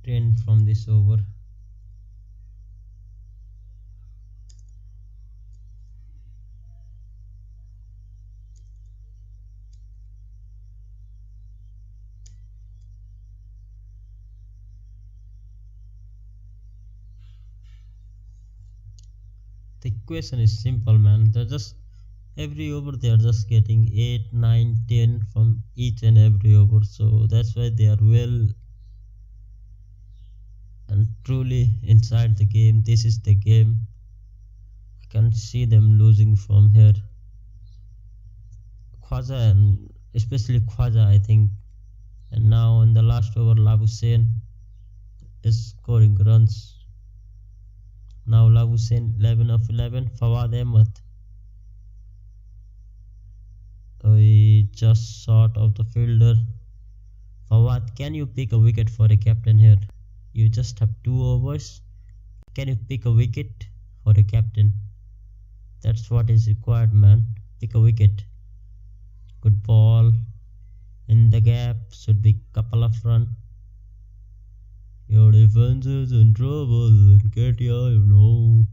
10 from this over. The equation is simple, man. They're just every over they are just getting 8, 9, 10 from each and every over. So that's why they are well and truly inside the game. This is the game. I can see them losing from here. Khwaja and especially Khwaja, I think. And now in the last over, Labuschagne is scoring runs. Now Labuschagne 11 of 11. Fawad Ahmed. He just short of the fielder. Fawad, can you pick a wicket for a captain here? You just have 2 overs. Can you pick a wicket for a captain? That's what is required, man. Pick a wicket. Good ball. In the gap should be couple of runs. Your defense is in trouble in KTR, you know.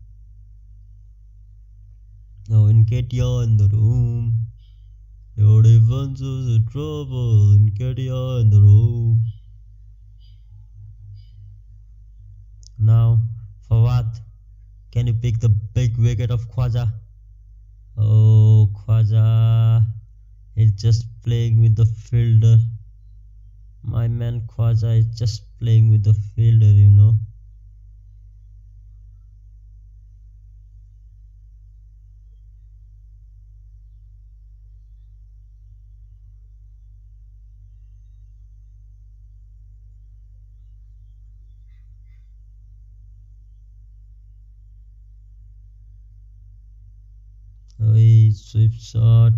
Now in KTR in the room. Your defense is in trouble in KTR in the room. Now Fawad, can you pick the big wicket of Khwaja? Oh, Khwaja is just playing with the fielder. My man Khwaja is just playing with the fielder, you know. Oh, he sweep shot.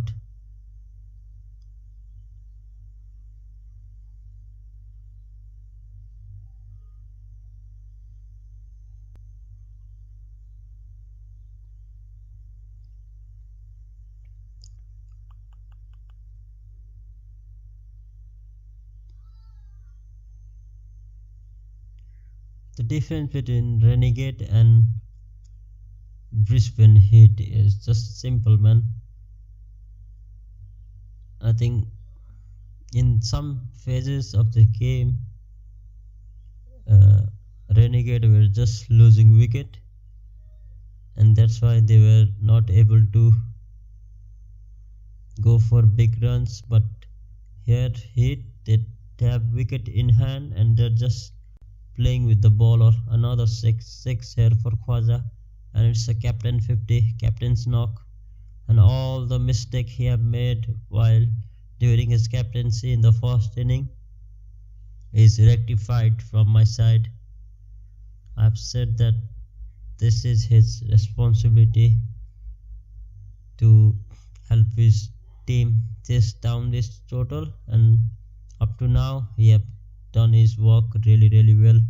The difference between Renegade and Brisbane Heat is just simple, man. I think in some phases of the game, Renegade were just losing wicket, and that's why they were not able to go for big runs. But here Heat, they have wicket in hand and they're just playing with the ball. Or another 6 here for Khwaja, and it's a captain 50, captain's knock, and all the mistake he have made while during his captaincy in the first inning is rectified from my side. I've said that this is his responsibility to help his team chase down this total, and up to now he have done his work really well.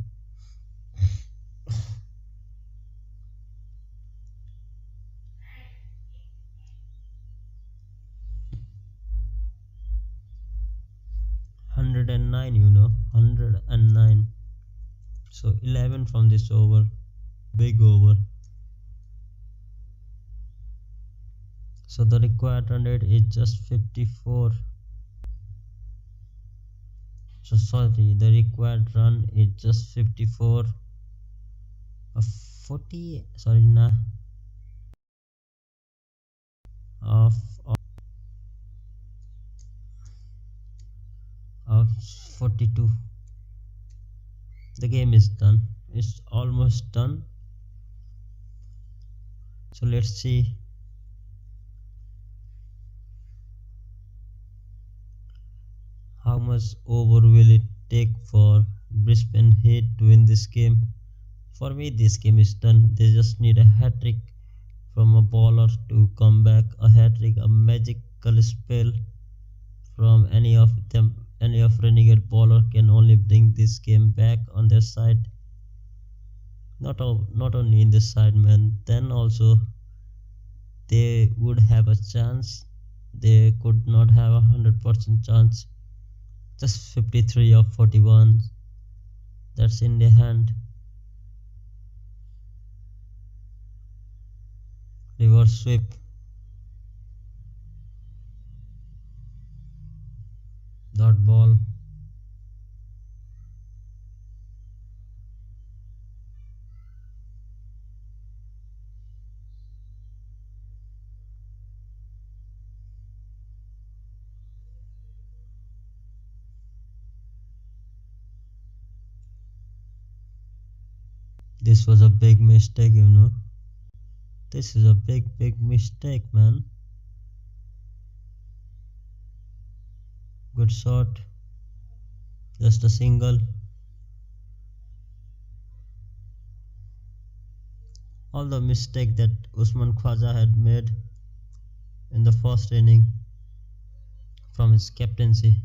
$109, you know, 109. So 11 from this over, big over. So the required run rate is just 54. So sorry, the required run is just 54. 40, sorry, nah. Of 42. The game is done. It's almost done. So let's see how much over will it take for Brisbane Heat to win this game. For me, this game is done. They just need a hat-trick from a bowler to come back. A hat-trick, a magical spell from any of them. Any of Renegade bowler can only bring this game back on their side. Not only in this side, man. Then also they would have a chance. They could not have 100% chance. Just 53 of 41. That's in their hand. Reverse sweep. Dot ball. This was a big mistake, you know. This is a big mistake, man. Good shot. Just a single. All the mistake that Usman Khwaja had made in the first inning from his captaincy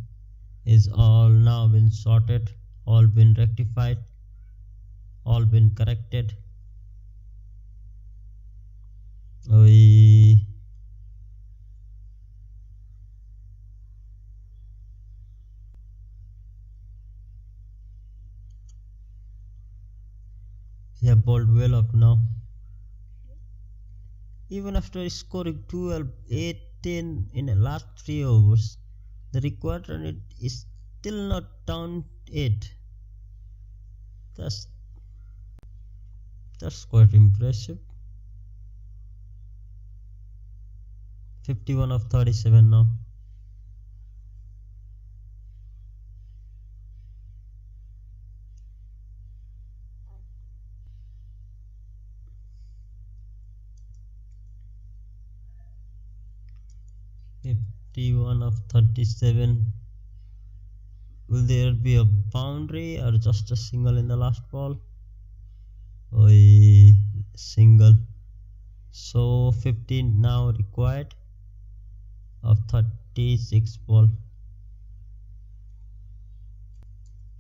is all now been sorted, all been rectified, all been corrected. Oi. He have bowled well up now. Even after scoring 12, 18 in the last 3 overs, the required run rate is still not down 8. That's quite impressive. 51 of 37 now. of 37. Will there be a boundary or just a single in the last ball? Oi, single. So 15 now required of 36 ball.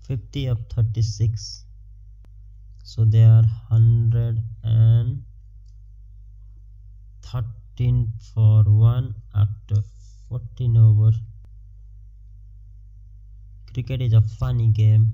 50 of 36. So they are 113 for 1 after 14 over. Cricket is a funny game.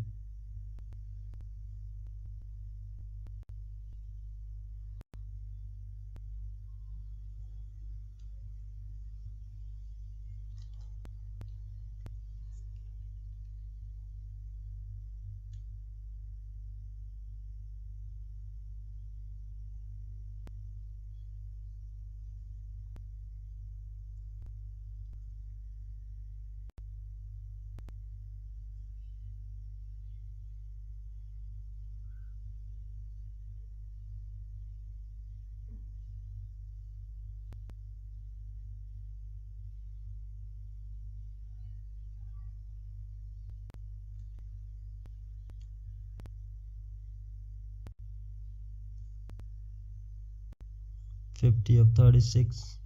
Fifty of 36.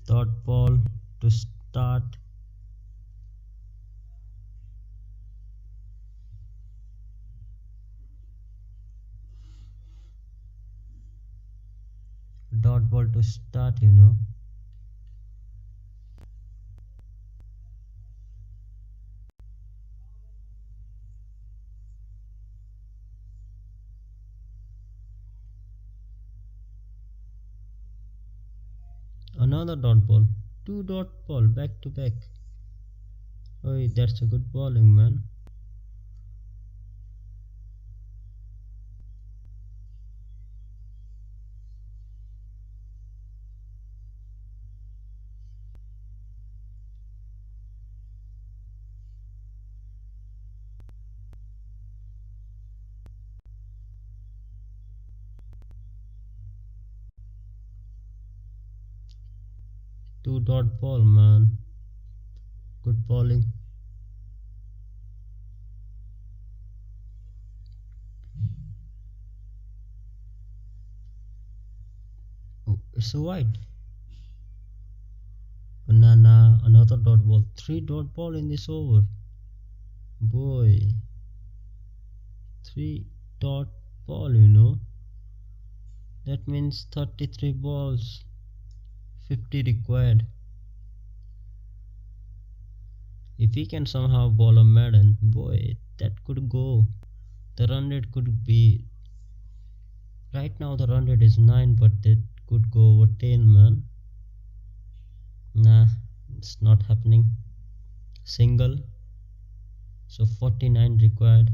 Dot ball to start. Dot ball to start, you know. Another dot ball. 2 dot ball back to back. Oh, that's a good bowling, man. Two dot ball, man. Good bowling. Oh, it's a wide. Banana, another dot ball. 3 dot ball in this over. Boy. 3 dot ball, you know. That means 33 balls. 50 required. If he can somehow bowl a maiden, boy, that could go. The run rate could be. Right now the run rate is 9, but it could go over 10, man. Nah, it's not happening. Single. So 49 required.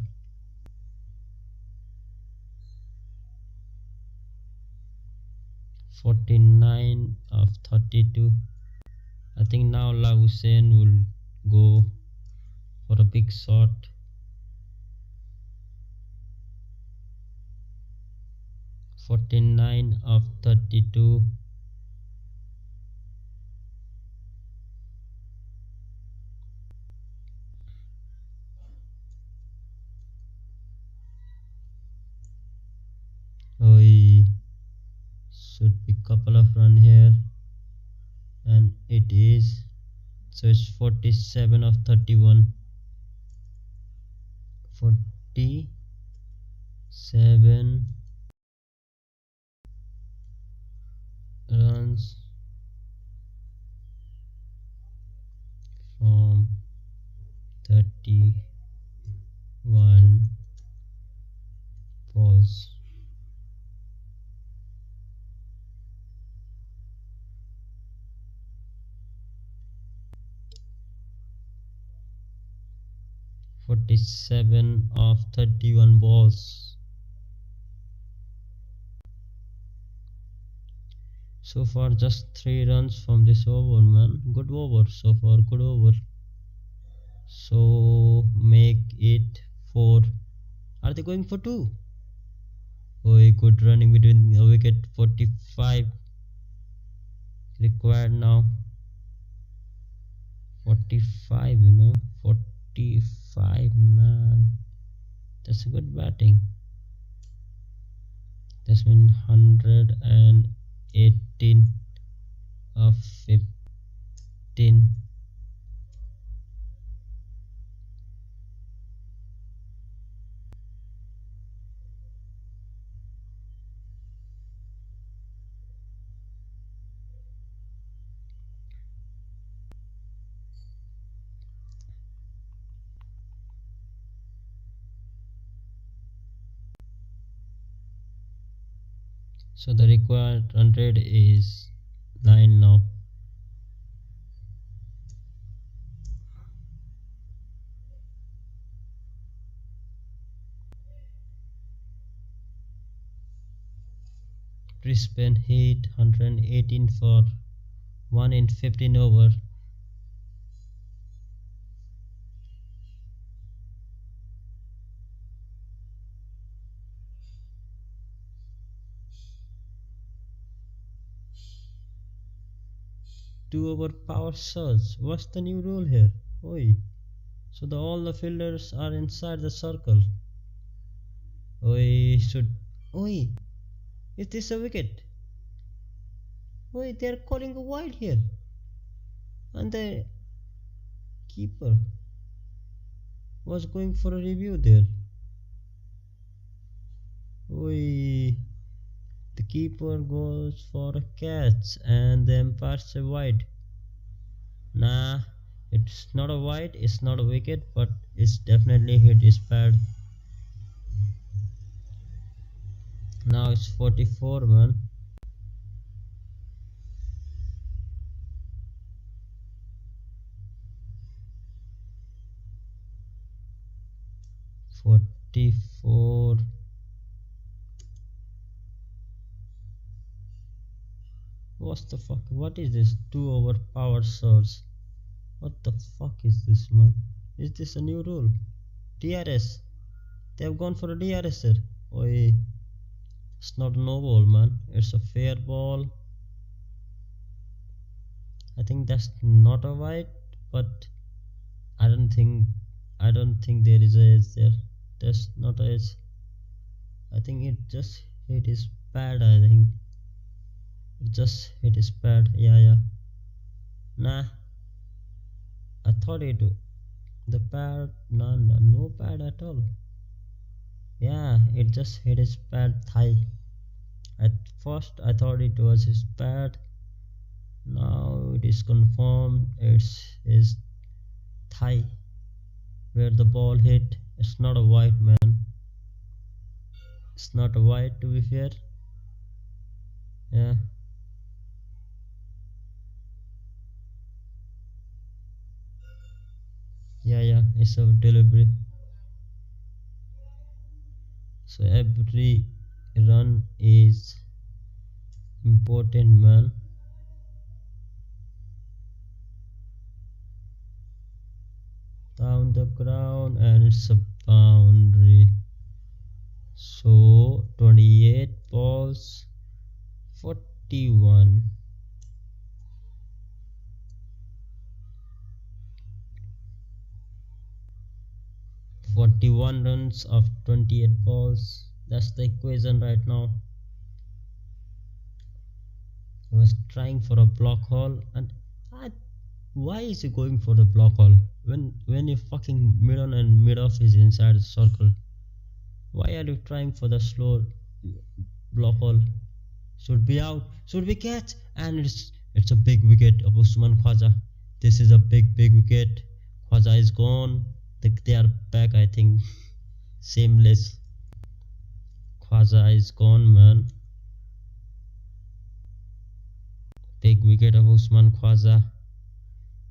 (49 of 32). I think now Hussein will go for a big shot. 49 of 32. Oi, should be couple of run here, and it is. So it's 47 of 31. 47 runs from 31 balls. "47 of 31 balls." So far just 3 runs from this over, man. Good over so far, good over. So make it 4. Are they going for 2? Oh, good running between a wicket. 45 required now. 45, 45, man. That's a good batting. That's been 118 of 15. So the required run rate is 9 now. Brisbane hit 118 for 1 in 15 over. Two over power surge. What's the new rule here? Oi. So all the fielders are inside the circle. Oi, Oi. Is this a wicket? Oi, they are calling a wide here. And the keeper was going for a review there. Oi. The keeper goes for a catch and the umpire says wide. Nah, it's not a wide, it's not a wicket, but it's definitely hit his pad. Now it's 44, man. "44. What the fuck? What is this? 2 over power source. What the fuck is this, man? Is this a new rule? DRS. They have gone for a DRS here. Oi. It's not a no ball, man. It's a fair ball. I think that's not a wide, but I don't think there is a edge there. That's not a edge. I think it just hit his pad. I think it just hit his pad. Yeah. Nah, I thought the pad. No pad at all. Yeah, it just hit his pad thigh. At first I thought it was his pad. Now it is confirmed it's his thigh where the ball hit. It's not a wide, man. It's not a wide, to be fair. Yeah. Yeah, it's a delivery. So every run is important, man. Down the ground, and it's a boundary. So 28 balls, 41. 41 runs of 28 balls. That's the equation right now. He was trying for a block hole, and why is he going for the block hole when your fucking mid on and mid off is inside the circle? Why are you trying for the slow block hole? Should be out, should be catch, and it's a big wicket of Usman Khwaja. This is a big wicket. Khwaja is gone. They are back, I think. Seamless. Khwaja is gone, man. Big wicket of Usman Khwaja.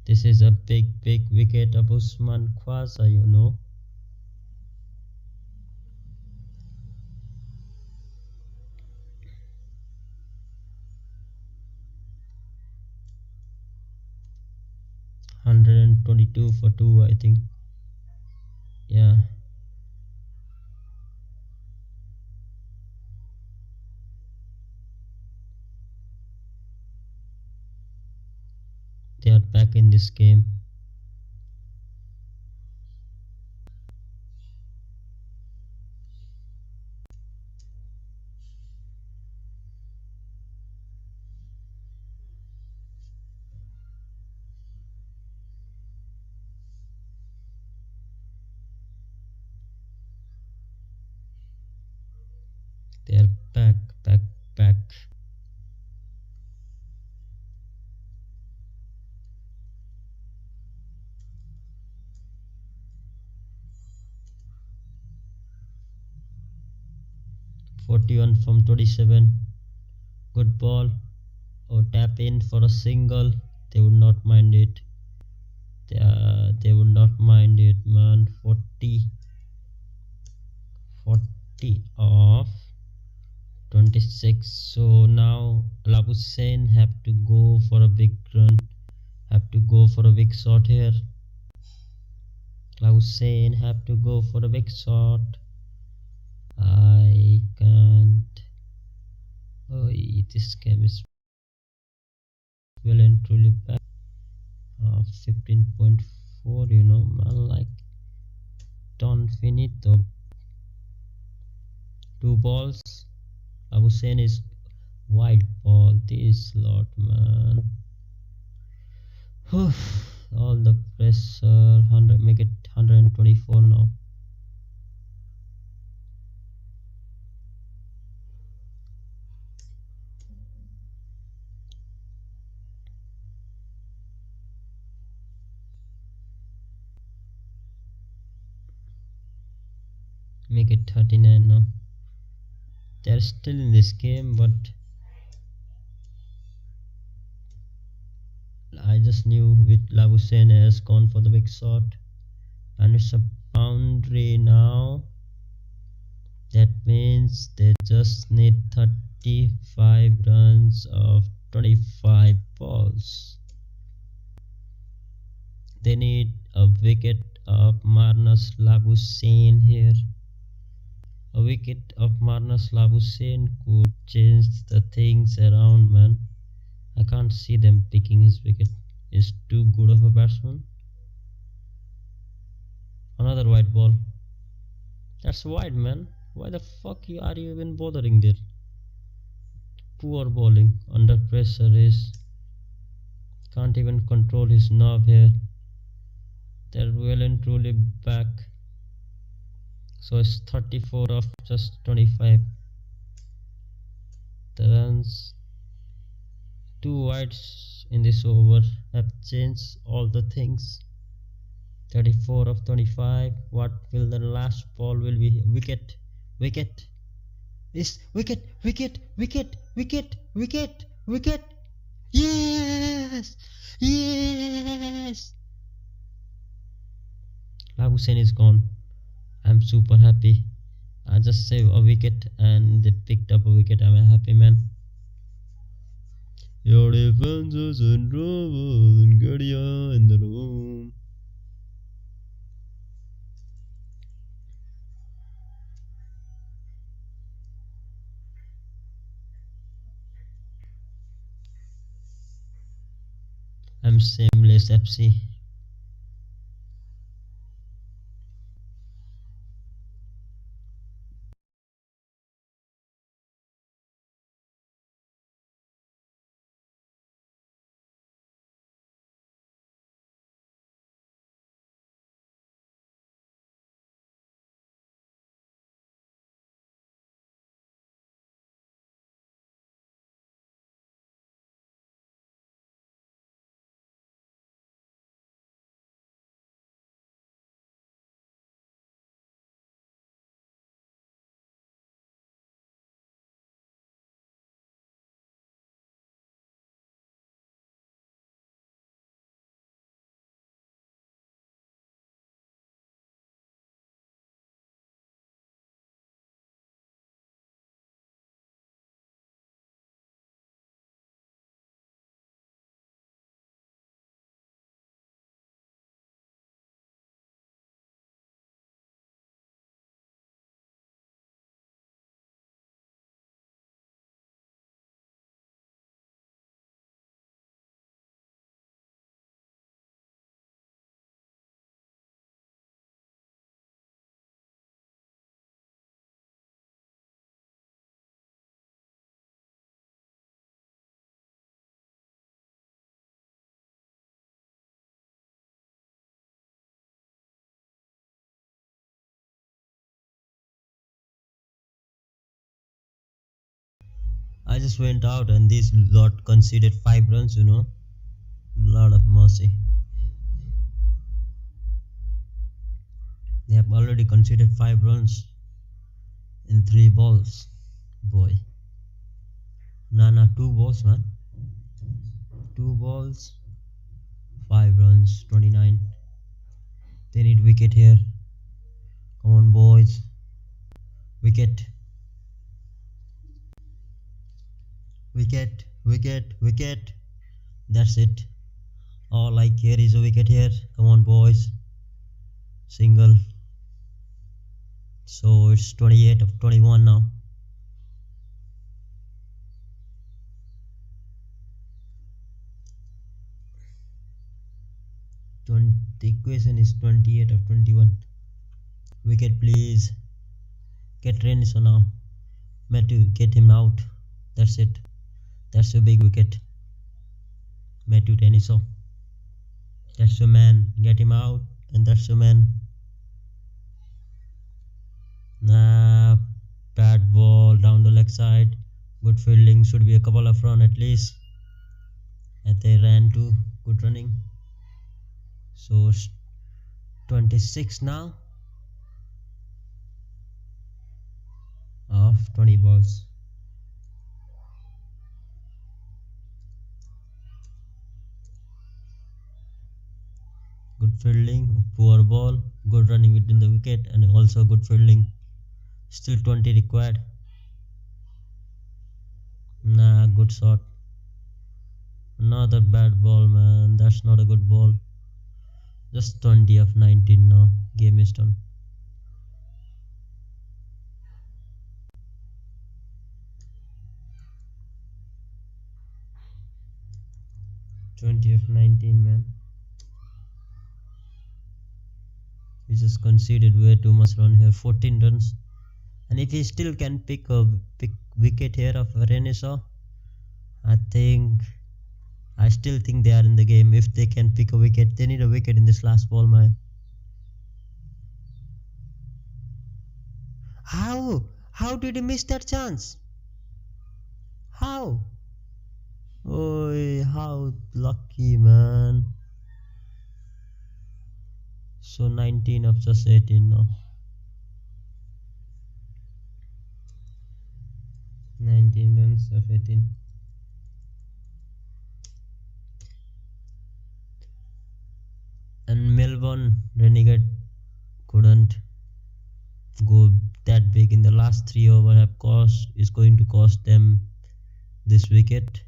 This is a big wicket of Usman Khwaja, you know. $122 for 2, I think. Yeah. They are back in this game. They are back. 41 from 27. Good ball. Or tap in for a single. They would not mind it. They would not mind it, man. 40 off 26. So now Labussain have to go for a big run, have to go for a big shot here. Labussain have to go for a big shot. I can't. Oh, this game is well and truly back. 15.4, you know, man, like Don Finito. 2 balls. Labussain is wide ball. This lot, man. All the pressure. 100, make it 124 now. Make it 39 now. They're still in this game, but I just knew with Labussain has gone for the big shot, and it's a boundary now. That means they just need 35 runs of 25 balls. They need a wicket of Marnus Labussain here. A wicket of Marnus Labussain could change the things around, man. I can't see them picking his wicket. He's too good of a batsman. Another wide ball. That's wide, man. Why the fuck are you even bothering there? Poor bowling. Under pressure is. Can't even control his knob here. They're well and truly back. So it's 34 of just 25. The runs, 2 wides in this over have changed all the things. 34 of 25. What will the last ball will be? Wicket. Is wicket. Yes. Labussain is gone. I'm super happy. I just saved a wicket and they picked up a wicket. I'm a happy man. Your defense is in trouble and get you in the room. Shameless FC. I just went out and this lot conceded 5 runs, Lot of mercy. They have already conceded 5 runs in 3 balls. Boy. Nah, 2 balls, man. 2 balls, 5 runs, 29. They need wicket here. Come on, boys. Wicket. Wicket. That's it. All I care is a wicket here. Come on, boys. Single. So it's 28 of 21 now. The equation is 28 of 21. Wicket, please. Get Reniso now. Matthew, get him out. That's it. That's a big wicket. Matthew Reniso. That's your man. Get him out. And that's your man. Nah. Bad ball down the leg side. Good fielding. Should be a couple of runs at least. And they ran too. Good running. So 26 now of 20 balls. Good fielding, poor ball, good running within the wicket, and also good fielding. Still 20 required. Nah, good shot. Another bad ball, man. That's not a good ball. Just 20 of 19 now. Game is done. of 19, man. We just conceded way too much run here. 14 runs. And if he still can pick wicket here of Renaissance, I still think they are in the game. If they can pick a wicket, they need a wicket in this last ball, man. How did he miss that chance? How? Oh, how lucky, man. So 19 of just 18 now. 19 runs of 18. And Melbourne Renegade couldn't go that big in the last 3 overs. Is going to cost them this wicket.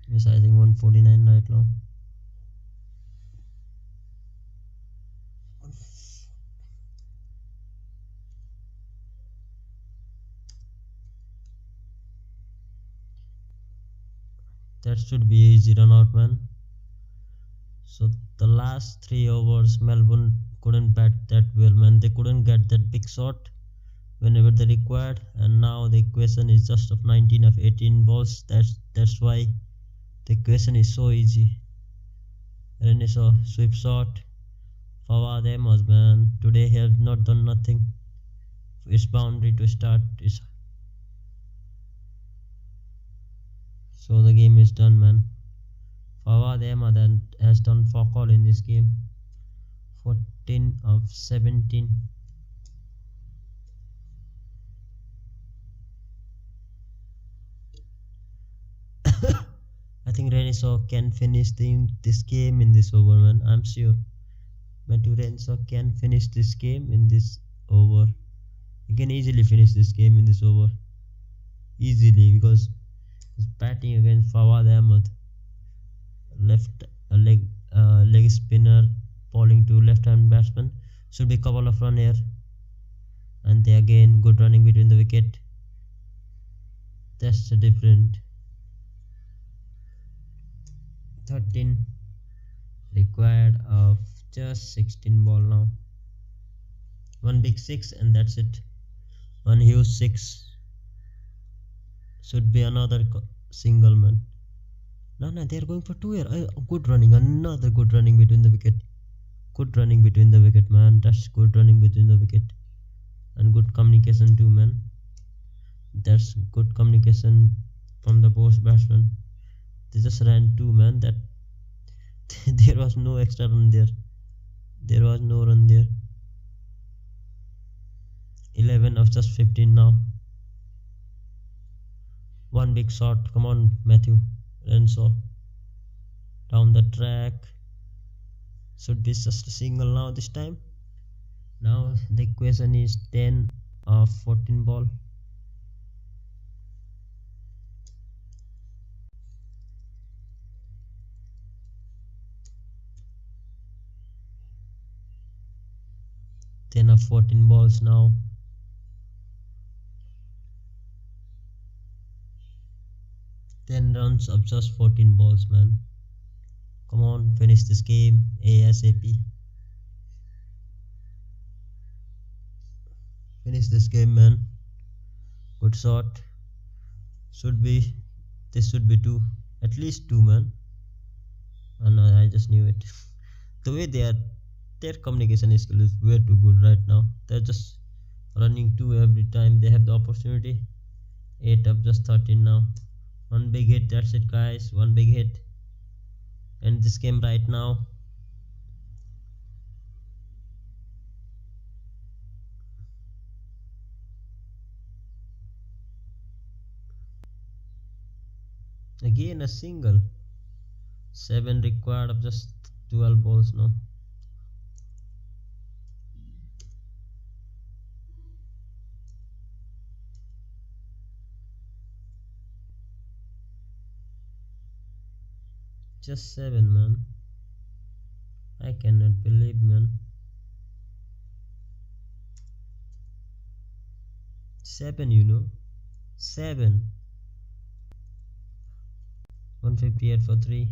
Yes, I think 149 right now. That should be easy run out, man. So the last 3 overs, Melbourne couldn't bat that well, man. They couldn't get that big shot whenever they required, and now the equation is just of 19 of 18 balls. That's why the equation is so easy. Renaissance sweep shot. Fawad Ahmed, man, today he has not done nothing. His boundary to start is so the game is done, man. Fawad Ahmed has done fuck all in this game. 14 of 17. I think Renaissance can finish this game in this over, man. I'm sure. Matthew Renaissance can finish this game in this over. He can easily finish this game in this over. Easily, because he's batting against Fawad Ahmed. Left leg spinner bowling to left hand batsman. Should be a couple of run here. And they again good running between the wicket. That's a different. 13 required of just 16 ball now. One big 6 and that's it. One huge 6. Should be another single, man. No, they are going for 2 here. Good running, another good running between the wicket. Good running between the wicket, man. That's good running between the wicket. And good communication too, man. That's good communication from the both batsmen. They just ran 2, man. That there was no extra run there. There was no run there. 11 of just 15 now. One big shot. Come on, Matthew Renshaw. Down the track. Should be just a single now this time. Now the equation is 10 of 14 ball. Of 14 balls now. Ten runs of just 14 balls, man. Come on, finish this game ASAP. Finish this game, man. Good shot. This should be 2. At least 2, man. Oh no, I just knew it. The way their communication skill is way too good right now. They're just running 2 every time they have the opportunity. 8 of just 13 now. One big hit, that's it, guys. One big hit. End this game right now. Again a single. 7 required of just 12 balls now. Just 7, man. I cannot believe, man. 7, you know. 7. 158 for 3.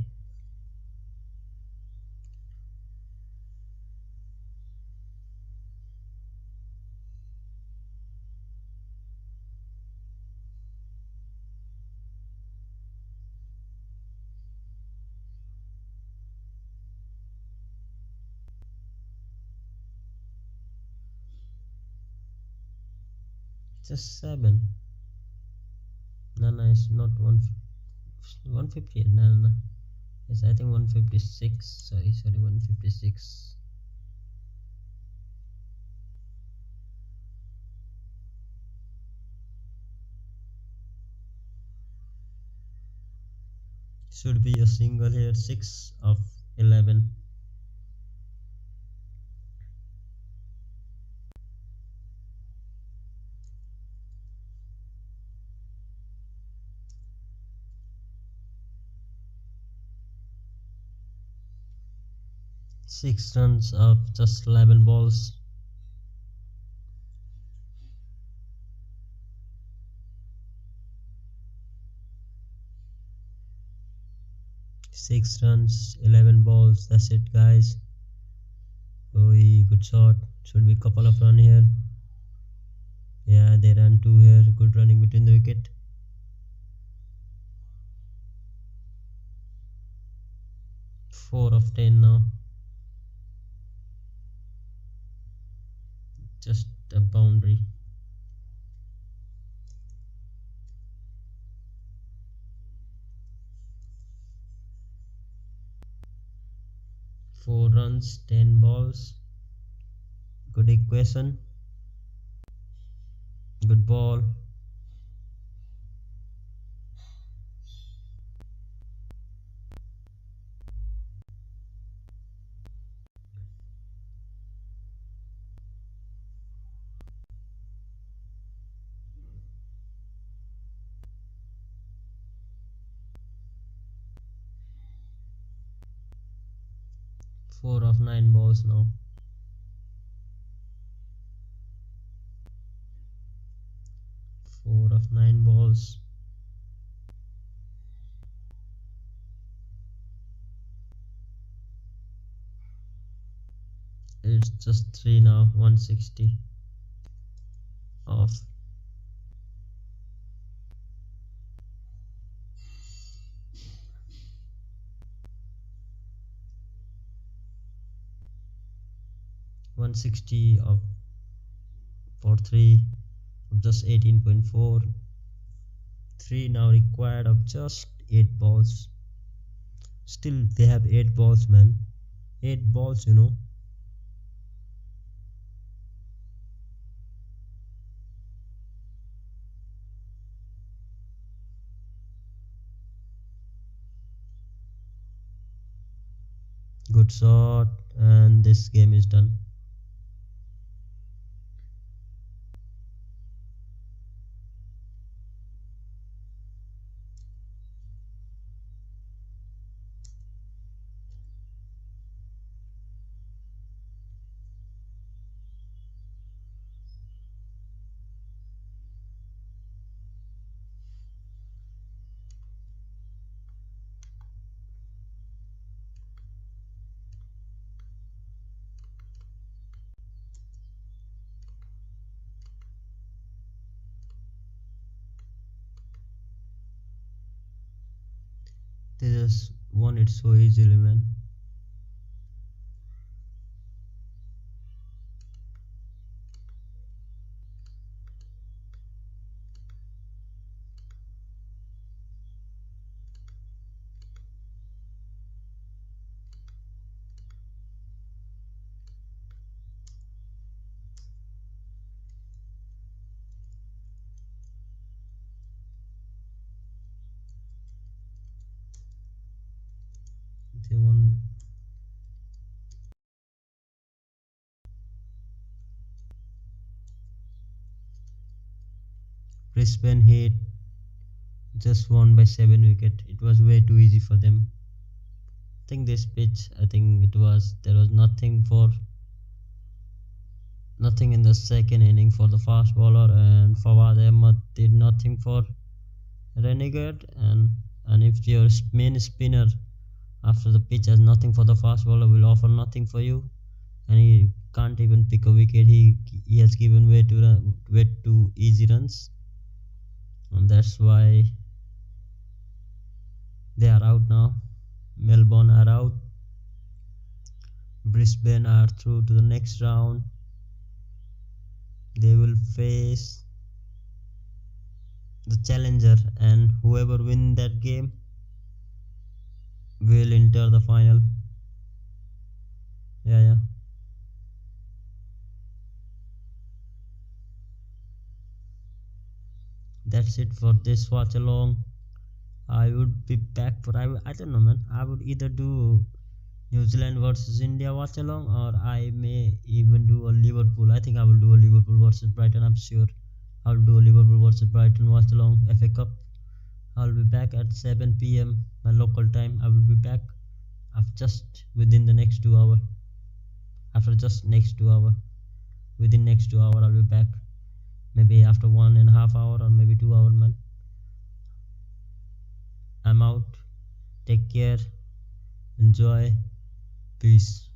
Just 7. No, it's not 158. No. Yes, I think 156. Sorry, 156. Should be a single here. 6 of 11. Six runs of just 11 balls. 6 runs, 11 balls. That's it, guys. Oh, good shot. Should be couple of run here. Yeah, they ran 2 here. Good running between the wicket. 4 of 10 now. Just a boundary. Four runs, 10 balls. Good equation. Good ball. Four of 9 balls now. Four of 9 balls. It's just 3 now. 160 off. $160 of for 3 of just 18.4. 3 now required of just 8 balls. Still they have 8 balls, man. 8 balls, you know. Good shot, and this game is done. They just won it so easily, man. They won. Brisbane hit, just won by 7 wickets. It was way too easy for them. I think this pitch, there was nothing in the second inning for the fast bowler, and Fawad Ahmed did nothing for Renegade. And if your main spinner after the pitch has nothing for the fast bowler, will offer nothing for you, and he can't even pick a wicket. He has given way to easy runs, and that's why they are out now. Melbourne are out. Brisbane are through to the next round. They will face the challenger, and whoever win that game will enter the final. Yeah. That's it for this watch along. I would be back for I don't know, man. I would either do New Zealand versus India watch along, or I may even do a Liverpool. I think I will do a Liverpool versus Brighton. I'm sure I'll do a Liverpool versus Brighton watch along FA Cup. I'll be back at 7 p.m. my local time. I will be back just within the next 2 hours. After just next 2 hours, within next 2 hours, I'll be back. Maybe after 1.5 hours or maybe 2 hours, man. I'm out. Take care. Enjoy. Peace.